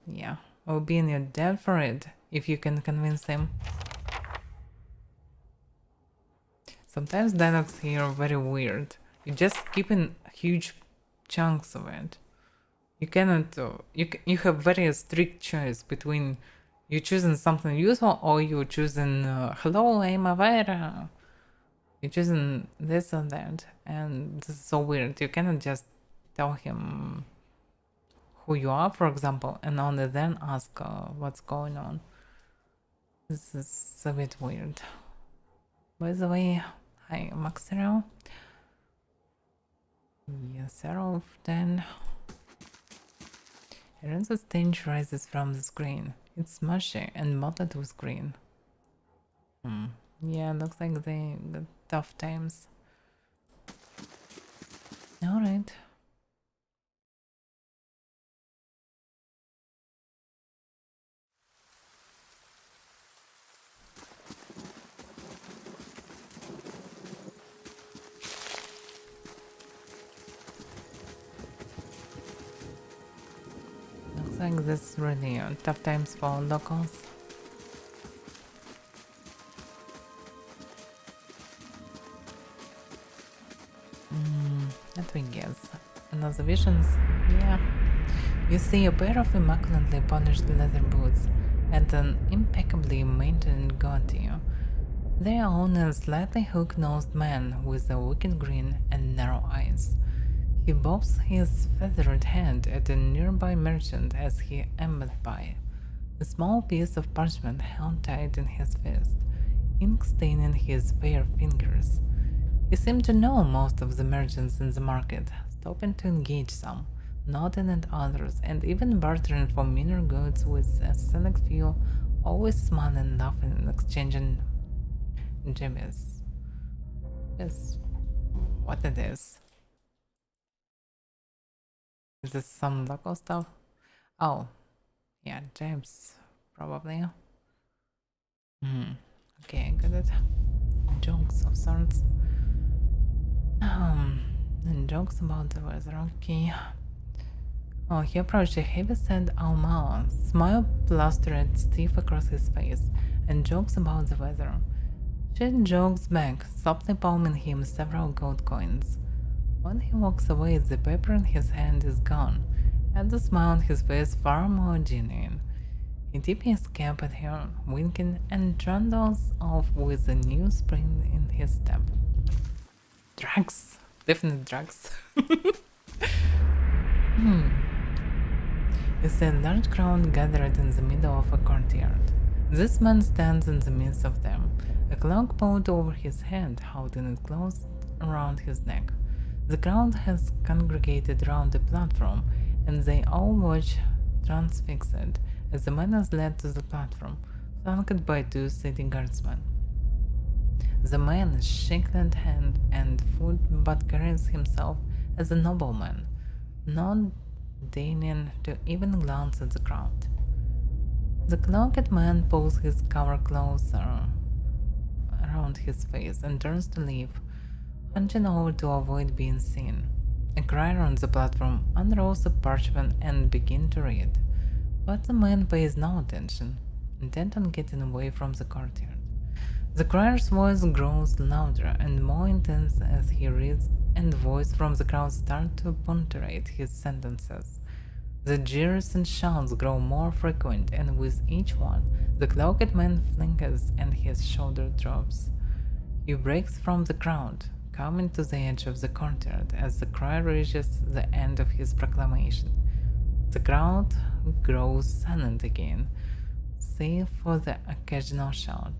Yeah, I'll be in your debt for it, if you can convince him. Sometimes dialogues here are very weird. You just keep in huge chunks of it. You cannot, you have very strict choice between you choosing something useful or you choosing, hello, I'm Avaira. You're choosing this or that, and this is so weird. You cannot just tell him who you are, for example, and only then ask what's going on. This is a bit weird. By the way, hi, Maxero. Yes, of 10. A stench rises from the screen. It's mushy and mottled with green. Yeah, looks like they got tough times. Alright. Looks like this really tough times for locals. Let me guess. Another visions? Yeah. You see a pair of immaculately polished leather boots and an impeccably maintained goatee. They are only a slightly hook-nosed man with a wicked grin and narrow eyes. He bobs his feathered head at a nearby merchant as he ambled by, a small piece of parchment held tight in his fist, ink staining his fair fingers. He seemed to know most of the merchants in the market, stopping to engage some, nodding at others, and even bartering for meaner goods with a select few, always smiling, laughing, and exchanging jibes. Is what it is. Is this some local stuff? Oh, yeah, jibes, probably. Okay, I got it. Jokes of sorts. And jokes about the weather, okay. Oh, he approached a heavy-set Almao, smile plastered stiff across his face, and jokes about the weather. She jokes back, softly palming him several gold coins. When he walks away, the paper in his hand is gone, and the smile on his face far more genuine. He tips his cap at her, winking, and trundles off with a new spring in his step. Drugs. Definite drugs. You see a large crowd gathered in the middle of a courtyard. This man stands in the midst of them, a cloak pulled over his head, holding it close around his neck. The crowd has congregated around the platform, and they all watch transfixed as the man is led to the platform, flanked by two city guardsmen. The man is shaken hand and foot, but carries himself as a nobleman, not deigning to even glance at the crowd. The cloaked man pulls his cover closer around his face and turns to leave, hunching over to avoid being seen. A crier on the platform unrolls a parchment and begins to read, but the man pays no attention, intent on getting away from the courtyard. The crier's voice grows louder and more intense as he reads, and voices from the crowd start to punctuate his sentences. The jeers and shouts grow more frequent, and with each one, the cloaked man flinkers and his shoulder drops. He breaks from the crowd, coming to the edge of the courtyard as the crier reaches the end of his proclamation. The crowd grows silent again, save for the occasional shout.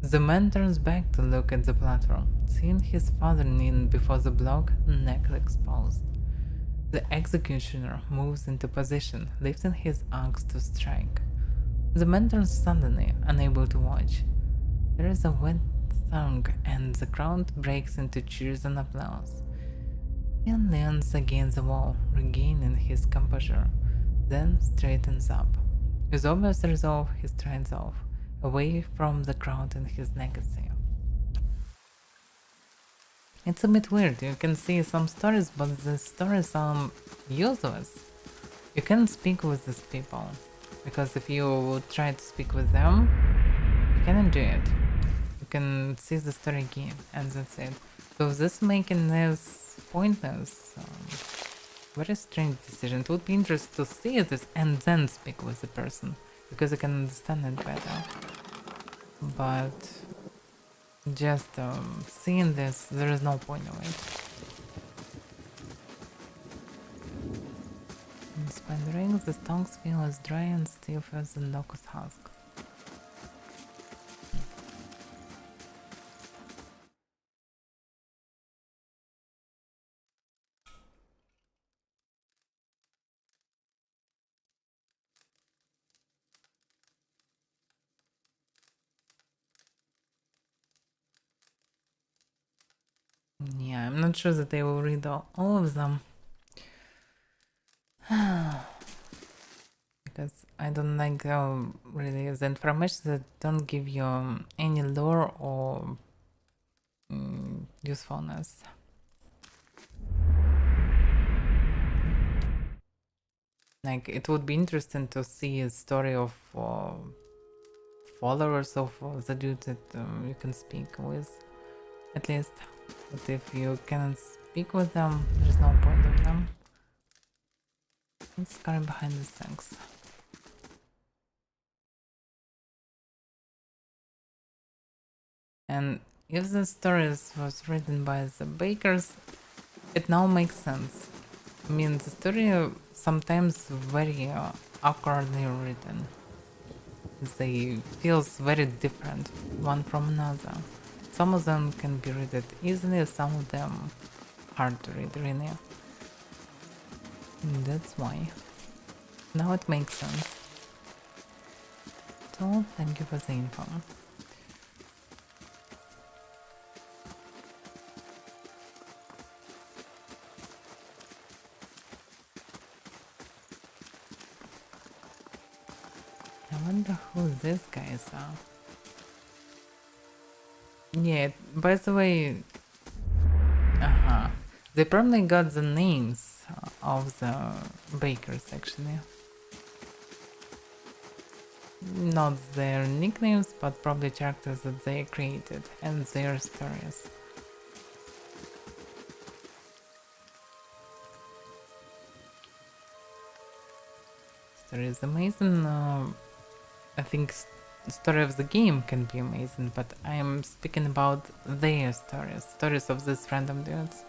The man turns back to look at the platform, seeing his father kneeling before the block, neck exposed. The executioner moves into position, lifting his axe to strike. The man turns suddenly, unable to watch. There is a wet thunk, and the crowd breaks into cheers and applause. He leans against the wall, regaining his composure, then straightens up. With obvious resolve, he strides off, away from the crowd and his legacy. It's a bit weird. You can see some stories, but the stories are useless. You can't speak with these people, because if you try to speak with them, you cannot do it. You can see the story again, and that's it. So this making this pointless. Very strange decision. It would be interesting to see this and then speak with the person, because I can understand it better. But just seeing this, there is no point of it. Despite the rings, the stalks feel as dry and stiff as a locust husk. Yeah, I'm not sure that I will read all of them. Because I don't like really the information that don't give you any lore or usefulness. Like, it would be interesting to see a story of followers of the dude that you can speak with, at least. But if you cannot speak with them, there's no point of them. Let's carry behind the things. And if the story was written by the bakers, it now makes sense. I mean, the story sometimes very awkwardly written. They feels very different one from another. Some of them can be read easily, some of them hard to read really. And that's why. Now it makes sense. So thank you for the info. I wonder who these guys are. Yeah, by the way, they probably got the names of the bakers actually. Not their nicknames, but probably characters that they created and their stories. Story is amazing. I think the story of the game can be amazing, but I am speaking about their stories of these random dudes.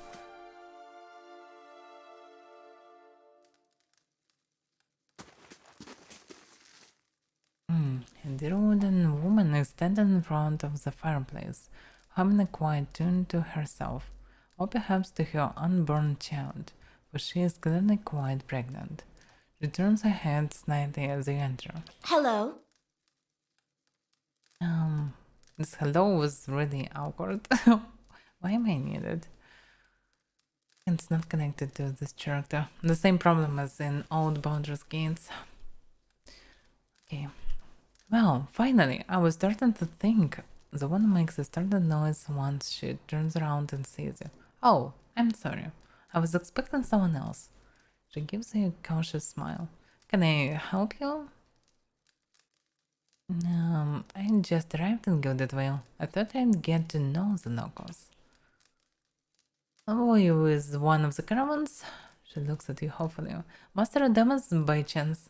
The wooden woman is standing in front of the fireplace, humming a quiet tune to herself, or perhaps to her unborn child, for she is clearly quite pregnant. She turns her head slightly as they enter. Hello. This hello was really awkward. Why am I needed? It's not connected to this character. The same problem as in old Baldur's Gates. Okay. Well, finally, I was starting to think. The one who makes a startled noise once she turns around and sees you. Oh, I'm sorry. I was expecting someone else. She gives you a cautious smile. Can I help you? I just arrived in Gilded Vale. I thought I'd get to know the locals. Were you with one of the caravans? She looks at you hopefully. Master Adamas by chance?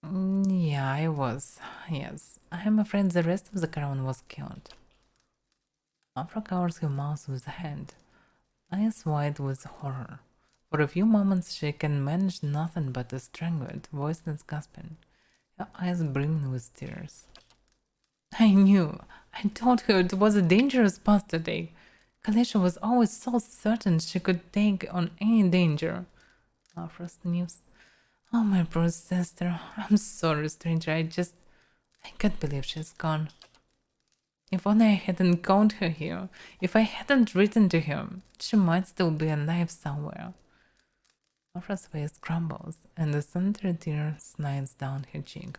Yeah, I was. Yes. I'm afraid the rest of the caravan was killed. Afra covers her mouth with a hand, eyes wide with horror. For a few moments she can manage nothing but a strangled, voiceless gasping, her eyes brimming with tears. I knew. I told her it was a dangerous path to take. Kalisha was always so certain she could take on any danger. Afra sniffs. Oh, my poor sister. I'm sorry, stranger. I can't believe she's gone. If only I hadn't called her here. If I hadn't written to her, she might still be alive somewhere. Afra's face crumbles, and a solitary tear slides down her cheek.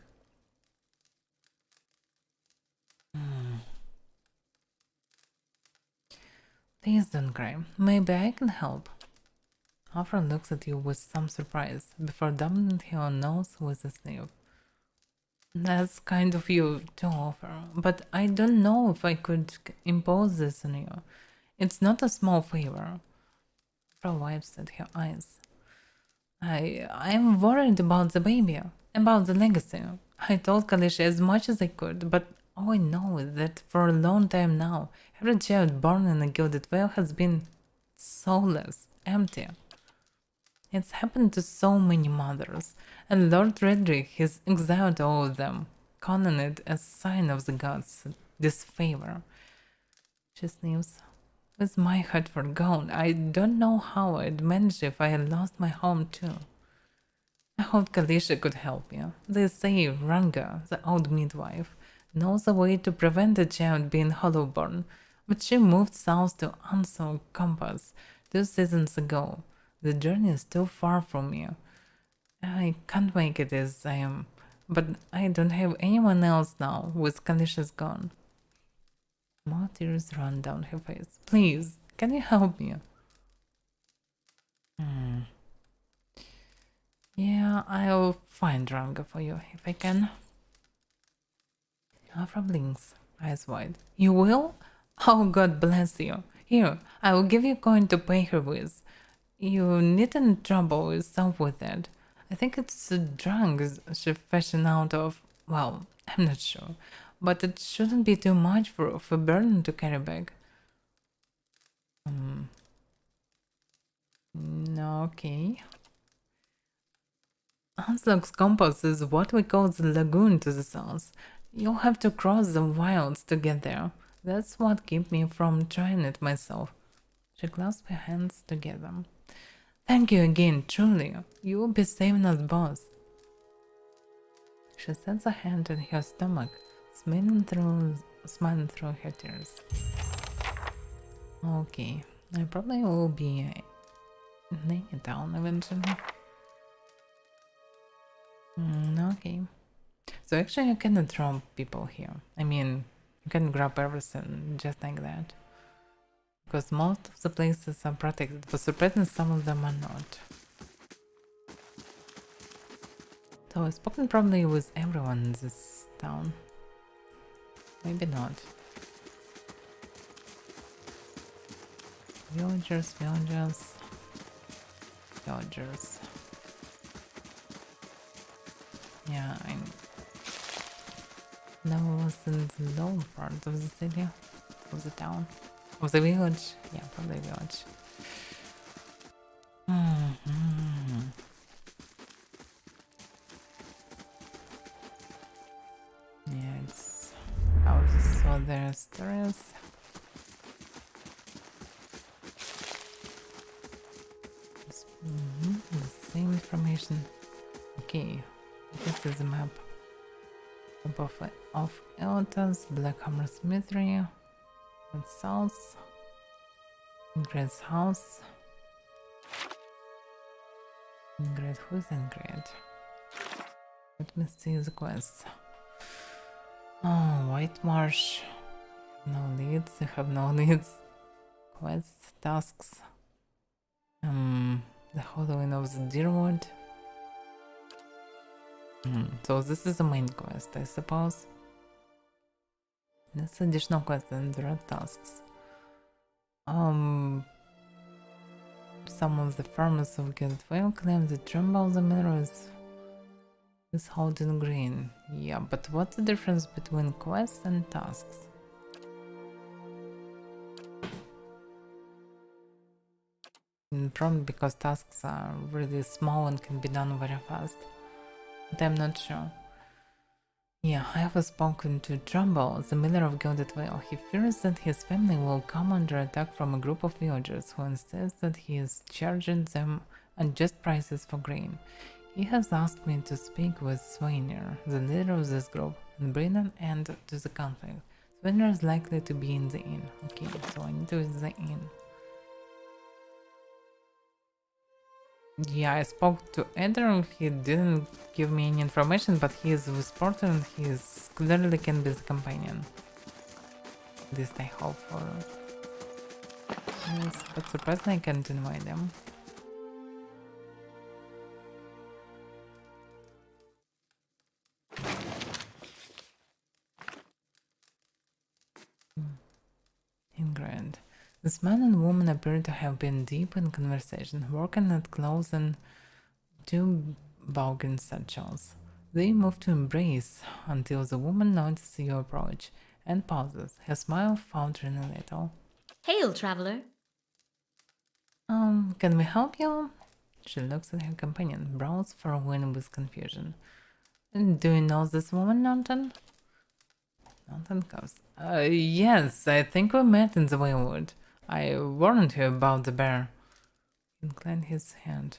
Please don't cry. Maybe I can help. Afra looks at you with some surprise, before doubling her nose with a sniff. That's kind of you to offer, but I don't know if I could impose this on you. It's not a small favor. Afra wipes at her eyes. I'm worried about the baby, about the legacy. I told Kalisha as much as I could, but all I know is that for a long time now, every child born in a Gilded Vale has been soulless, empty. It's happened to so many mothers, and Lord Redrick has exiled all of them, calling it a sign of the gods' disfavor. She sniffs. With my heart for gone, I don't know how I'd manage if I had lost my home too. I hoped Kalisha could help me. They say Ranga, the old midwife, knows a way to prevent a child being hollowborn, but she moved south to Ansel Compass 2 seasons ago. The journey is too far from me. I can't make it as I am, but I don't have anyone else now with Kalisha's gone. More tears run down her face. Please, can you help me? Yeah, I'll find Ranga for you if I can. Afra blinks, eyes wide. You will? Oh, God bless you. Here, I will give you a coin to pay her with. You needn't trouble yourself with that. I think it's a drunk she fashioned out of. Well, I'm not sure. But it shouldn't be too much for a burden to carry back. No, okay. Anslug's compass is what we call the lagoon to the south. You'll have to cross the wilds to get there. That's what kept me from trying it myself. She clasps her hands together. Thank you again, truly. You will be saving us both. She sets a hand on her stomach, smiling through her tears. Okay, I probably will be laying it down eventually. Okay. So actually you cannot drop people here. I mean, you can grab everything just like that. Because most of the places are protected, but surprisingly some of them are not. So I've spoken probably with everyone in this town. Maybe not. Villagers. Yeah, I never was in the lower part of the city, of the town, of the village. Yeah, probably village. Yeah, it's houses, so there's stairs. The same information. Okay, this is a map Group of Eotas, Black Hammer Smithery, and South, Ingrid's house. Ingrid, who's Ingrid? Let me see the quest. Oh, White Marsh. No leads, I have no leads. Quests, tasks. The Hollowing of the Deerwood. So this is the main quest, I suppose. This additional quest and there are tasks. Some of the farmers of Guildvale claim that Trumbull the Miller is holding green. Yeah, but what's the difference between quests and tasks? Probably because tasks are really small and can be done very fast. But I'm not sure. Yeah, I have spoken to Trumbull, the miller of Gilded Vale. He fears that his family will come under attack from a group of villagers who insists that he is charging them unjust prices for grain. He has asked me to speak with Swainer, the leader of this group, and bring an end to the conflict. Swainer is likely to be in the inn. Okay, so I need to visit the inn. Yeah, I spoke to Eder, he didn't give me any information, but he is with Porter and he is clearly can be the companion. At least I hope for. Yes, but surprisingly I can't invite them. Ingrid. This man and woman appear to have been deep in conversation, working at closing two bargain satchels. They move to embrace until the woman notices your approach and pauses, her smile faltering a little. Hail, traveler. Can we help you? She looks at her companion, brows furrowing with confusion. Do you know this woman, Norton? Norton comes. Yes, I think we met in the Waywood. I warned you about the bear. He inclined his hand.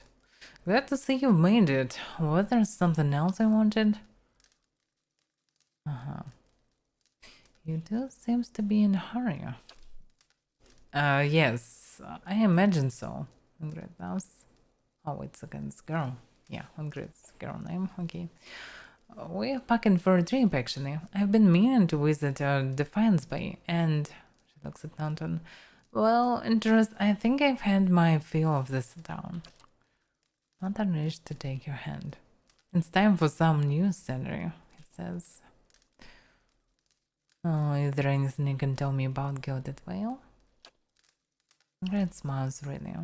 Glad to see you made it. Was there something else I wanted? You do seems to be in a hurry. Yes, I imagine so. Ingrid knows. Oh, it's against girl. Yeah, Ingrid's girl name. Okay. We're packing for a trip, actually. I've been meaning to visit Defiance Bay, and she looks at Norton. Well, interest, I think I've had my fill of this town. Norton reached to take your hand. It's time for some news, scenery, he says. Oh, is there anything you can tell me about Gilded Vale? Ingrid smiles really.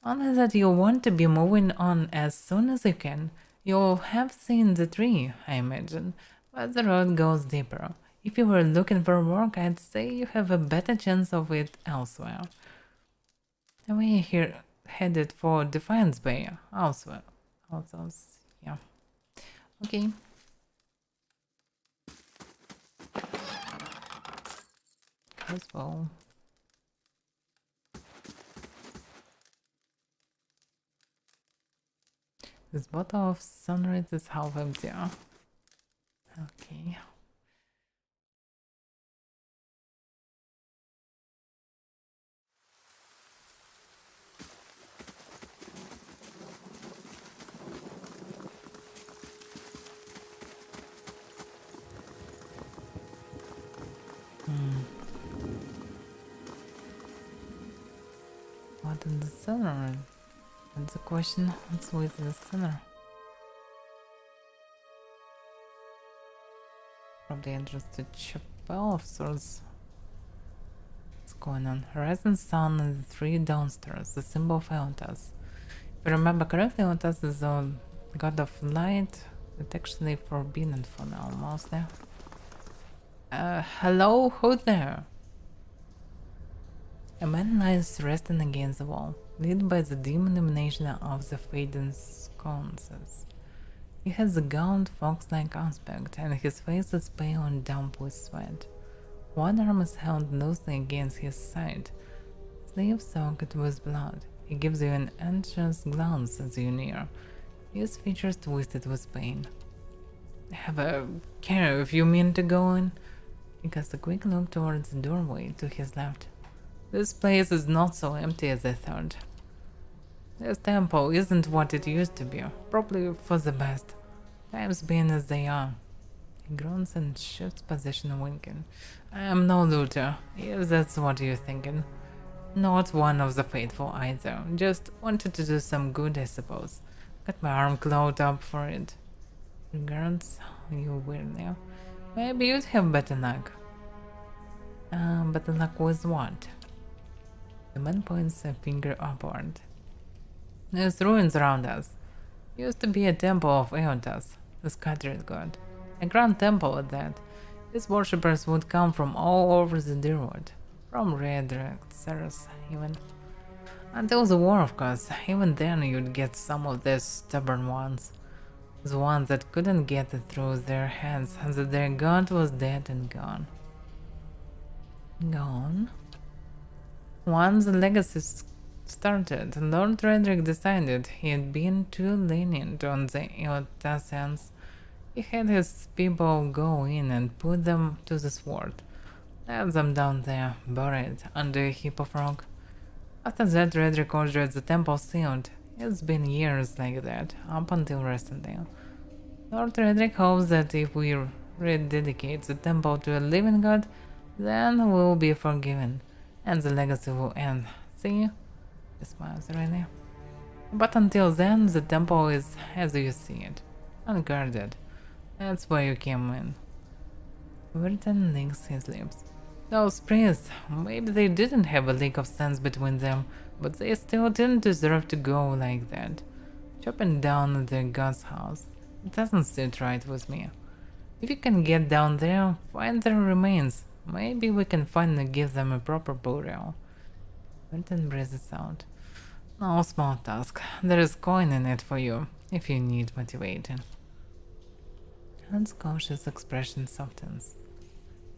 Only that you want to be moving on as soon as you can. You'll have seen the tree, I imagine, but the road goes deeper. If you were looking for work, I'd say you have a better chance of it elsewhere. We're here headed for Defiance Bay, elsewhere. Also, yeah. Okay. Crossbow. This bottle of sunrise is half empty. Okay. What in the cellar? That's the question. What's with the cellar? Probably interested chapel of sorts. What's going on? Rising sun and the three downstairs, the symbol of Eotas. If I remember correctly, Eotas is the god of light. It's actually forbidden for now, mostly. Hello? Who's there? A man lies resting against the wall, lit by the dim illumination of the fading sconces. He has a gaunt, fox-like aspect, and his face is pale and damp with sweat. One arm is held loosely against his side, sleeve soaked with blood. He gives you an anxious glance as you near, his features twisted with pain. have a care if you mean to go in. He casts a quick look towards the doorway to his left. This place is not so empty as I thought. This temple isn't what it used to be, probably for the best. Times being as they are. He groans and shifts position, winking. I am no looter, if that's what you're thinking. Not one of the faithful either, just wanted to do some good, I suppose. Got my arm clawed up for it. Regards, you weirdly. Maybe you'd have better luck. Better luck with what? The man points a finger upward. There's ruins around us. Used to be a temple of Eotas, the scattered god. A grand temple at that. His worshippers would come from all over the Dirwood. From Redrect, Ceres, even. Until the war, of course. Even then you'd get some of the stubborn ones. The ones that couldn't get it through their heads that their god was dead and gone. Gone? Once the legacy started, Lord Redrick decided he had been too lenient on the Eotasians. He had his people go in and put them to the sword. Left them down there, buried under a heap of rock. After that, Redrick ordered the temple sealed. It's been years like that, up until recently. Lord Redrick hopes that if we rededicate the temple to a living god, then we'll be forgiven, and the legacy will end. See? He smiles really. But until then, the temple is as you see it, unguarded. That's why you came in. Wilton licks his lips. Those priests, maybe they didn't have a lick of sense between them, but they still didn't deserve to go like that. Chopping down their god's house. It doesn't sit right with me. If you can get down there, find their remains. Maybe we can finally give them a proper burial. Wilton breathes out. No small task. There is coin in it for you, if you need motivating. Hans' cautious expression softens.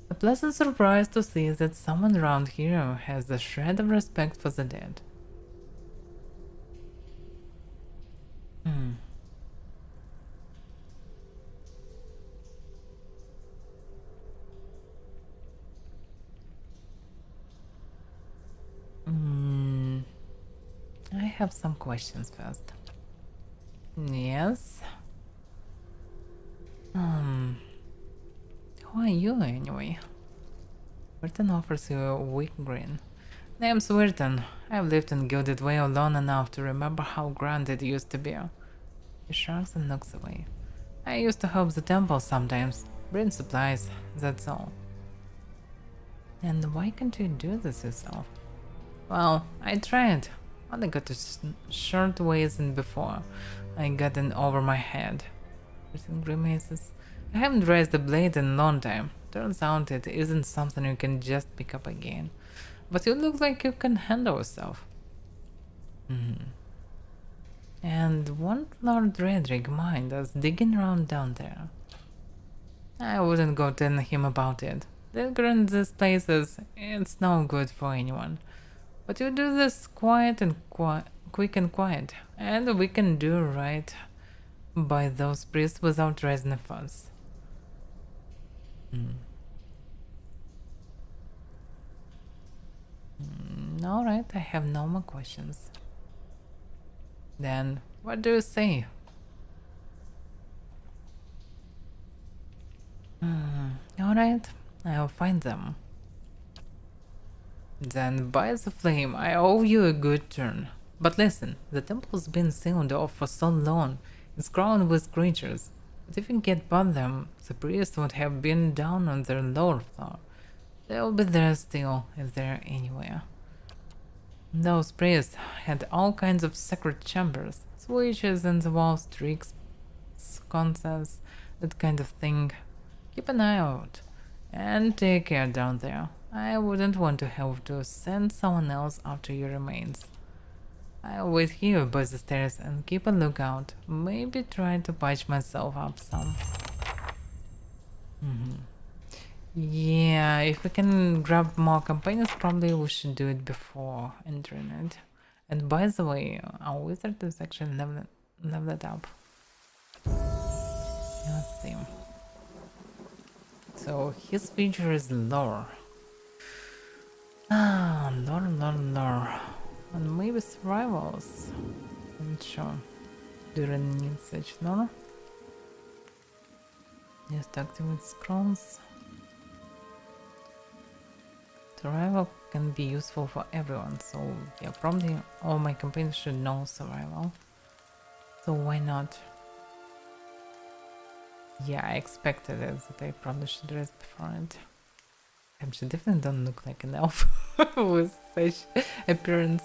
A pleasant surprise to see that someone around here has a shred of respect for the dead. I have some questions first. Yes? Who are you anyway? Wirton offers you a weak grin. Name's Wirton. I've lived in Gilded Vale long enough to remember how grand it used to be. He shrugs and looks away. I used to help the temple sometimes, bring supplies, that's all. And why can't you do this yourself? Well, I tried. Only got a short ways in before I got in over my head. Wirton grimaces. I haven't raised a blade in a long time. Turns out it isn't something you can just pick up again. But you look like you can handle yourself. And won't Lord Redrick mind us digging around down there? I wouldn't go telling him about it. Lingering in these places, it's no good for anyone. But you do this quick and quiet, and we can do right by those priests without raising a fuss. Alright, I have no more questions. Then, what do you say? Alright, I'll find them. Then, by the flame, I owe you a good turn. But listen, the temple's been sealed off for so long, it's crowded with creatures. But if you get by them, the priests would have been down on their lower floor. They'll be there still, if they're anywhere. Those priests had all kinds of secret chambers, switches in the walls, tricks, sconces, that kind of thing. Keep an eye out, and take care down there. I wouldn't want to have to send someone else after your remains. I'll wait here by the stairs and keep a lookout. Maybe try to patch myself up some. Yeah, if we can grab more companions, probably we should do it before entering it. And by the way, our wizard is actually leveled up. Let's see. So his feature is lore. Lore. And maybe survivals. I'm not sure. Do you really need such lore? Just activate scrolls. Survival can be useful for everyone, so yeah, probably all my companions should know survival. So why not? Yeah, I expected it, that I probably should rest before it. She definitely don't look like an elf with such appearance.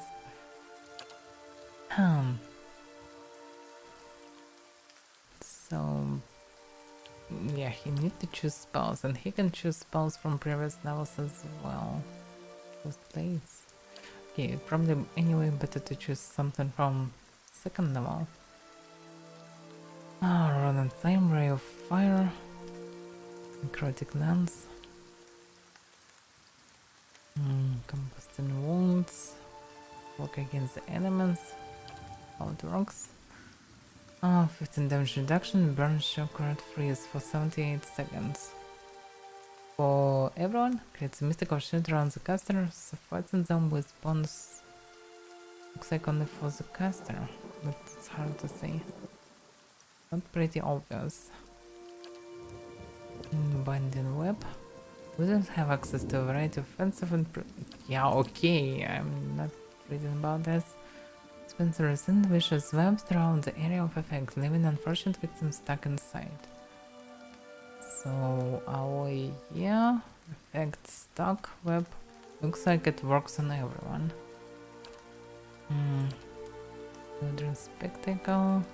So yeah, he needs to choose spells, and he can choose spells from previous levels as well. First place. Okay, probably anyway better to choose something from second level. Rod and Flame, Ray of Fire, Necrotic Lance, Combusting Wounds, Work against the enemies, Out Rocks. 15 damage reduction, Burn Shock, Red Freeze for 78 seconds. For everyone, creates a mystical shield around the caster, so fighting them with bonus. Looks like only for the caster, but it's hard to say. Not pretty obvious. Binding Web. We don't have access to a variety of offensive and yeah, okay, I'm not reading about this. Spencer resent vicious webs around the area of effect, leaving unfortunate victims stuck inside. So yeah, effect stuck web. Looks like it works on everyone. Modern Spectacle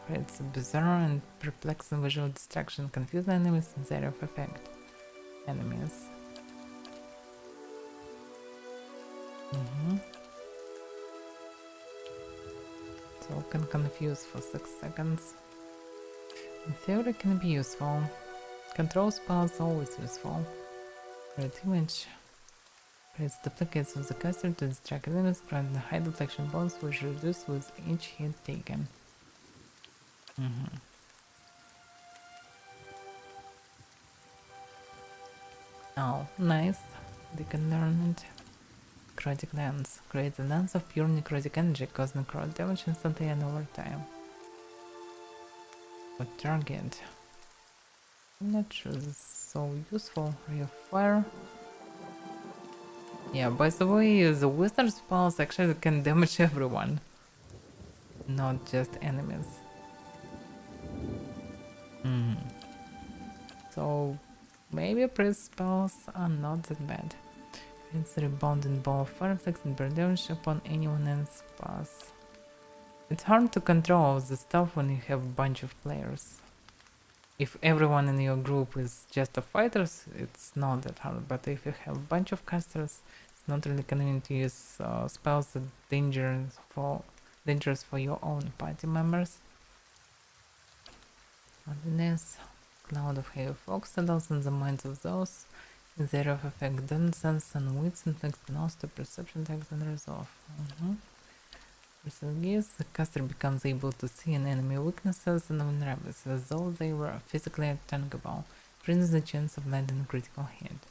creates a bizarre and perplexing visual distraction, confuse enemies in the area of effect. Enemies. So can confuse for 6 seconds. In theory can be useful. Control spells always useful. Red image creates duplicates of the caster to distract enemies, granting high detection bonus which reduce with each hit taken. Oh, nice. They can learn it. Necrotic Lance. Create a lance of pure necrotic energy, cause necrotic damage instantly and over time. But target. I'm not sure this is so useful. Ray of Fire. Yeah, by the way, the wizard spells actually can damage everyone. Not just enemies. So maybe priest spells are not that bad. It's a rebounding ball of fire effects and burn damage upon anyone in its path. It's hard to control the stuff when you have a bunch of players. If everyone in your group is just a fighters, it's not that hard, but if you have a bunch of casters, it's not really convenient to use spells that dangerous for your own party members. Madness, Cloud of Heavy Fog settles in the minds of those in the area of effect, then sense and wits inflicts loss to perception text and resolve. The caster becomes able to see an enemy weaknesses and vulnerabilities as though they were physically attackable, brings the chance of landing a critical hit.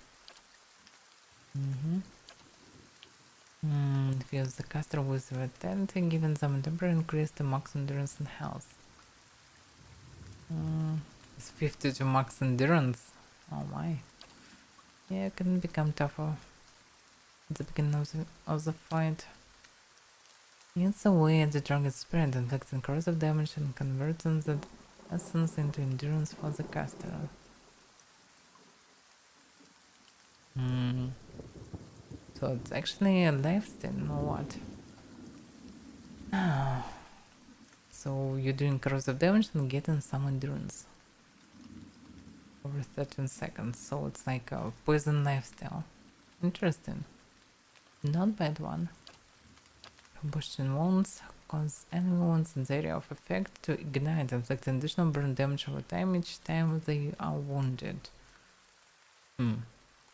Fills the caster with vitality, giving them a temporary increase to max endurance and health. It's 50 to max endurance. Oh my. Yeah, it can become tougher at the beginning of the fight. It's away at the target spirit, inflicting corrosive damage and converting the essence into endurance for the caster. So it's actually a lifesteal or what? So you're doing corrosive damage and getting some endurance over 13 seconds, so it's like a poison lifestyle. Interesting. Not bad one. Combustion wounds cause enemy wounds in the area of effect to ignite, inflicting additional burn damage over time each time they are wounded.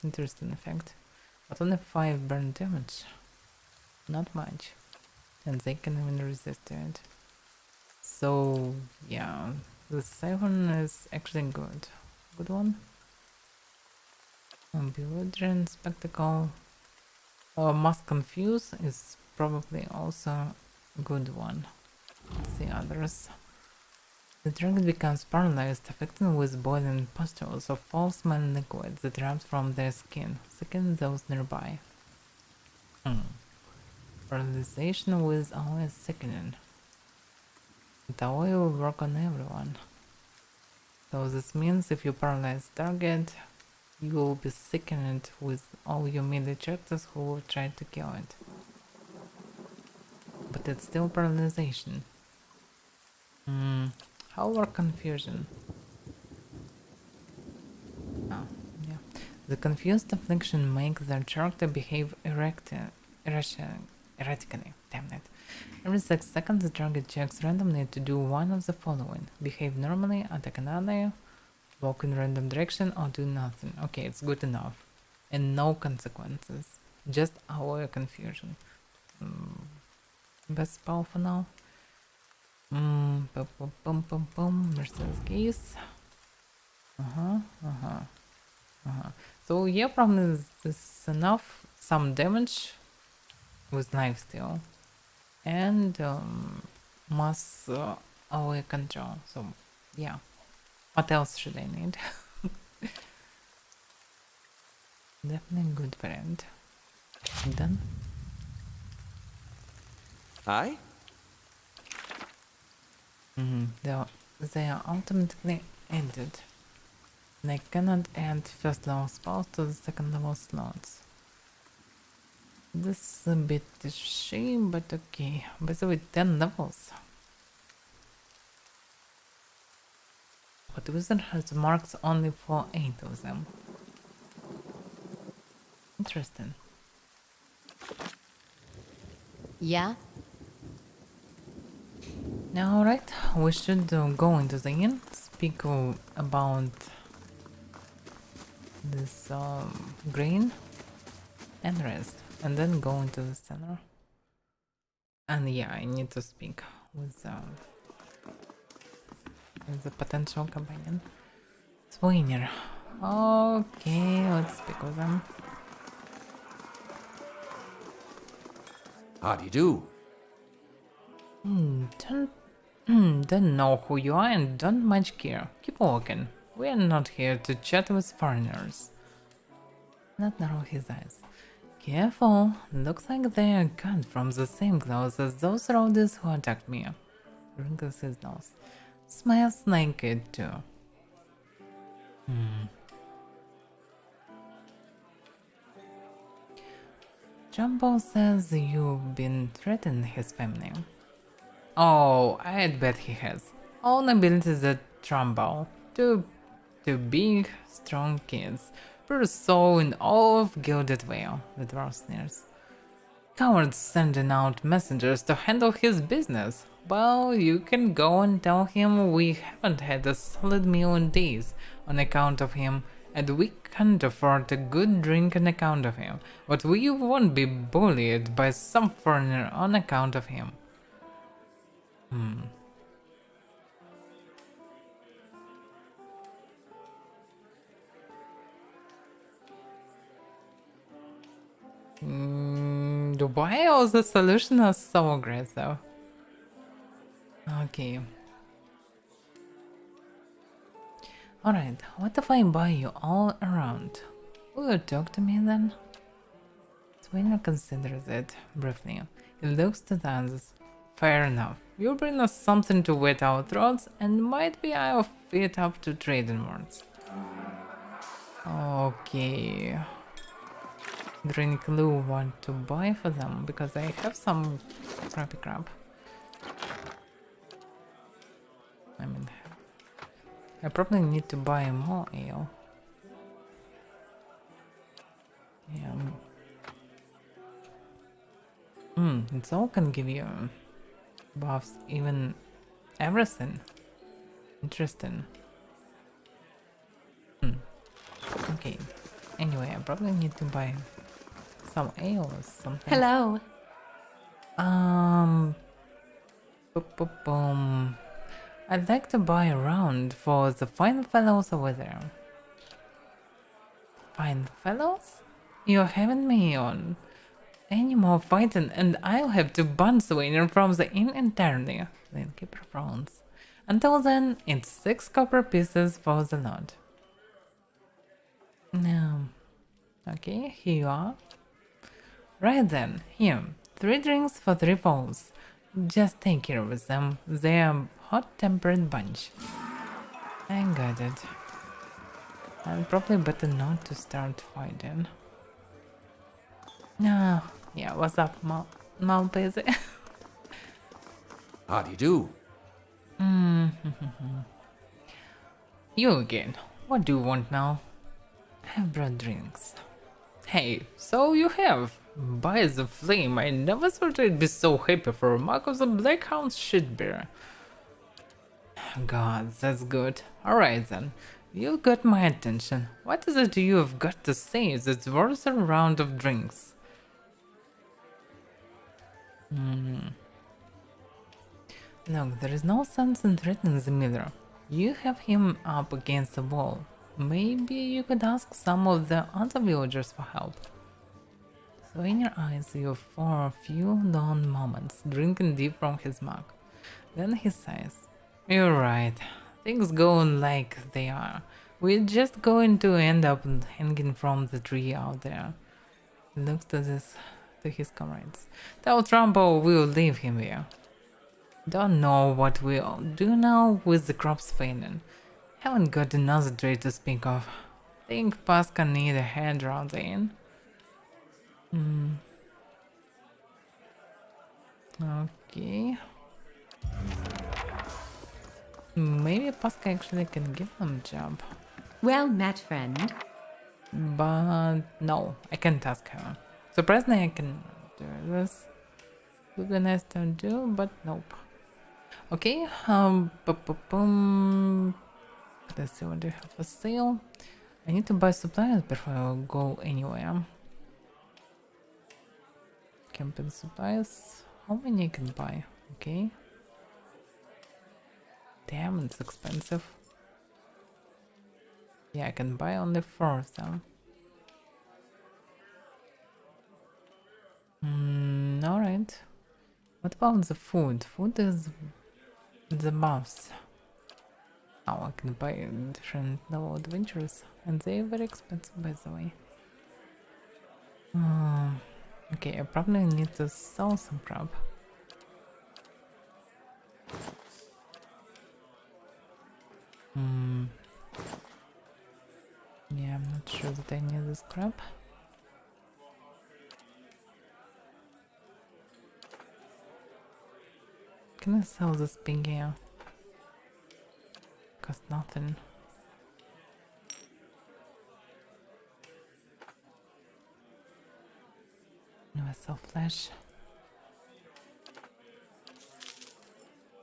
Interesting effect. But only 5 burn damage. Not much. And they can even resist to it. So yeah, The siphon is actually good. Good one. Bewildering spectacle. Must confuse is probably also a good one. Let's see others. The dragon becomes paralyzed, affected with boiling pustules of foul-smelling liquid that erupts from their skin, sickening those nearby. Paralyzation with always sickening. The oil will work on everyone. So this means if you paralyze target, you will be sickened with all your melee characters who will try to kill it. But it's still paralyzation. How work confusion? Oh, yeah. The confused affliction makes their character behave erratically. Damn it. Every 6 seconds the target checks randomly to do one of the following. Behave normally, attack an ally, walk in random direction, or do nothing. Okay, it's good enough. And no consequences. Just our confusion. Best spell for now. Merciless gaze. So yeah, probably this is enough. Some damage with knife steel. And mass away control. So yeah. What else should I need? Definitely good friend. Done. Aye? They are automatically ended. And I cannot add first level spells to the second level slots. This is a bit a shame, but okay. By the way, 10 levels. But the wizard has marks only for 8 of them. Interesting. Yeah? Now, alright, we should go into the inn, speak about this grain and rest, and then go into the center. And yeah, I need to speak with the potential companion. Swainer. Okay, let's speak with them. How do you do? Don't know who you are and don't much care. Keep walking. We are not here to chat with foreigners. Not narrow his eyes. Careful, looks like they are cut from the same clothes as those rowdies who attacked me. Wrinkles his nose. Smiles naked too. Jumbo says you've been threatening his family. Oh, I'd bet he has. All nobilities at Trumbull. Two big, strong kids. Pure soul in all of Gilded Vale, the dwarf sneers. Cowards sending out messengers to handle his business. Well, you can go and tell him we haven't had a solid meal in days on account of him, and we can't afford a good drink on account of him, but we won't be bullied by some foreigner on account of him. Why all the solutions are so aggressive? Okay. Alright, what if I buy you all around? Will you talk to me then? Swainer considers it briefly. He looks to the others. Fair enough. You bring us something to wet our throats and might be our feet up to trading words. Okay. Do any clue what to buy for them? Because I have some crappy crap. I mean, I probably need to buy more ale. Yeah. It's all can give you buffs, even everything. Interesting. Okay. Anyway, I probably need to buy some ale or something. Hello. I'd like to buy a round for the fine fellows over there. Fine fellows? You're having me on any more fighting and I'll have to ban Swainer from the inn entirely. The innkeeper frowns. Until then, it's 6 copper pieces for the lot. Now, okay, here you are. Right then, here, 3 drinks for 3 foes. Just take care of them, they're a hot-tempered bunch. I got it. And probably better not to start fighting. Ah, yeah, what's up, Malpese? How do you do? You again. What do you want now? I've brought drinks. Hey, so you have. By the flame, I never thought I'd be so happy for a mark of the Blackhound's shitbeer. God, that's good. Alright then. You got my attention. What is it you have got to say that's worth a round of drinks? Look, there is no sense in threatening the miller. You have him up against the wall. Maybe you could ask some of the other villagers for help. So in your eyes you for a few long moments, drinking deep from his mug. Then he sighs. You're right. Things go on like they are. We're just going to end up hanging from the tree out there. He looks to his comrades. Tell Trumbo we'll leave him here. Don't know what we'll do now with the crops failing. Haven't got another trade to speak of. Think Pasca need a hand around the inn? Okay. Maybe Pasca actually can give them a job. Well met, friend. But no, I can't ask her. Surprisingly, I can do this. Would be nice to do, but nope. Okay, let's see what they have for sale. I need to buy supplies before I go anywhere. Camping supplies. How many I can buy? Okay. Damn, it's expensive. Yeah, I can buy only 4 of them. Alright. What about the food? Food is the buffs. Oh, I can buy different level adventures, and they're very expensive, by the way. Okay, I probably need to sell some crap. Yeah, I'm not sure that I need this crap. Can I sell this pig here? Cost nothing. No, I sell flesh.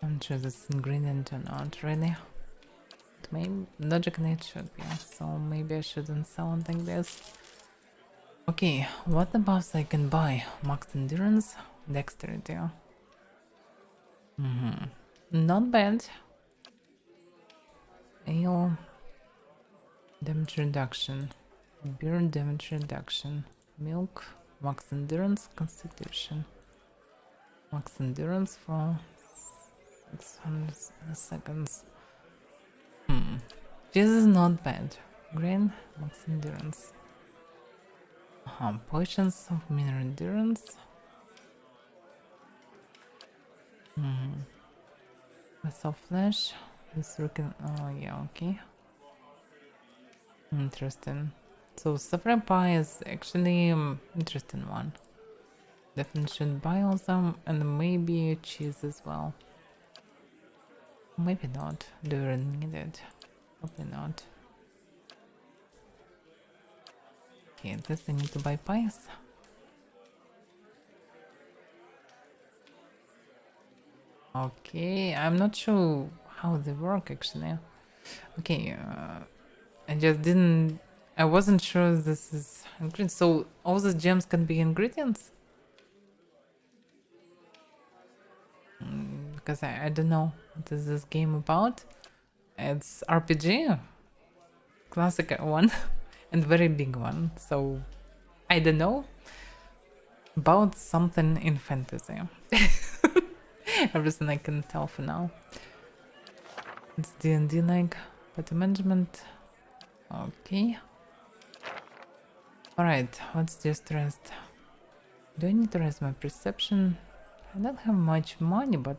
I'm not sure this ingredient or not, really. But maybe logically it should be, so maybe I shouldn't sell it like this. Okay, what the buffs I can buy? Max endurance, dexterity. Not bad. Ale, damage reduction, beer damage reduction, milk, max endurance, constitution, max endurance for 600 seconds. This is not bad. Grain, max endurance. Potions of mineral endurance. Myself flesh. This looking. Oh yeah, okay. Interesting. So saffron pie is actually interesting one. Definitely should buy all them, and maybe cheese as well. Maybe not. Do you really need it? Probably not. Okay, at least I need to buy pies. Okay, I'm not sure how they work actually. Okay, I just didn't. I wasn't sure this is ingredient. So all the gems can be ingredients? Because I don't know. What is this game about? It's RPG, classic one, and very big one. So I don't know, about something in fantasy. Everything I can tell for now. It's D&D like better management. Okay. Alright, what's just rest? Do I need to raise my perception? I don't have much money, but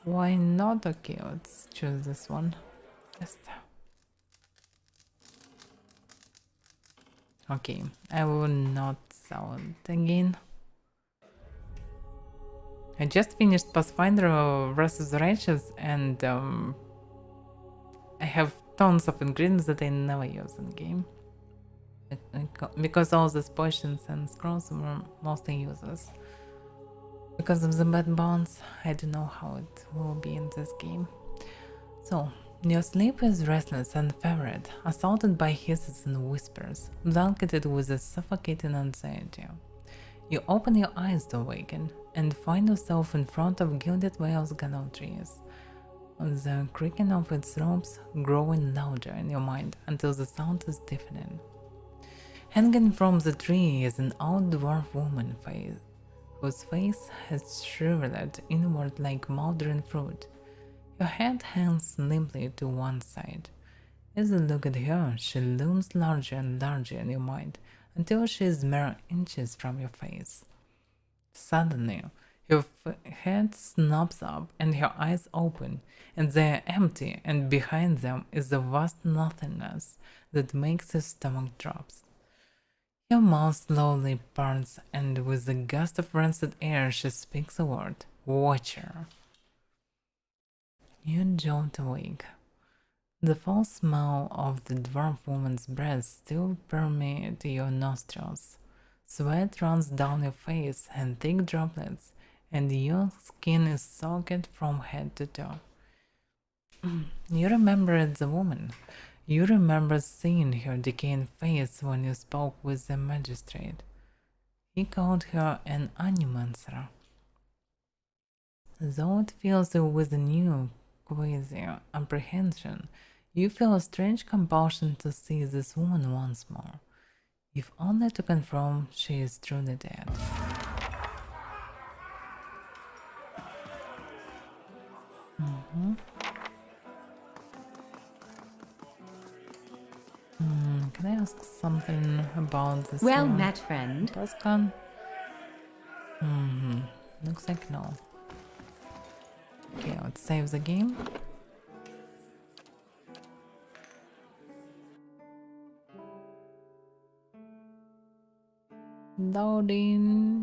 why not? Okay, let's choose this one. Just. Okay, I will not sell it again. I just finished Pathfinder vs. the Righteous, and I have tons of ingredients that I never use in game. Because all these potions and scrolls were mostly useless. Because of the bad bounce, I don't know how it will be in this game. So, your sleep is restless and fevered, assaulted by hisses and whispers, blanketed with a suffocating anxiety. You open your eyes to awaken, and find yourself in front of gilded Wales gallows trees, the creaking of its ropes growing louder in your mind until the sound is deafening. Hanging from the tree is an old dwarf woman whose face has shriveled inward like mouldering fruit. Your head hangs limply to one side. As you look at her, she looms larger and larger in your mind until she is mere inches from your face. Suddenly, her head snaps up and her eyes open, and they are empty, and behind them is the vast nothingness that makes your stomach drop. Your mouth slowly parts, and with a gust of rancid air she speaks a word, Watcher. You jolt awake. The foul smell of the dwarf woman's breath still permeates your nostrils. Sweat runs down your face in thick droplets, and your skin is soaked from head to toe. You remember the woman. You remember seeing her decaying face when you spoke with the magistrate. He called her an animancer. Though it fills you with a new, quasi apprehension, you feel a strange compulsion to see this woman once more, if only to confirm she is truly dead. Can I ask something about this Well one? met, friend. Pascan? Looks like no. Okay, let's save the game. Loading.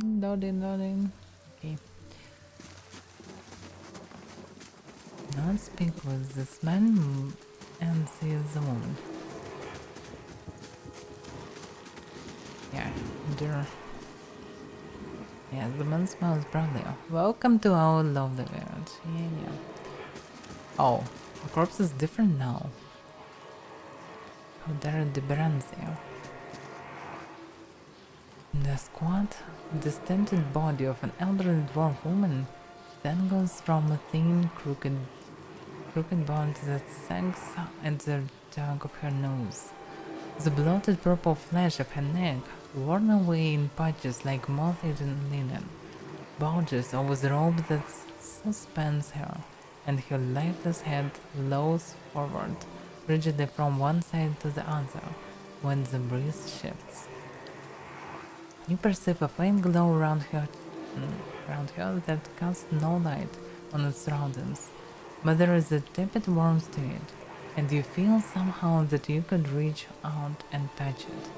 Okay. Now let's speak with this man and see the woman. Yeah, there. Yeah, the man smells brightly. Welcome to our lovely village. Yeah. Oh, the corpse is different now. How dare the Beranzia. The squat, distended body of an elderly dwarf woman dangles from a thin, crooked bone that sags at the tug of her nose. The bloated purple flesh of her neck, worn away in patches like moth-eaten linen, bulges over the robe that suspends her, and her lifeless head lolls forward, rigidly from one side to the other, when the breeze shifts. You perceive a faint glow around her that casts no light on its surroundings, but there is a tepid warmth to it, and you feel somehow that you could reach out and touch it.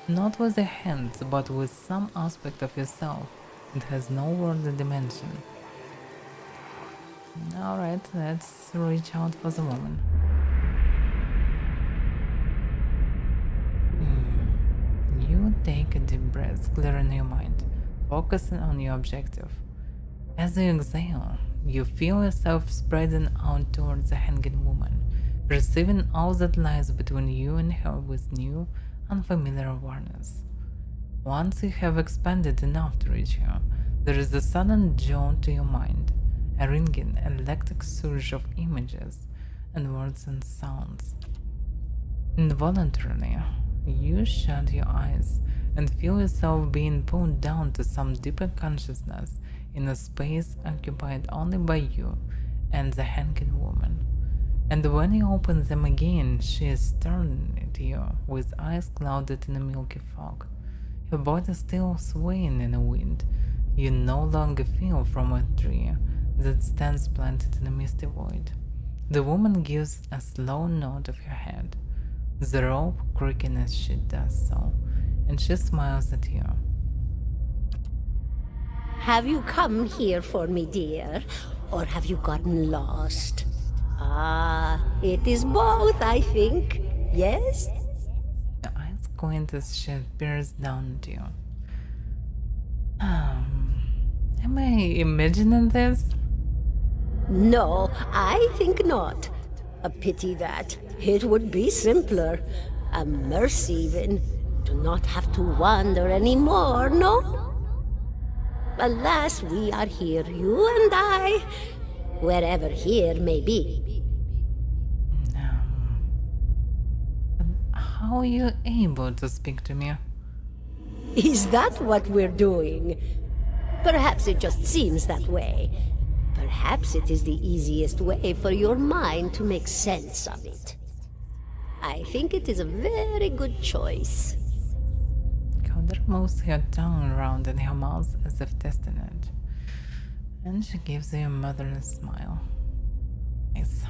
Not with your hands, but with some aspect of yourself that has no worldly dimension. Alright, let's reach out for the woman. You take a deep breath, clearing your mind, focusing on your objective. As you exhale, you feel yourself spreading out towards the hanging woman, perceiving all that lies between you and her with new, unfamiliar awareness. Once you have expanded enough to reach her, there is a sudden jolt to your mind, a ringing electric surge of images and words and sounds. Involuntarily, you shut your eyes and feel yourself being pulled down to some deeper consciousness in a space occupied only by you and the hanging woman. And when you open them again, she is staring at you with eyes clouded in a milky fog, her body still swaying in the wind. You no longer feel from a tree that stands planted in a misty void. The woman gives a slow nod of her head, the rope creaking as she does so, and she smiles at you. Have you come here for me, dear, or have you gotten lost? Ah, it is both, I think. Yes? The eyes squint as she peers down at you. Am I imagining this? No, I think not. A pity that. It would be simpler. A mercy even. To not have to wander anymore, no? Alas, we are here, you and I. Wherever here may be. How are you able to speak to me? Is that what we're doing? Perhaps it just seems that way. Perhaps it is the easiest way for your mind to make sense of it. I think it is a very good choice. Calder moves her tongue around in her mouth as if testing it. And she gives you a motherly smile. Nice.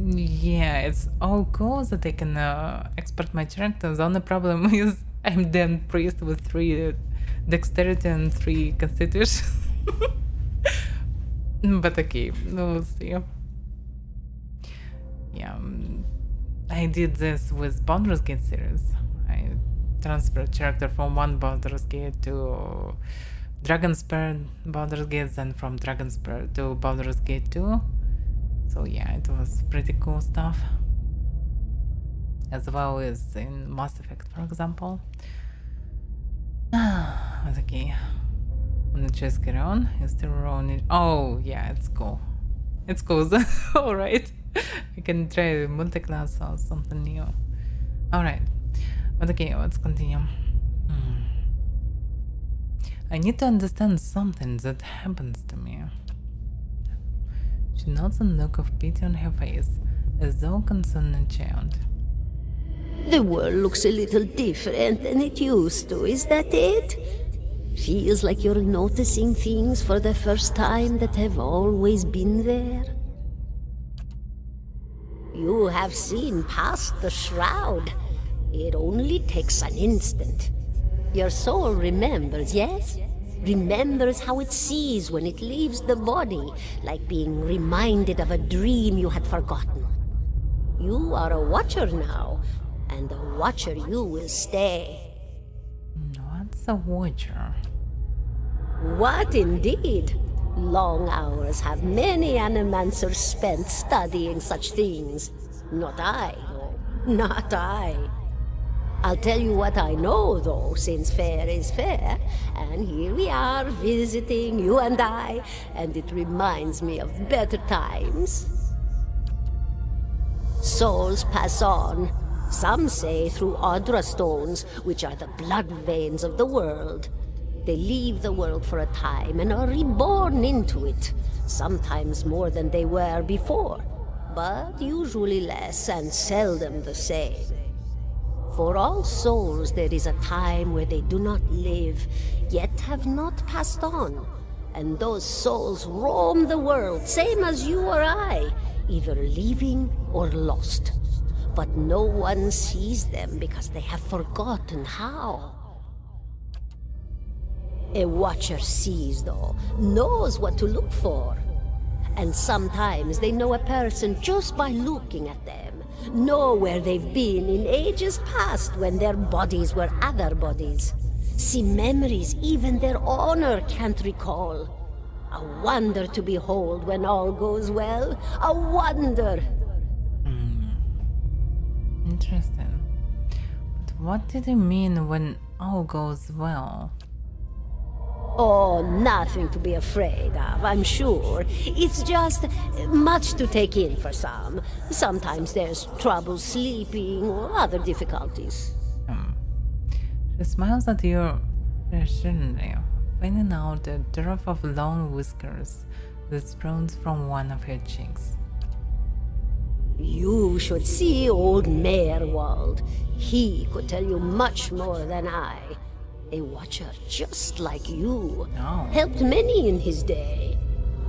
Yeah, it's all cool that I can export my character. The only problem is I'm then priest with 3 dexterity and 3 constitution. But okay, we'll see. Yeah, I did this with Baldur's Gate series. I transferred character from one Baldur's Gate to Dragon's Spear Baldur's Gate, then from Dragon's Spear to Baldur's Gate 2. So yeah, it was pretty cool stuff. As well as in Mass Effect, for example. But okay. Wanna just get on? Is there rolling? Oh yeah, it's cool. It's cool. Alright. I can try multi-class or something new. Alright. But okay, let's continue. I need to understand something that happens to me. She nods a look of pity on her face, as though concerned a child. The world looks a little different than it used to, is that it? Feels like you're noticing things for the first time that have always been there. You have seen past the shroud. It only takes an instant. Your soul remembers, yes? Remembers how it sees when it leaves the body, like being reminded of a dream you had forgotten. You are a watcher now, and a watcher you will stay. What's a watcher? What indeed? Long hours have many animancers spent studying such things. Not I, though. Not I. I'll tell you what I know, though, since fair is fair, and here we are visiting, you and I, and it reminds me of better times. Souls pass on, some say through Audra stones, which are the blood veins of the world. They leave the world for a time and are reborn into it, sometimes more than they were before, but usually less and seldom the same. For all souls there is a time where they do not live, yet have not passed on, and those souls roam the world, same as you or I, either leaving or lost. But no one sees them because they have forgotten how. A watcher sees, though, knows what to look for. And sometimes they know a person just by looking at them, know where they've been in ages past when their bodies were other bodies. See memories even their owner can't recall. A wonder to behold when all goes well. A wonder! Interesting. But what did he mean when all goes well? Oh, nothing to be afraid of, I'm sure. It's just much to take in for some. Sometimes there's trouble sleeping or other difficulties. She smiles at you reassuringly, finding out a drop of long whiskers that sprouts from one of her cheeks. You should see old Merwald. He could tell you much more than I. A watcher just like you. Oh. Helped many in his day.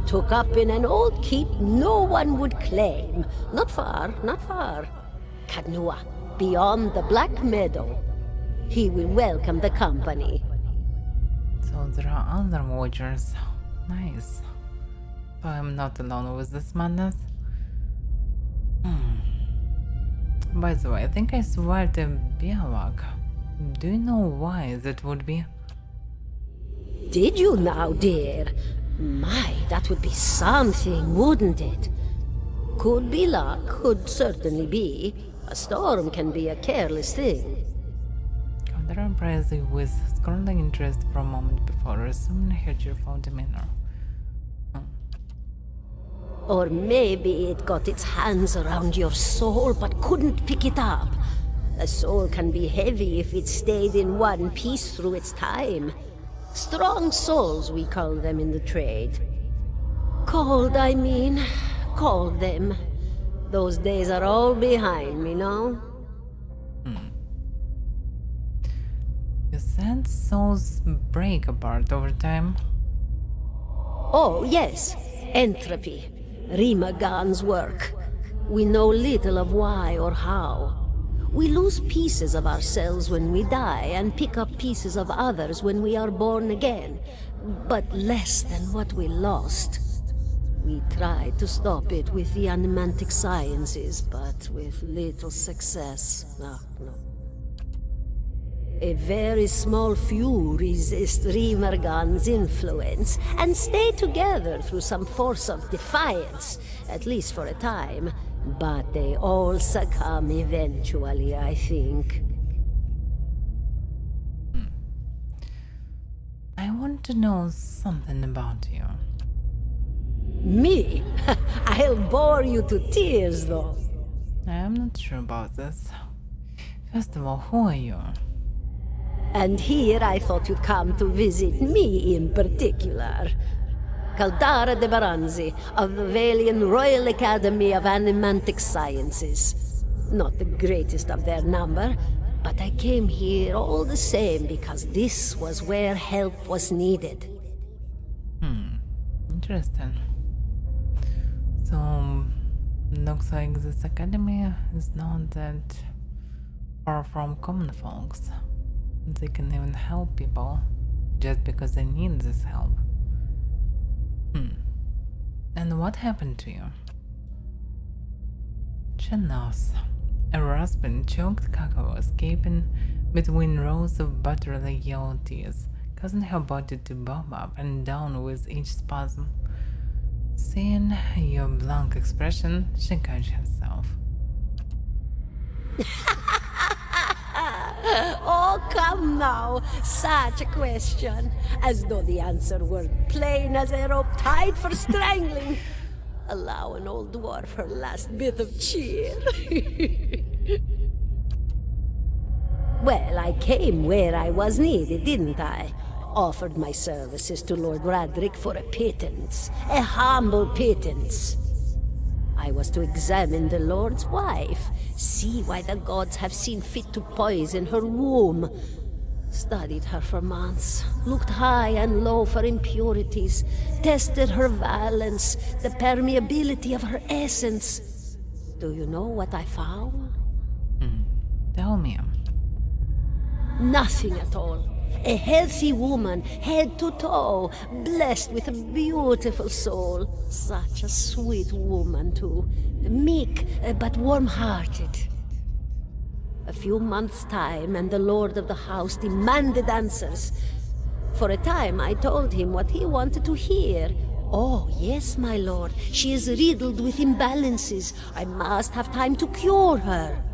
Took up in an old keep no one would claim. Not far, not far. Kadnua, beyond the Black Meadow. He will welcome the company. So there are other watchers. Nice. So I'm not alone with this madness. By the way, I think I swear to Biawak. Do you know why that would be? Did you now, dear? My, that would be something, wouldn't it? Could be luck, could certainly be. A storm can be a careless thing. Consider Brazil with scrolling interest for a moment before assuming her cheerful demeanor. Or maybe it got its hands around your soul but couldn't pick it up. A soul can be heavy if it stayed in one piece through its time. Strong souls, we call them in the trade. Cold, I mean. Called them. Those days are all behind me, no? You said souls break apart over time? Oh, yes. Entropy. Rimagan's work. We know little of why or how. We lose pieces of ourselves when we die and pick up pieces of others when we are born again, but less than what we lost. We tried to stop it with the animantic sciences, but with little success. No. A very small few resist Rimergan's influence and stay together through some force of defiance, at least for a time. But they all succumb eventually, I think. I want to know something about you. Me? I'll bore you to tears, though. I am not sure about this. First of all, who are you? And here I thought you'd come to visit me in particular. Caldara de Baranzi, of the Valian Royal Academy of Animantic Sciences. Not the greatest of their number, but I came here all the same because this was where help was needed. Interesting. So, looks like this academy is not that far from common folks. They can even help people just because they need this help. And what happened to you? She knows. A rasping, choked cacao escaping between rows of buttery yellow tears, causing her body to bob up and down with each spasm. Seeing your blank expression, she catches herself. Oh, come now. Such a question. As though the answer were plain as a rope tied for strangling. Allow an old dwarf her last bit of cheer. Well, I came where I was needed, didn't I? Offered my services to Lord Radric for a pittance. A humble pittance. I was to examine the Lord's wife, see why the gods have seen fit to poison her womb. Studied her for months, looked high and low for impurities, tested her valence, the permeability of her essence. Do you know what I found? Tell me. Nothing at all. A healthy woman, head to toe, blessed with a beautiful soul. Such a sweet woman, too. Meek, but warm-hearted. A few months' time, and the lord of the house demanded answers. For a time, I told him what he wanted to hear. Oh, yes, my lord. She is riddled with imbalances. I must have time to cure her.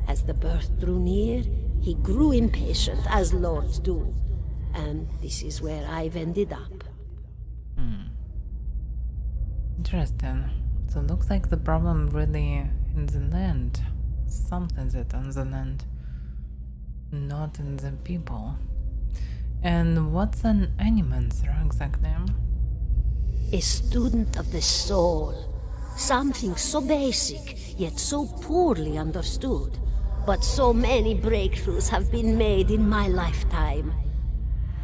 As the birth drew near, he grew impatient, as lords do. And this is where I've ended up. Interesting. So it looks like the problem really in the land. Something's it on the land, not in the people. And what's an animancer exactly? A student of the soul. Something so basic, yet so poorly understood. But so many breakthroughs have been made in my lifetime.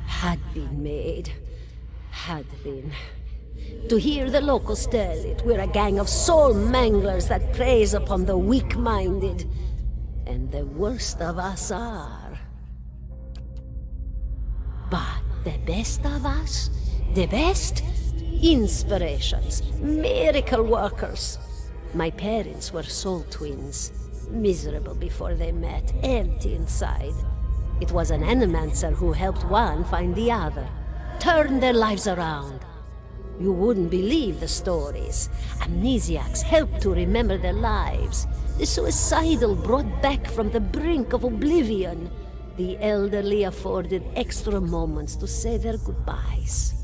Had been. To hear the locals tell it, we're a gang of soul manglers that preys upon the weak-minded. And the worst of us are. But the best of us, the best? Inspirations, miracle workers. My parents were soul twins, miserable before they met, empty inside. It was an animancer who helped one find the other, turned their lives around. You wouldn't believe the stories. Amnesiacs helped to remember their lives. The suicidal brought back from the brink of oblivion. The elderly afforded extra moments to say their goodbyes.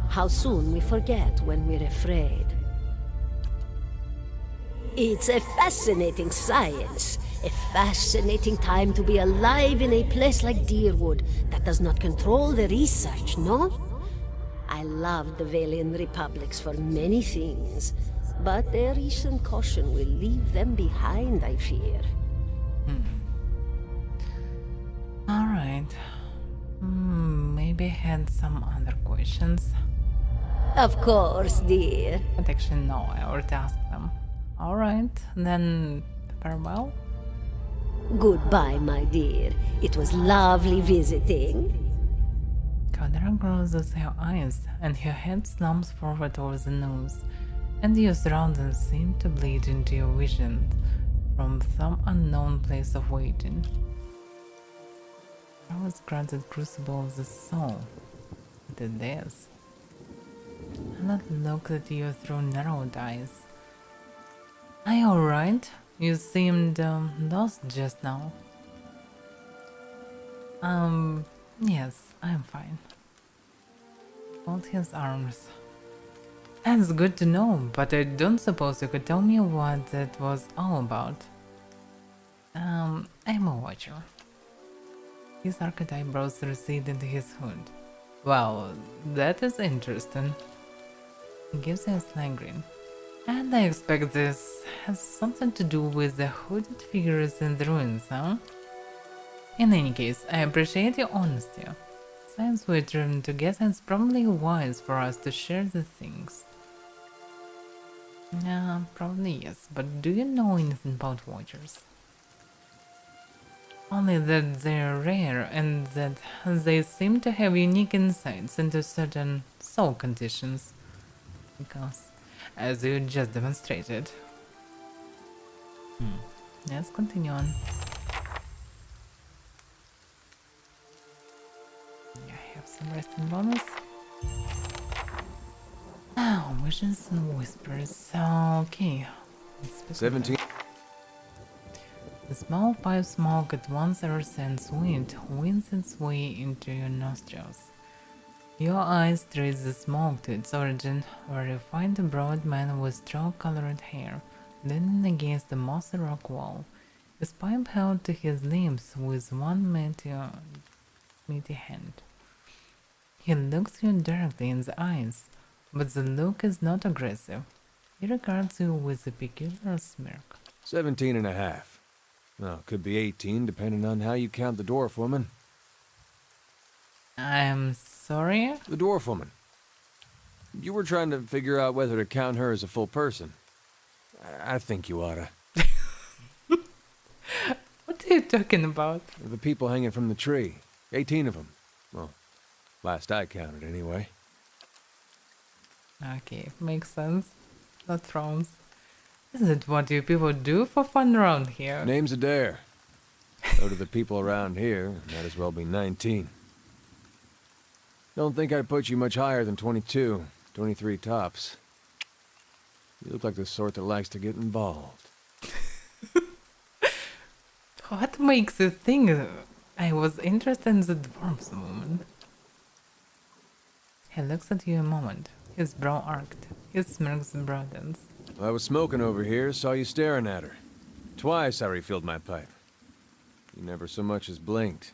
How soon we forget when we're afraid. It's a fascinating science. A fascinating time to be alive in a place like Deerwood that does not control the research, no? I love the Valian Republics for many things, but their recent caution will leave them behind, I fear. Alright. Maybe I had some other questions. Of course, dear. But actually, no, I already asked them. Alright, then farewell. Goodbye, my dear. It was lovely visiting. Kadra closes her eyes, and her head slumps forward over the nose, and your surroundings seem to bleed into your vision from some unknown place of waiting. I was granted crucible of the soul. What it is. And that look at you through narrowed eyes. Are you alright? You seemed lost just now. Yes, I'm fine. Hold his arms. That's good to know, but I don't suppose you could tell me what it was all about. I'm a watcher. His arched eyebrows recede into his hood. Well, that is interesting. He gives you a sly grin. And I expect this has something to do with the hooded figures in the ruins, huh? In any case, I appreciate your honesty. Since we're driven together, it's probably wise for us to share the things. Yeah, probably yes, but do you know anything about Watchers? Only that they're rare and that they seem to have unique insights into certain soul conditions. Because, as you just demonstrated. Let's continue on. I have some rest and bonus. Oh, visions and whispers. Okay. 17. The small pipe smoke at once earth and sweet winds its way into your nostrils. Your eyes trace the smoke to its origin, where you find a broad man with straw-colored hair, leaning against the mossy rock wall, his pipe held to his lips with one meaty hand. He looks you directly in the eyes, but the look is not aggressive. He regards you with a peculiar smirk. 17 and a half. Well, could be 18, depending on how you count the dwarf woman. I'm sorry? The dwarf woman. You were trying to figure out whether to count her as a full person. I think you oughta. What are you talking about? The people hanging from the tree. 18 of them. Well, last I counted, anyway. Okay, makes sense. Not thrones. Is it what you people do for fun around here? Name's Adair. So do the people around here, might as well be 19. Don't think I'd put you much higher than 22, 23 tops. You look like the sort that likes to get involved. What makes you think I was interested in the dwarf's moment? He looks at you a moment, his brow arched, his smirk broadens. I was smoking over here, saw you staring at her. Twice I refilled my pipe. You never so much as blinked.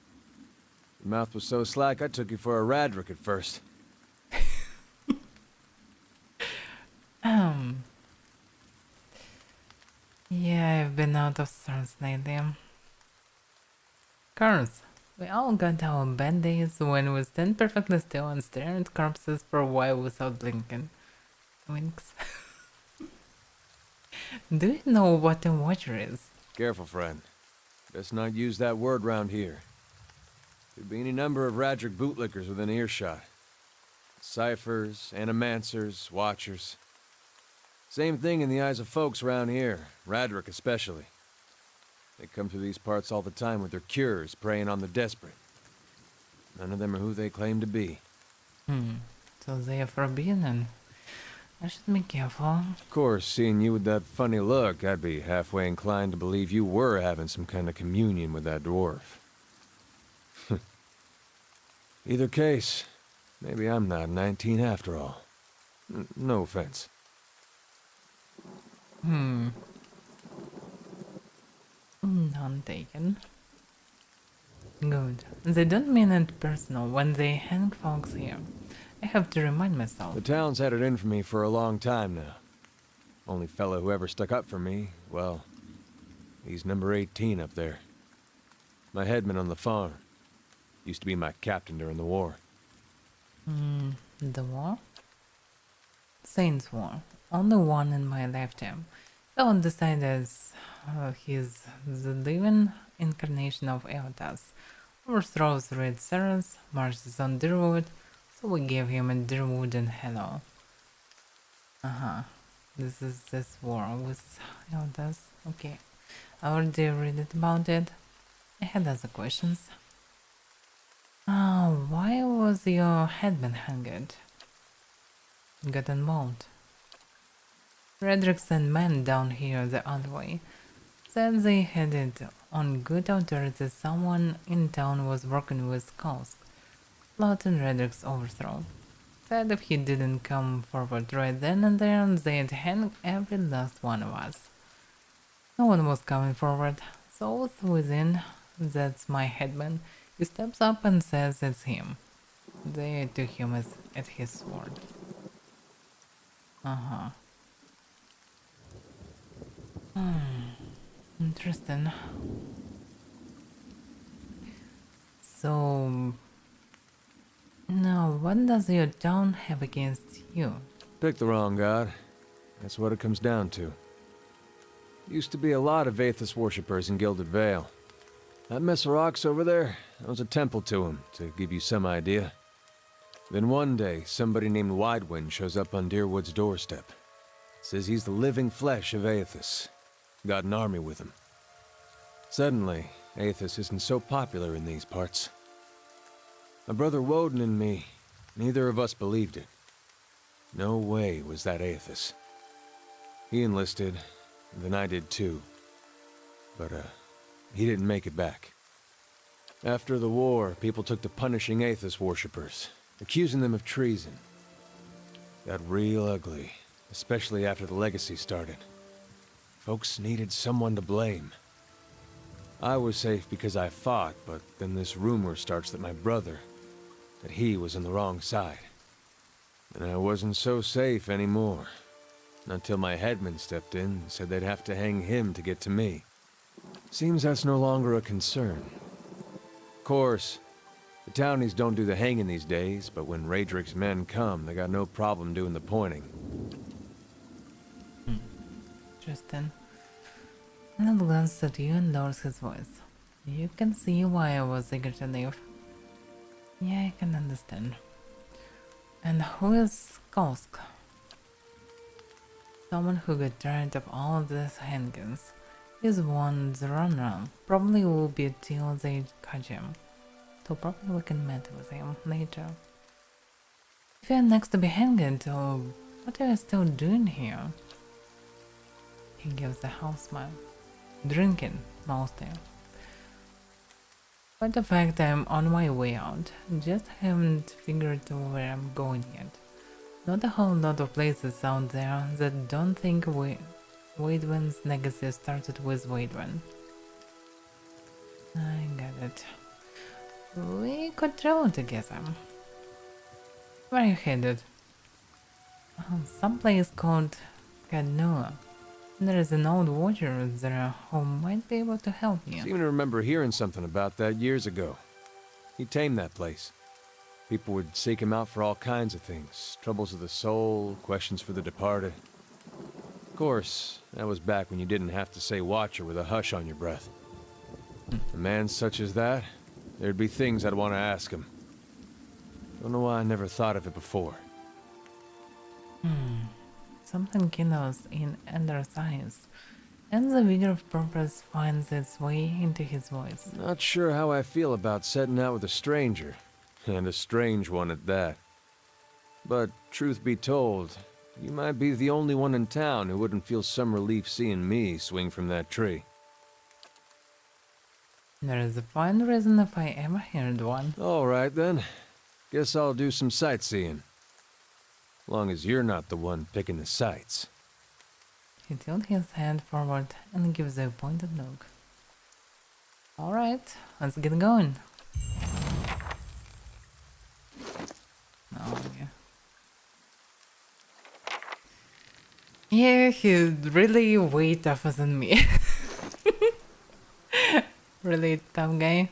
Your mouth was so slack I took you for a Radric at first. Yeah, I've been out of sorts lately. Curse. We all got our bad days when we stand perfectly still and stare at corpses for a while without blinking. Winks. Do you know what a watcher is? Careful, friend. Best not use that word round here. Could be any number of Radric bootlickers within earshot. Ciphers, animancers, watchers. Same thing in the eyes of folks around here, Radric especially. They come through these parts all the time with their cures, preying on the desperate. None of them are who they claim to be. So they are forbidden. I should be careful. Of course, seeing you with that funny look, I'd be halfway inclined to believe you were having some kind of communion with that dwarf. Either case, maybe I'm not 19 after all. No offense. None taken. Good. They don't mean it personal when they hang folks here. I have to remind myself. The town's had it in for me for a long time now. Only fellow who ever stuck up for me, well, he's number 18 up there. My headman on the farm. Used to be my captain during the war. The war? Saints War. Only one in my lifetime. Don't decide as he's the living incarnation of Eotas. Overthrows Red Saras, marches on Deerwood, so we gave him a Deerwood and hello. This is this war with Eotas. Okay. I already read it about it. I had other questions. Why was your headman hanged? Got involved. Frederick sent men down here the other way. Said they had it on good authority someone in town was working with Kalsk, plotting Redrick's overthrow. Said if he didn't come forward right then and there, they'd hang every last one of us. No one was coming forward, so within, that's my headman. He steps up and says it's him. They took him at his sword. Interesting. So, now what does your town have against you? Pick the wrong god. That's what it comes down to. Used to be a lot of Aethys worshippers in Gilded Vale. That mess of rocks over there, that was a temple to him, to give you some idea. Then one day, somebody named Icewind shows up on Deerwood's doorstep. Says he's the living flesh of Aethys. Got an army with him. Suddenly, Aethys isn't so popular in these parts. My brother Woden and me, neither of us believed it. No way was that Aethys. He enlisted, and then I did too. But, he didn't make it back. After the war, people took to punishing Aethys worshippers, accusing them of treason. Got real ugly, especially after the legacy started. Folks needed someone to blame. I was safe because I fought, but then this rumor starts that my brother, that he was on the wrong side. And I wasn't so safe anymore. Until my headman stepped in and said they'd have to hang him to get to me. Seems that's no longer a concern. Of course, the townies don't do the hanging these days, but when Raedric's men come, they got no problem doing the pointing. Interesting. I'll glance at you and lowers his voice. You can see why I was eager to leave. Yeah, I can understand. And who is Kalsk? Someone who got tired of all of these hangings. He's one the runaround. Probably will be till they catch him. So probably we can meet with him later. If you're next to be hanged, what are you still doing here? He gives a half smile. Drinking, mostly. Despite the fact I'm on my way out, just haven't figured out where I'm going yet. Not a whole lot of places out there that don't think Waidwin's legacy started with Waidwin. I get it. We could travel together. Where are you headed? Some place called Canoa. There is an old warrior there who might be able to help me. I seem to remember hearing something about that years ago. He tamed that place. People would seek him out for all kinds of things. Troubles of the soul, questions for the departed. Of course, that was back when you didn't have to say watcher with a hush on your breath. A man such as that, there'd be things I'd want to ask him. Don't know why I never thought of it before. Something kindles in Ender's eyes, and the vigor of purpose finds its way into his voice. Not sure how I feel about setting out with a stranger, and a strange one at that. But truth be told, you might be the only one in town who wouldn't feel some relief seeing me swing from that tree. There is a fine reason if I ever heard one. All right then. Guess I'll do some sightseeing. Long as you're not the one picking the sights. He tilts his head forward and gives a pointed look. Alright, let's get going. Oh yeah. Yeah, he's really way tougher than me. Really tough guy.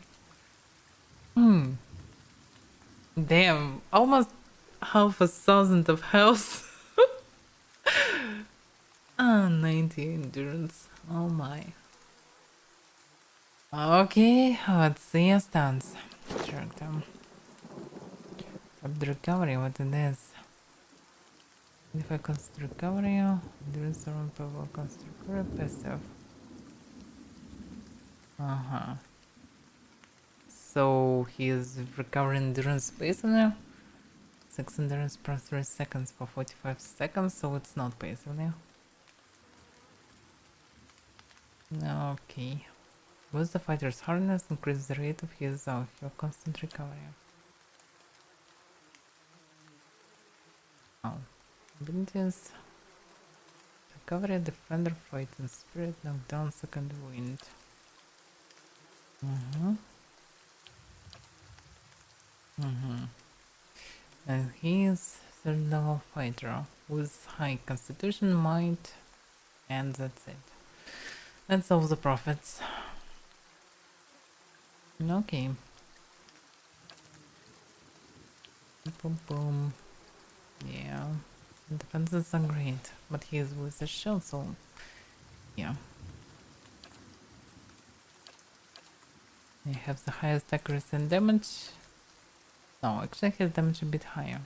Damn, almost 5,000 of health. 90 endurance. Oh my. Okay, let's see your stance. Track them. Up the recovery, what it is. If I cast recovery, endurance or power cast recovery passive. So he's recovering endurance passive now. 6 endurance per 3 seconds for 45 seconds, so it's not passive now. Okay. Boost the fighter's hardness, increase the rate of his your constant recovery. Oh. Abilities. Recovery, defender, fight and spirit, knockdown, second wind. And he is third level fighter with high constitution, might, and that's it. That's all the profits. Okay. Boom boom. Yeah. Defenses are great, but he is with a shield, so yeah. He has the highest accuracy and damage. No, actually his damage a bit higher.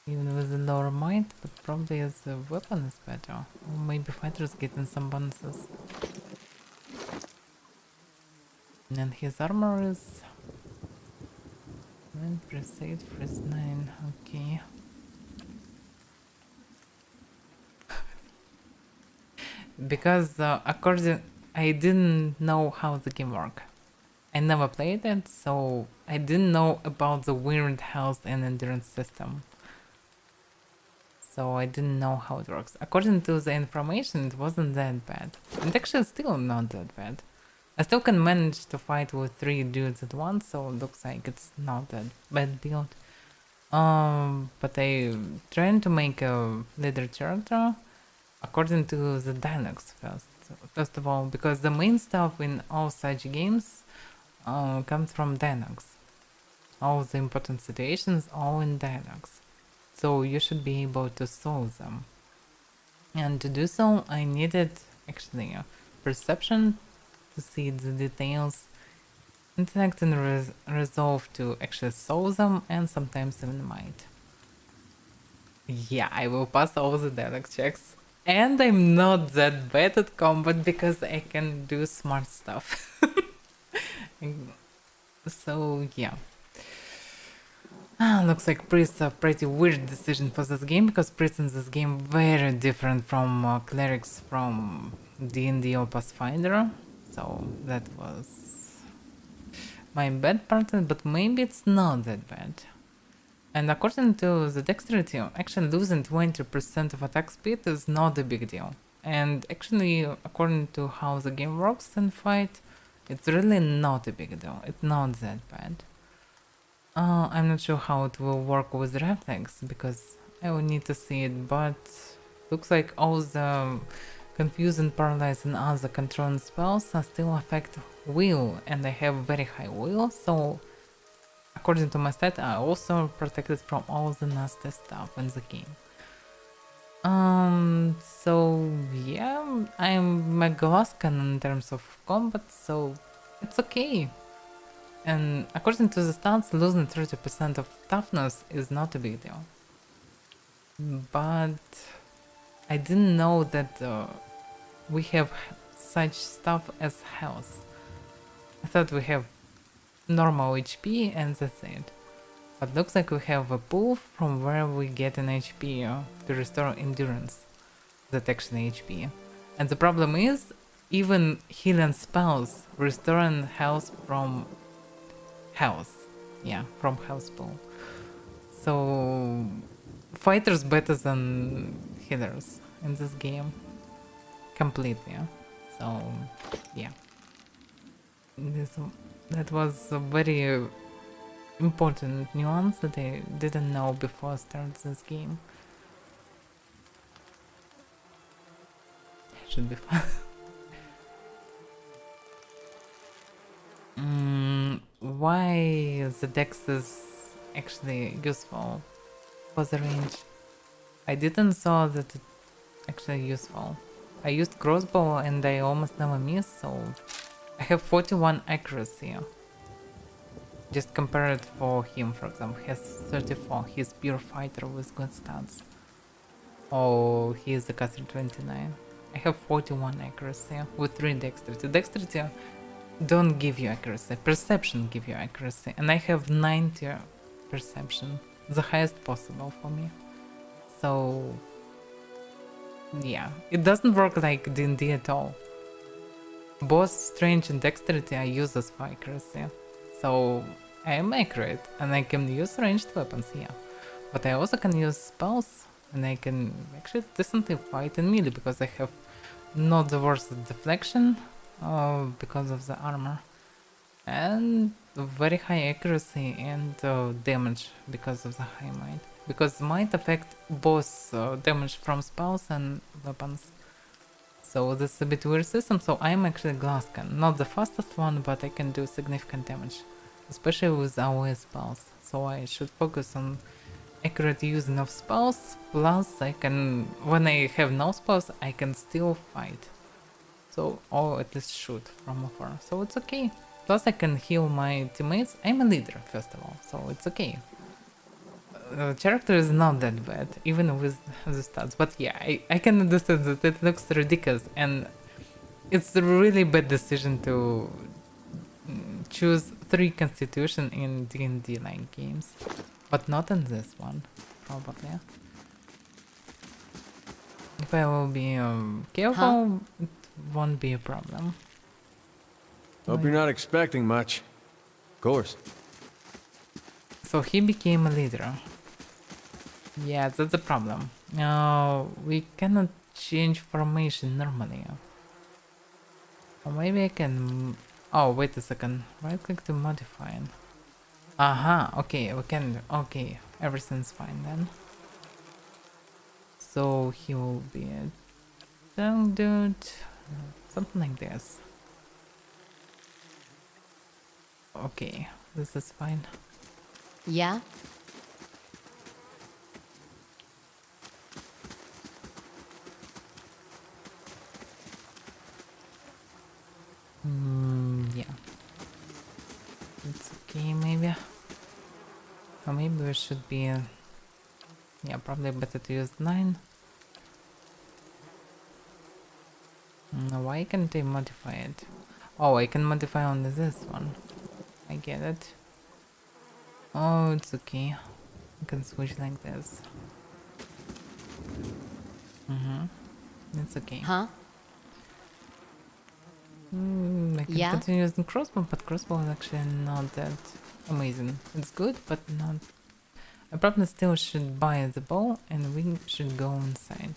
Even with the lower might, but probably as a weapon is better. Or maybe fighters getting some bonuses. And his armor is 9 plus 8 plus 9, okay. Because I didn't know how the game worked. I never played it, so I didn't know about the weird health and endurance system. So I didn't know how it works. According to the information, it wasn't that bad. And actually still not that bad. I still can manage to fight with 3 dudes at once, so it looks like it's not that bad build. But I'm trying to make a leader character according to the dialogues first of all, because the main stuff in all such games comes from dialogues. All the important situations all in dialogues. So you should be able to solve them. And to do so, I needed actually perception to see the details, intellect and resolve to actually solve them, and sometimes even might. Yeah, I will pass all the dialogue checks. And I'm not that bad at combat because I can do smart stuff. So yeah. Looks like priests are pretty weird decision for this game, because priests in this game very different from clerics from D&D or Pathfinder. So that was my bad part, but maybe it's not that bad. And according to the dexterity, actually losing 20% of attack speed is not a big deal. And actually, according to how the game works in fight, it's really not a big deal. It's not that bad. I'm not sure how it will work with reflex because I will need to see it, but looks like all the confusing, paralyze and other controlling spells are still affect will, and I have very high will, so according to my stat I also protected from all the nasty stuff in the game. So yeah, I'm a Glaskan in terms of combat, so it's okay. And according to the stats, losing 30% of toughness is not a big deal. But I didn't know that we have such stuff as health. I thought we have normal HP and that's it. But looks like we have a pool from where we get an HP to restore endurance. That's actually HP. And the problem is, even healing spells restoring health from health. Yeah, from health pool. So fighters better than healers in this game. Completely. So yeah. That was a very important nuance that I didn't know before I started this game. Should be fun. Why the dex is actually useful for the range? I didn't saw that it actually useful. I used crossbow and I almost never miss, so I have 41 accuracy. Just compare it for him, for example, he has 34, he's pure fighter with good stats. Oh, he is the caster 29. I have 41 accuracy with 3 dexterity. Dexterity don't give you accuracy, perception give you accuracy, and I have 90 perception, the highest possible for me. So yeah, it doesn't work like D&D at all. Both strength and dexterity I use as for accuracy, so I am accurate and I can use ranged weapons, yeah. But I also can use spells and I can actually decently fight in melee because I have not the worst deflection because of the armor, and very high accuracy and damage because of the high might. Because might affect both damage from spells and weapons. So this is a bit weird system, so I'm actually Glaskan. Not the fastest one, but I can do significant damage. Especially with AoE spells. So I should focus on accurate using of spells, plus I can, when I have no spells, I can still fight. So, or at least shoot from afar. So it's okay. Plus I can heal my teammates. I'm a leader, first of all, so it's okay. The character is not that bad, even with the stats. But yeah, I can understand that it looks ridiculous, and it's a really bad decision to choose 3 constitution in D&D like games. But not in this one, probably. If I will be careful, it won't be a problem. Hope you're not expecting much. Of course. So he became a leader. Yeah, that's the problem. We cannot change formation normally. Or maybe I can... Oh, wait a second. Right click to modify. Aha, okay, we can... Okay, everything's fine then. So he will be a young dude. Something like this. Okay, this is fine. Yeah? Yeah. It's okay, maybe. Or maybe we should be... yeah, probably better to use 9. Why can't I modify it? Oh, I can modify only this one. I get it. Oh, it's okay. I can switch like this. It's okay. Huh? I can Yeah? continue using crossbow, but crossbow is actually not that amazing. It's good, but not. I probably still should buy the bow, and we should go inside.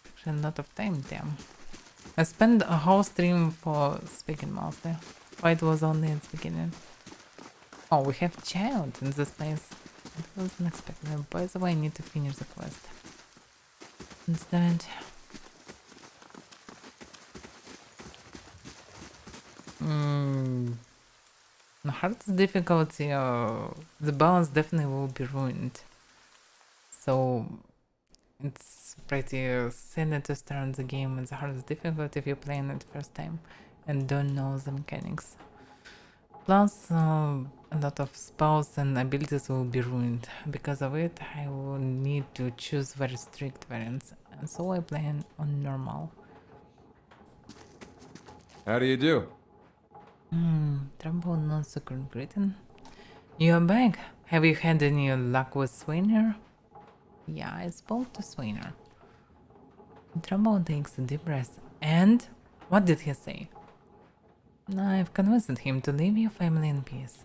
Actually, a lot of time, damn. I spent a whole stream for speaking mostly. Why it was only at the beginning. Oh, we have child in this place. It was unexpected. By the way, I need to finish the quest. Instead. The hardest difficulty, the balance definitely will be ruined. So it's pretty silly to start the game with the hardest difficulty if you're playing it first time and don't know the mechanics. Plus, a lot of spells and abilities will be ruined. Because of it, I will need to choose very strict variants, and so I play on normal. How do you do? Trumbo not so greeting. You're back. Have you had any luck with Swainer? Yeah, I spoke to Swainer. Trumbo takes a deep breath. And? What did he say? I've convinced him to leave your family in peace.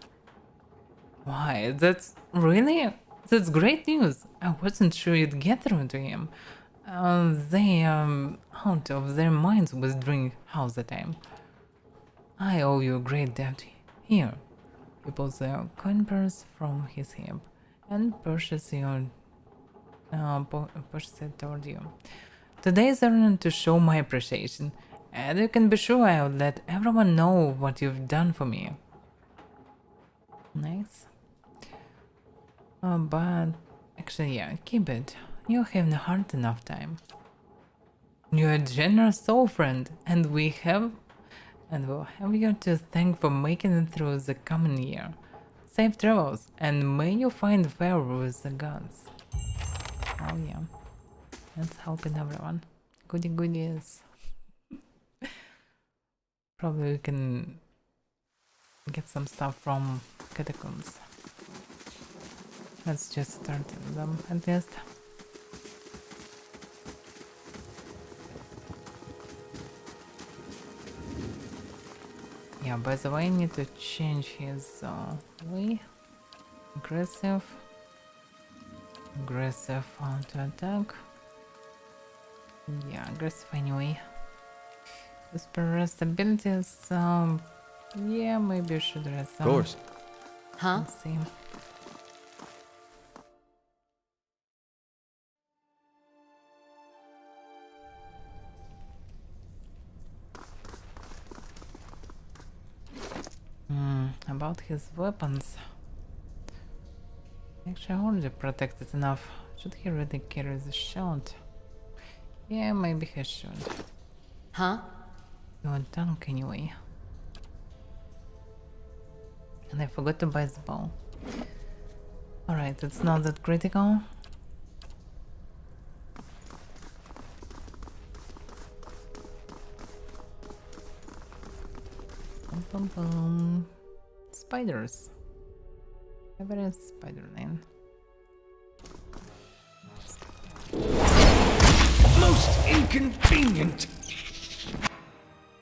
Why, that's... really? That's great news. I wasn't sure you'd get through to him. They, out of their minds with drink half the time. I owe you a great debt. Here. He pulls a coin purse from his hip and pushes it toward you. Today is a reason to show my appreciation, and you can be sure I'll let everyone know what you've done for me. Nice. But actually, yeah, keep it. You haven't had enough time. You're a generous soul friend, and we'll have you to thank for making it through the coming year. Safe travels, and may you find favor with the gods. Oh yeah, that's helping everyone. Goody goodies. Probably we can get some stuff from catacombs. Let's just start them at least. Yeah, by the way, I need to change his way. Aggressive to attack. Yeah, aggressive anyway. Whisper rest abilities, yeah, maybe I should rest some. Of course. Huh? Let's see. About his weapons. Actually, I already protected enough. Should he really carry the shield? Yeah, maybe he should. Huh? You're a tank anyway. And I forgot to buy the bow. Alright, it's not that critical. Bum, bum, bum. Spiders. Avaira spider lane. Most inconvenient!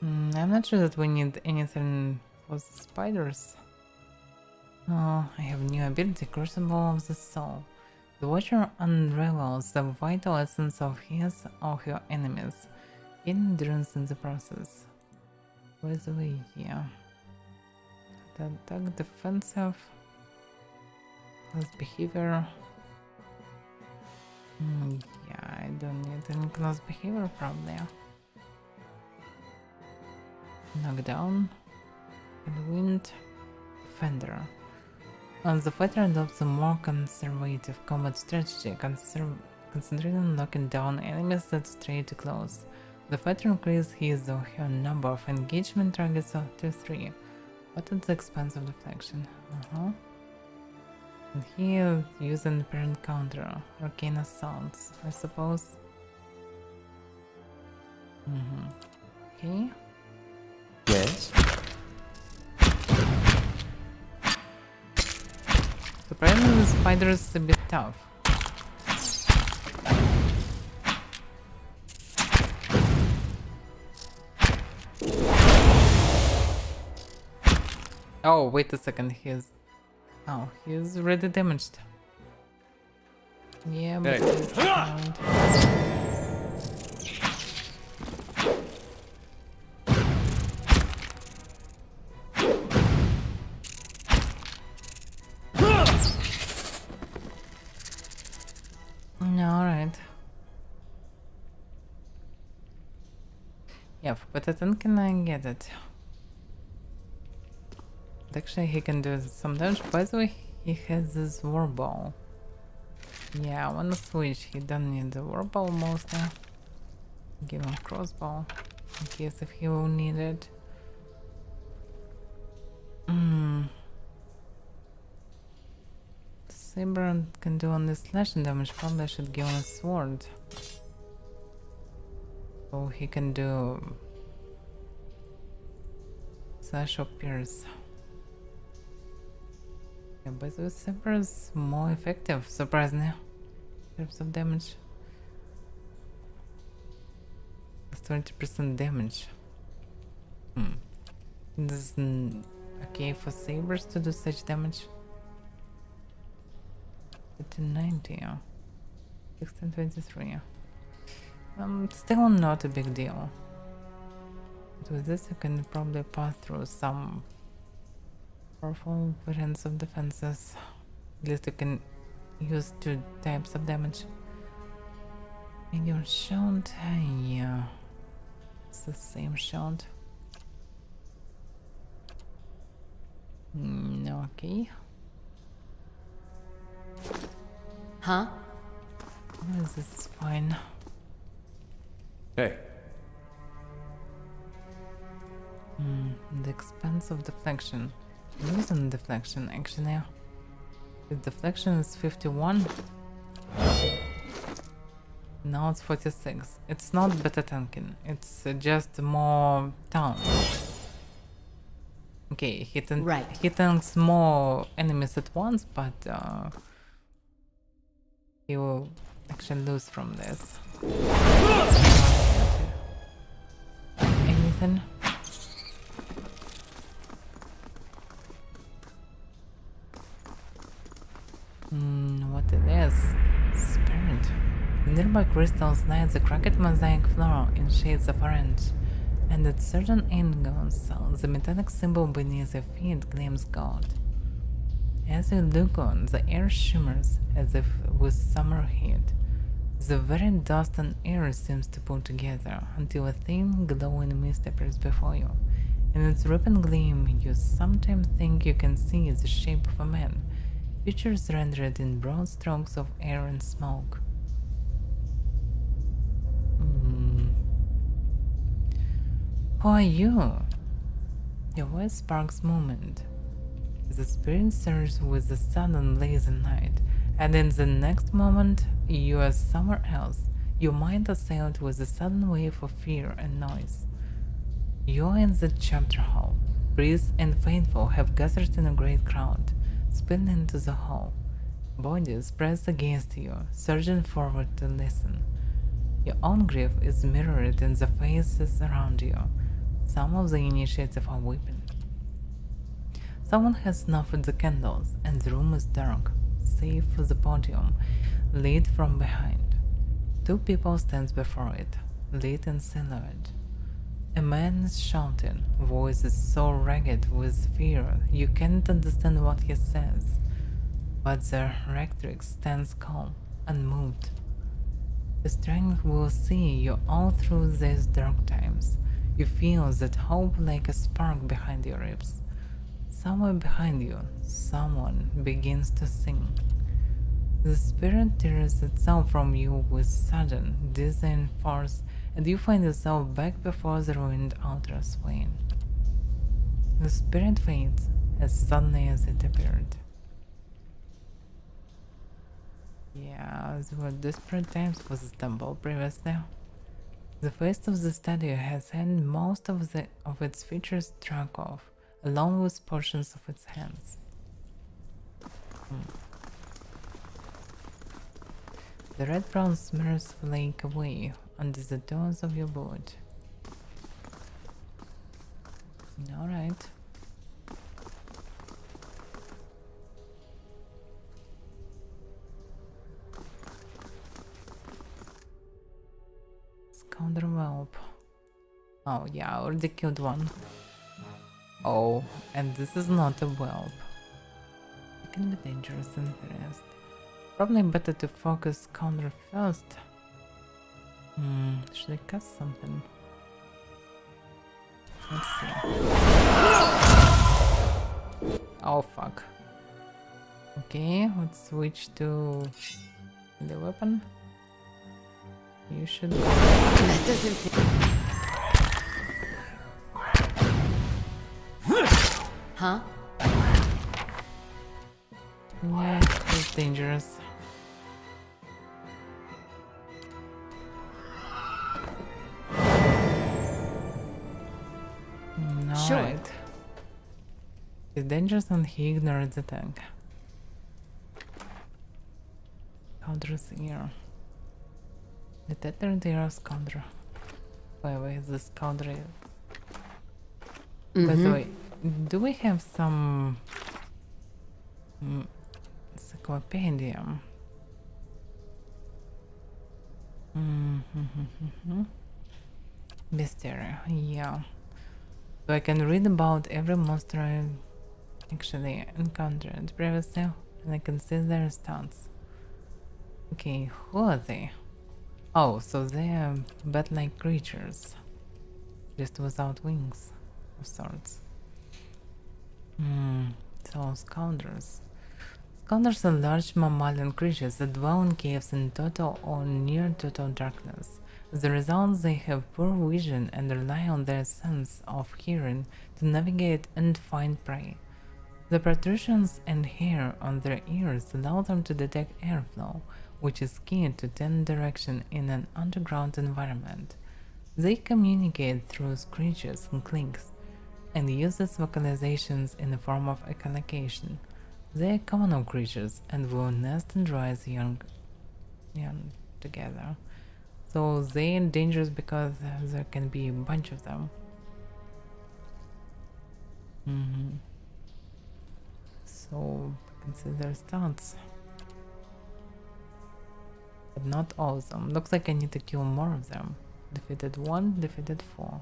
I'm not sure that we need anything for the spiders. Oh, I have new ability, Crucible of the Soul. The Watcher unravels the vital essence of his or her enemies. Gain endurance in the process. By the way, yeah. The attack defensive. Plus behavior. Yeah, I don't need any class behavior probably. Knockdown. And wind. Defender. The fighter adopts a more conservative combat strategy, concentrating on knocking down enemies that stray too close. The fighter increases his or her number of engagement targets to 3, but at the expense of deflection. And he is using parent counter, arcane assaults, I suppose. Okay. Yes? Surprisingly, the spider is a bit tough. Oh, wait a second, he's already damaged. Yeah, but Hey. he's fine. Alright. Yeah, for Pataton can I get it? But actually he can do some damage. By the way, he has this warbow. Yeah, I wanna switch. He doesn't need the warbow mostly. Give him crossbow in case if he will need it. Saber can do only slashing damage. Probably I should give him a sword. So he can do slash or pierce. Yeah, but the Saber is more effective, surprisingly, in terms of damage. It's 20% damage. This is okay for sabers to do such damage. 1590, yeah. 1623. Still not a big deal. But with this you can probably pass through some powerful variants of defenses. At least you can use 2 types of damage. And your shield, yeah. It's the same shield. Okay. Huh? This is fine. Hey. The expense of deflection. Using deflection, actually. The deflection is 51. Now it's 46. It's not better tanking. It's just more town. Okay, he tanks more enemies at once, but he will actually lose from this. Anything? What it is? Spirit. The nearby crystals light the cracked mosaic floor in shades of orange, and at certain angles, the metallic symbol beneath your feet gleams gold. As you look on, the air shimmers as if with summer heat. The very dust and air seems to pull together until a thin, glowing mist appears before you. In its ripping gleam, you sometimes think you can see the shape of a man, features rendered in broad strokes of air and smoke. Who are you? Your voice sparks movement. The spirit surges with the sudden blazing light, and in the next moment, you are somewhere else, your mind assailed with a sudden wave of fear and noise. You are in the chapter hall. Priests and faithful have gathered in a great crowd, spilling into the hall. Bodies pressed against you, surging forward to listen. Your own grief is mirrored in the faces around you. Some of the initiates are weeping. Someone has snuffed the candles, and the room is dark, save for the podium, lit from behind. 2 people stand before it, lit in silhouette. A man is shouting, voice is so ragged with fear you can't understand what he says, but the rectrix stands calm, unmoved. The strength will see you all through these dark times. You feel that hope like a spark behind your ribs. Somewhere behind you, someone begins to sing. The spirit tears itself from you with sudden, dizzying force, and you find yourself back before the ruined altar swaying. The spirit fades as suddenly as it appeared. Yeah, there were desperate times for this temple previously. The face of the statue has had most of its features struck off, along with portions of its hands. The red-brown smears flake away under the toes of your boot. Alright. counter whelp. Oh yeah, I already killed one. Oh, and this is not a whelp. It can be dangerous and fast. Probably better to focus counter first. Should I cast something? Let's see. Oh fuck. Okay, let's switch to the weapon. You should go. That doesn't. Huh? Yeah, it's dangerous. Sure. Alright. He's dangerous and he ignored the tank. Counters here. The tether there's counter. Wait, this counter. By the way, do we have some encyclopedia? Mystery, yeah. So I can read about every monster I actually encountered previously, and I can see their stats. Okay, who are they? Oh, so they are bat-like creatures, just without wings of sorts. So scoundrels. Scoundrels are large mammalian creatures that dwell in caves in total or near total darkness. As a result, they have poor vision and rely on their sense of hearing to navigate and find prey. The protrusions and hair on their ears allow them to detect airflow, which is key to tell direction in an underground environment. They communicate through screeches and clinks, and use these vocalizations in the form of echolocation. They are communal creatures and will nest and raise young together. So they are dangerous because there can be a bunch of them. So consider stats. But not all of them. Looks like I need to kill more of them. Defeated 1, defeated 4.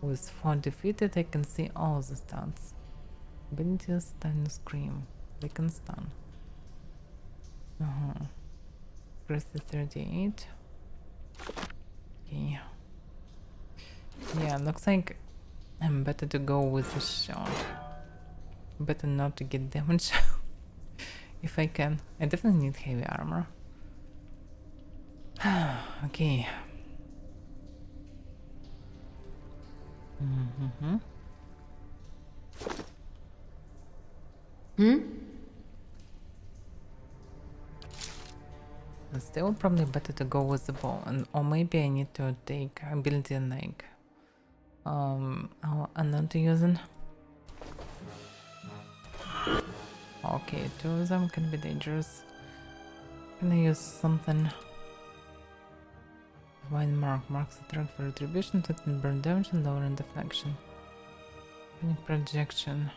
With 4 defeated, I can see all the stats. Abilities, stun, scream. They can stun. Press the 38. Okay. Yeah, looks like I'm better to go with a shot. Better not to get damage. If I can. I definitely need heavy armor. Okay. Still probably better to go with the bow, and or maybe I need to take ability like unknown to using. Okay, 2 of them can be dangerous. Can I use something? Divine mark marks the track for retribution that can burn damage and lower in deflection. Panic projection.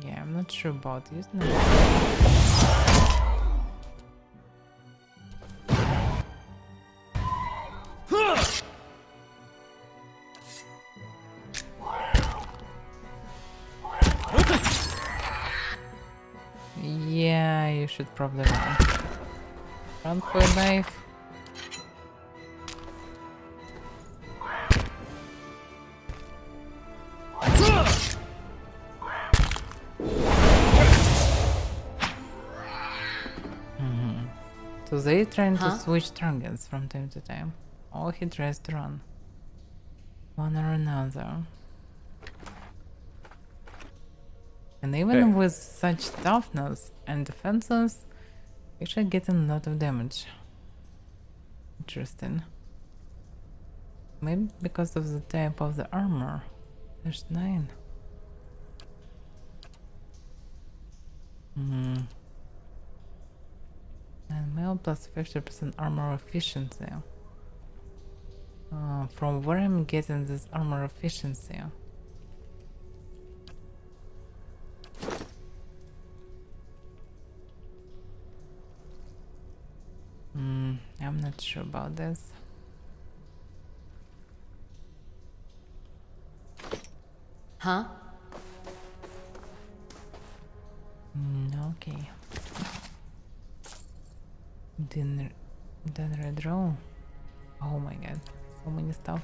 Yeah, I'm not sure about using it. Yeah, you should probably run. Run for your life. So they're trying to switch targets from time to time. Or he tries to run. One or another. And even with such toughness and defenses, actually getting a lot of damage. Interesting. Maybe because of the type of the armor. There's 9. And mail plus 50% armor efficiency. From where I'm getting this armor efficiency? I'm not sure about this. Huh? Okay. Then red row. Oh my god, so many stuff.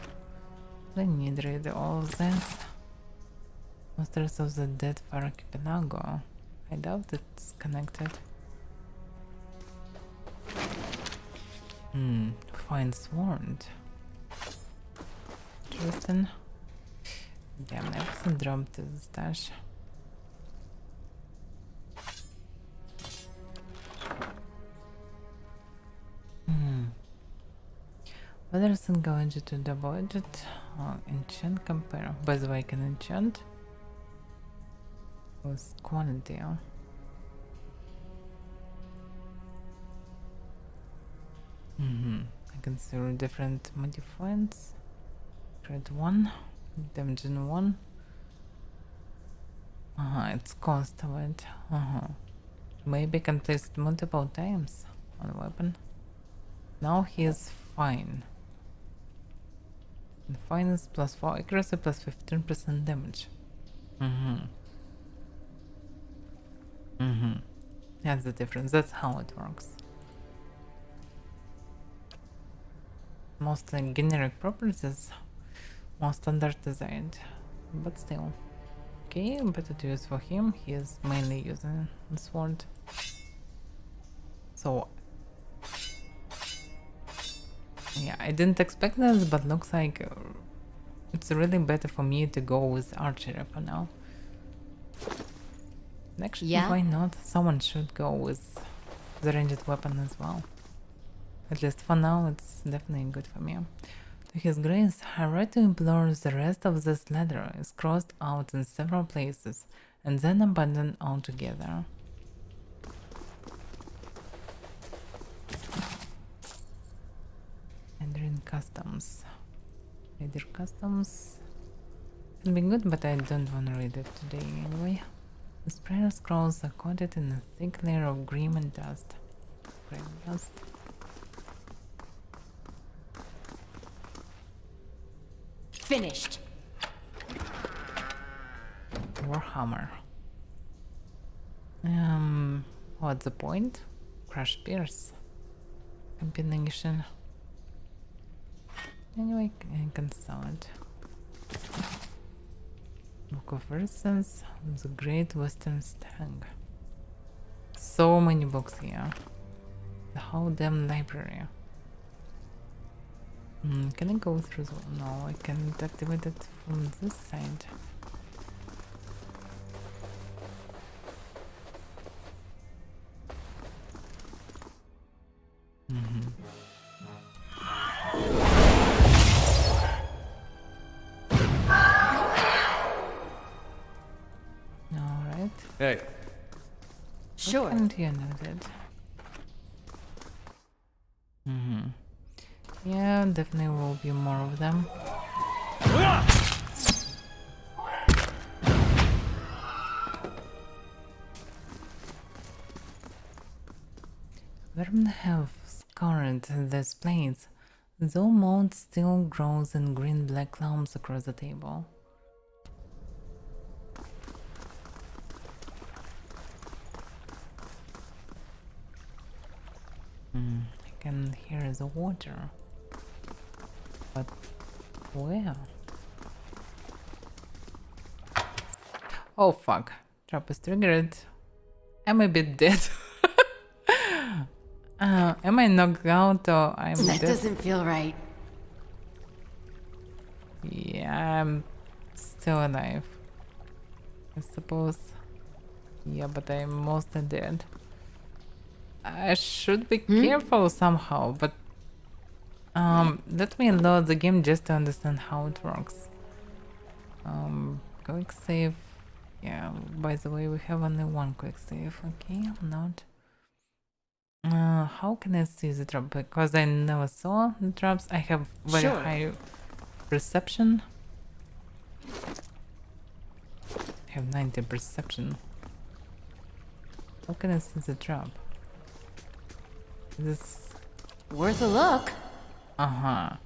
I need read all of this. Monsters of the Dead Archipelago. I doubt it's connected. Find Sword. Interesting. Damn, I wasn't dropped the stash. Whether it's going to the budget enchant compare. By the way, I can enchant with quality. I consider different modifiers. Crit 1, damage 1. It's cost of it. Maybe I can place it multiple times on a weapon. Now he is fine. And fine is plus 4 accuracy plus 15% damage. That's the difference. That's how it works. Mostly generic properties, more standardized, but still. Okay, better to use for him. He is mainly using the sword. So yeah, I didn't expect this, but looks like it's really better for me to go with archery for now. Actually, why not? Someone should go with the ranged weapon as well. At least for now, it's definitely good for me. To his grace, I write to implore the rest of this letter is crossed out in several places and then abandoned altogether. Entering customs. Reader customs can be good, but I don't want to read it today anyway. The prayer scrolls are coated in a thick layer of green and dust. Green dust. Finished. Warhammer. What's the point? Crush Pierce. Combination. Anyway, I can sell it. Book of Verses. The Great Western Stag. So many books here. The whole damn library. Can I go through the... No, I can't activate it from this side. Alright. Hey. Sure. And you know that. Yeah, definitely will be more of them. Vermin have scoured these plains, though mold still grows in green-black clumps across the table. I can hear the water. But where? Oh fuck. Trap is triggered. I'm a bit dead. Am I knocked out or I'm That dead? doesn't feel right. Yeah, I'm still alive. I suppose. Yeah, but I'm mostly dead. I should be careful somehow, but let me load the game just to understand how it works. Quick save. Yeah, by the way, we have only one quick save. Okay, not. How can I see the trap? Because I never saw the traps. I have very high perception. I have 90 perception. How can I see the trap? This Worth a look. Uh-huh.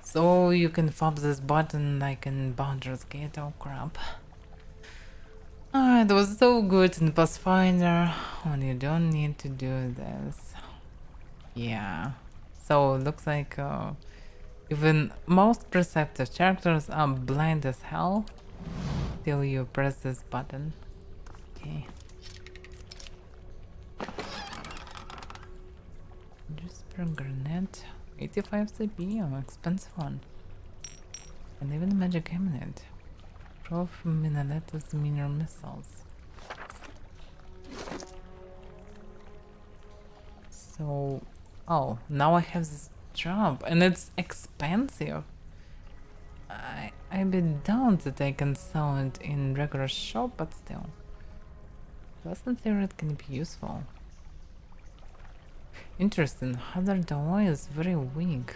So you can fob this button like in Baldur's Gate. Oh crap. It was so good in Pathfinder when you don't need to do this. Yeah. So looks like even most perceptive characters are blind as hell till you press this button. Okay. Just per grenade. 85 CP, expensive one. And even magic eminent. Prof Minaletta's minor missiles. So, oh, now I have this job and it's expensive. I bet doubt that I can sell it in regular shop, but still. Plus in theory it can be useful. Interesting, Hazard alloy is very weak.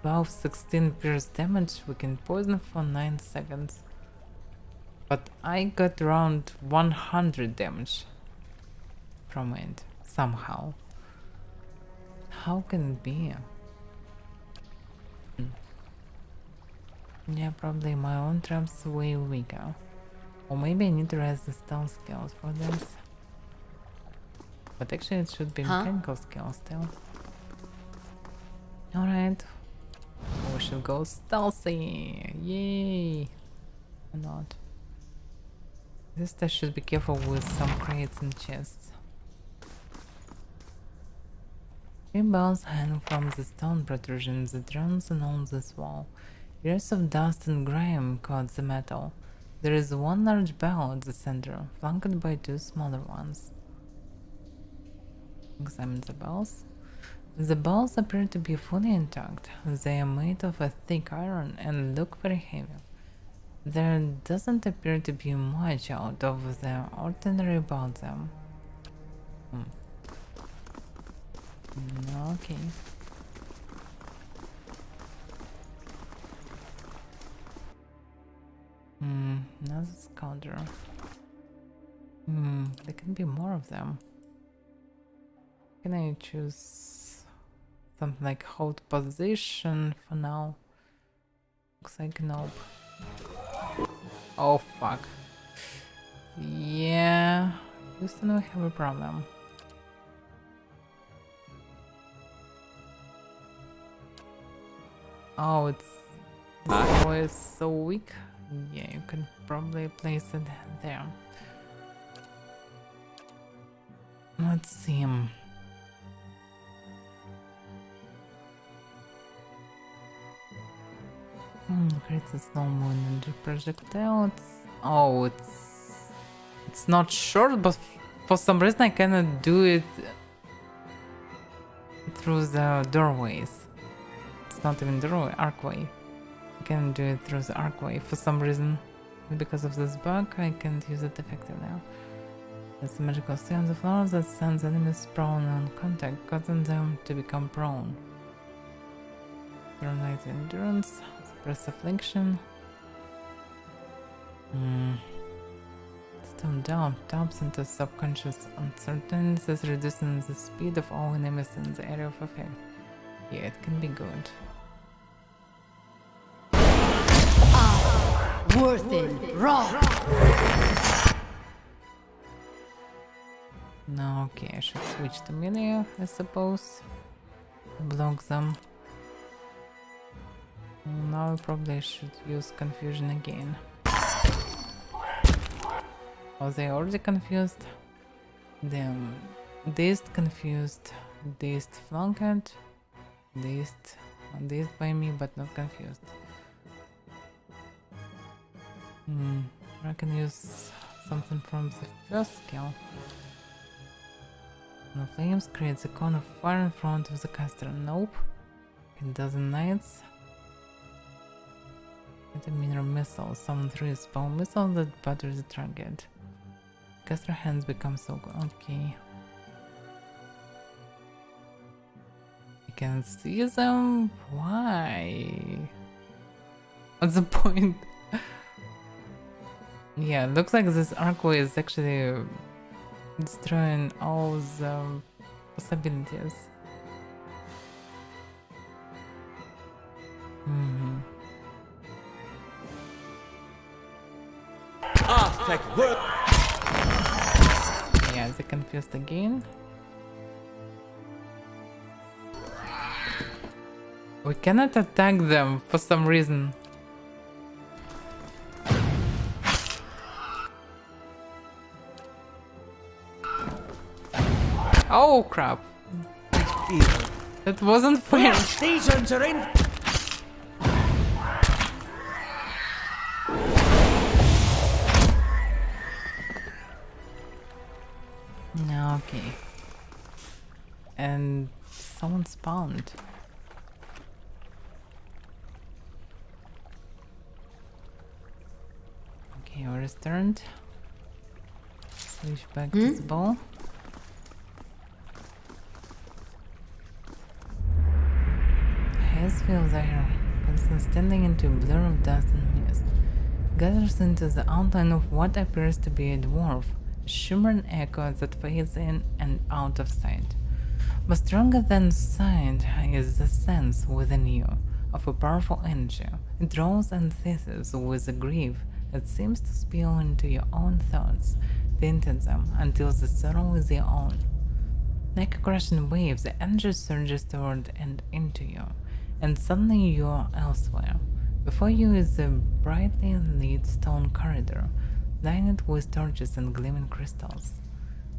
12-16 pierce damage, we can poison for 9 seconds. But I got around 100 damage from it, somehow. How can it be? Yeah, probably my own traps way weaker. Or maybe I need to raise the stealth skills for this. But actually it should be mechanical skill still. Alright. We should go stealthy. Yay! Or not. This I should be careful with some crates and chests. 3 bells hang from the stone protrusion that runs along this wall. Years of dust and grime coat the metal. There is one large bell at the center, flanked by 2 smaller ones. Examine the bells. The bells appear to be fully intact. They are made of a thick iron and look very heavy. There doesn't appear to be much out of the ordinary about them. Okay. Another scoundrel. There can be more of them. Can I choose something like hold position for now? Looks like nope. Oh fuck. Yeah, Houston, we have a problem. Oh, it's always so weak. Yeah, you can probably place it there. Let's see. Creates a slow-mo energy projectile. It's not short, but for some reason I cannot do it through the doorways. It's not even doorway, archway. I can do it through the archway for some reason. Because of this bug, I can't use it effectively now. It's a magical stay on the floor that sends enemies prone on contact, causing them to become prone. Night endurance, suppress affliction. Stone down taps into subconscious uncertainties, reducing the speed of all enemies in the area of effect. Yeah, it can be good. Worthen rock. No, okay, I should switch to melee, I suppose. Block them. Now I probably should use confusion again. Oh, they already confused? Them. Dazed, confused, dazed, flanked, dazed by me but not confused. I can use something from the first skill. The flames creates a cone of fire in front of the caster. Nope. It doesn't knights. It's a minor missile. Summon 3 spell missile that batters the target. Caster hands become so good. Okay. You can see them? Why? What's the point? Yeah, looks like this archway is actually destroying all the possibilities. Hmm. Yeah, they confused again. We cannot attack them for some reason. Oh crap. That wasn't fair. Stations are in. Okay. And someone spawned. Okay, we returned. Switch back to the ball. His feels there, constant standing into a blur of dust and mist, gathers into the outline of what appears to be a dwarf, a shimmering echo that fades in and out of sight. But stronger than sight is the sense within you of a powerful energy. It draws and seizes with a grief that seems to spill into your own thoughts, tainting them until the sorrow is your own. Like a crashing wave, the energy surges toward and into you, and suddenly you are elsewhere. Before you is a brightly lit stone corridor, lined with torches and gleaming crystals.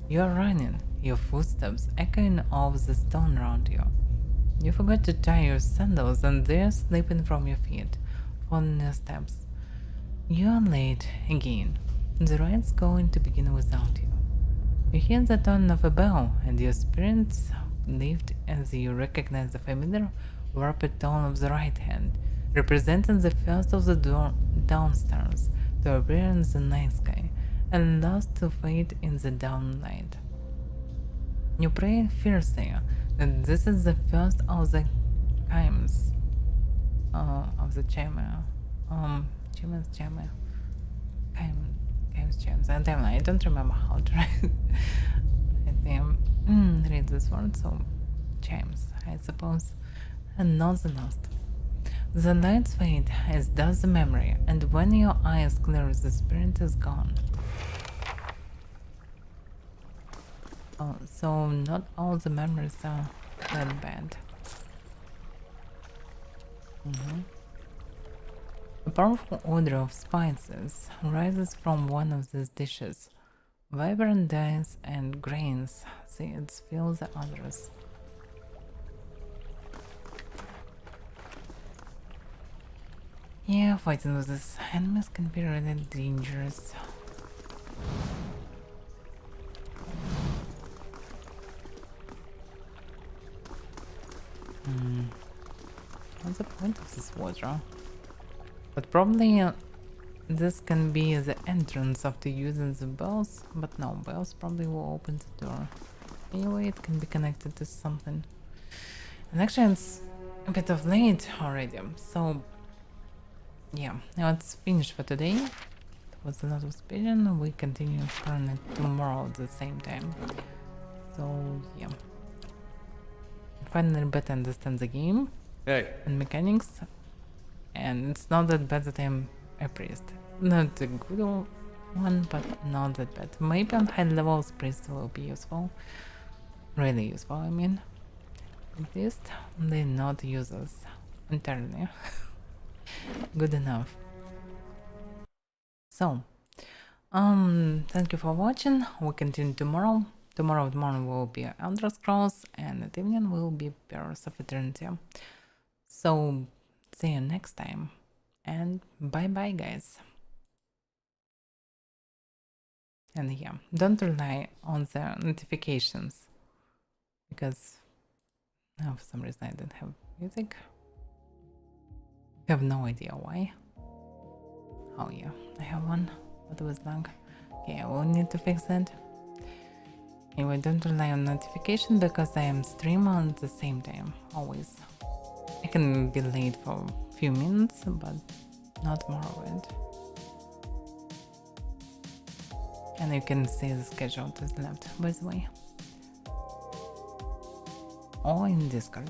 You are running, your footsteps echoing off the stone around you. You forgot to tie your sandals and they're slipping from your feet, following your steps. You are late again. The ride's going to begin without you. You hear the tone of a bell and your spirits lift as you recognize the familiar warped tone of the right hand, representing the first of the downstairs to appear in the night sky and last to fade in the downlight. You pray fiercely that this is the first of the chimes of the chamber. Chimes. I don't remember how to read this word, so chimes, I suppose, and not the last. The lights fade, as does the memory, and when your eyes clear, the spirit is gone. Oh, so not all the memories are that bad. A powerful odor of spices rises from one of these dishes. Vibrant dyes and grains seeds fill the others. Yeah, fighting with these enemies can be really dangerous. What's the point of this water? But probably this can be the entrance after using the bells, but no, bells probably will open the door. Anyway, it can be connected to something. And actually it's a bit of late already, so yeah, now it's finished for today. It was a lot of speeding, we continue exploring it tomorrow at the same time. So yeah. Finally better understand the game and mechanics. And it's not that bad that I'm a priest. Not a good one, but not that bad. Maybe on high levels priests will be useful. Really useful, I mean. At least they're not users entirely. Good enough. So, thank you for watching. We'll continue tomorrow. Tomorrow morning will be Elder Scrolls, and at evening will be Pillars of Eternity. So, see you next time, and bye bye, guys. And yeah, don't rely on the notifications, because for some reason I don't have music. I have no idea why. Oh yeah, I have one, but it was long. Okay, I will need to fix that. Anyway, don't rely on notification because I am streaming at the same time, always. I can be late for a few minutes, but not more of it. And you can see the schedule to the left, by the way. Or in Discord.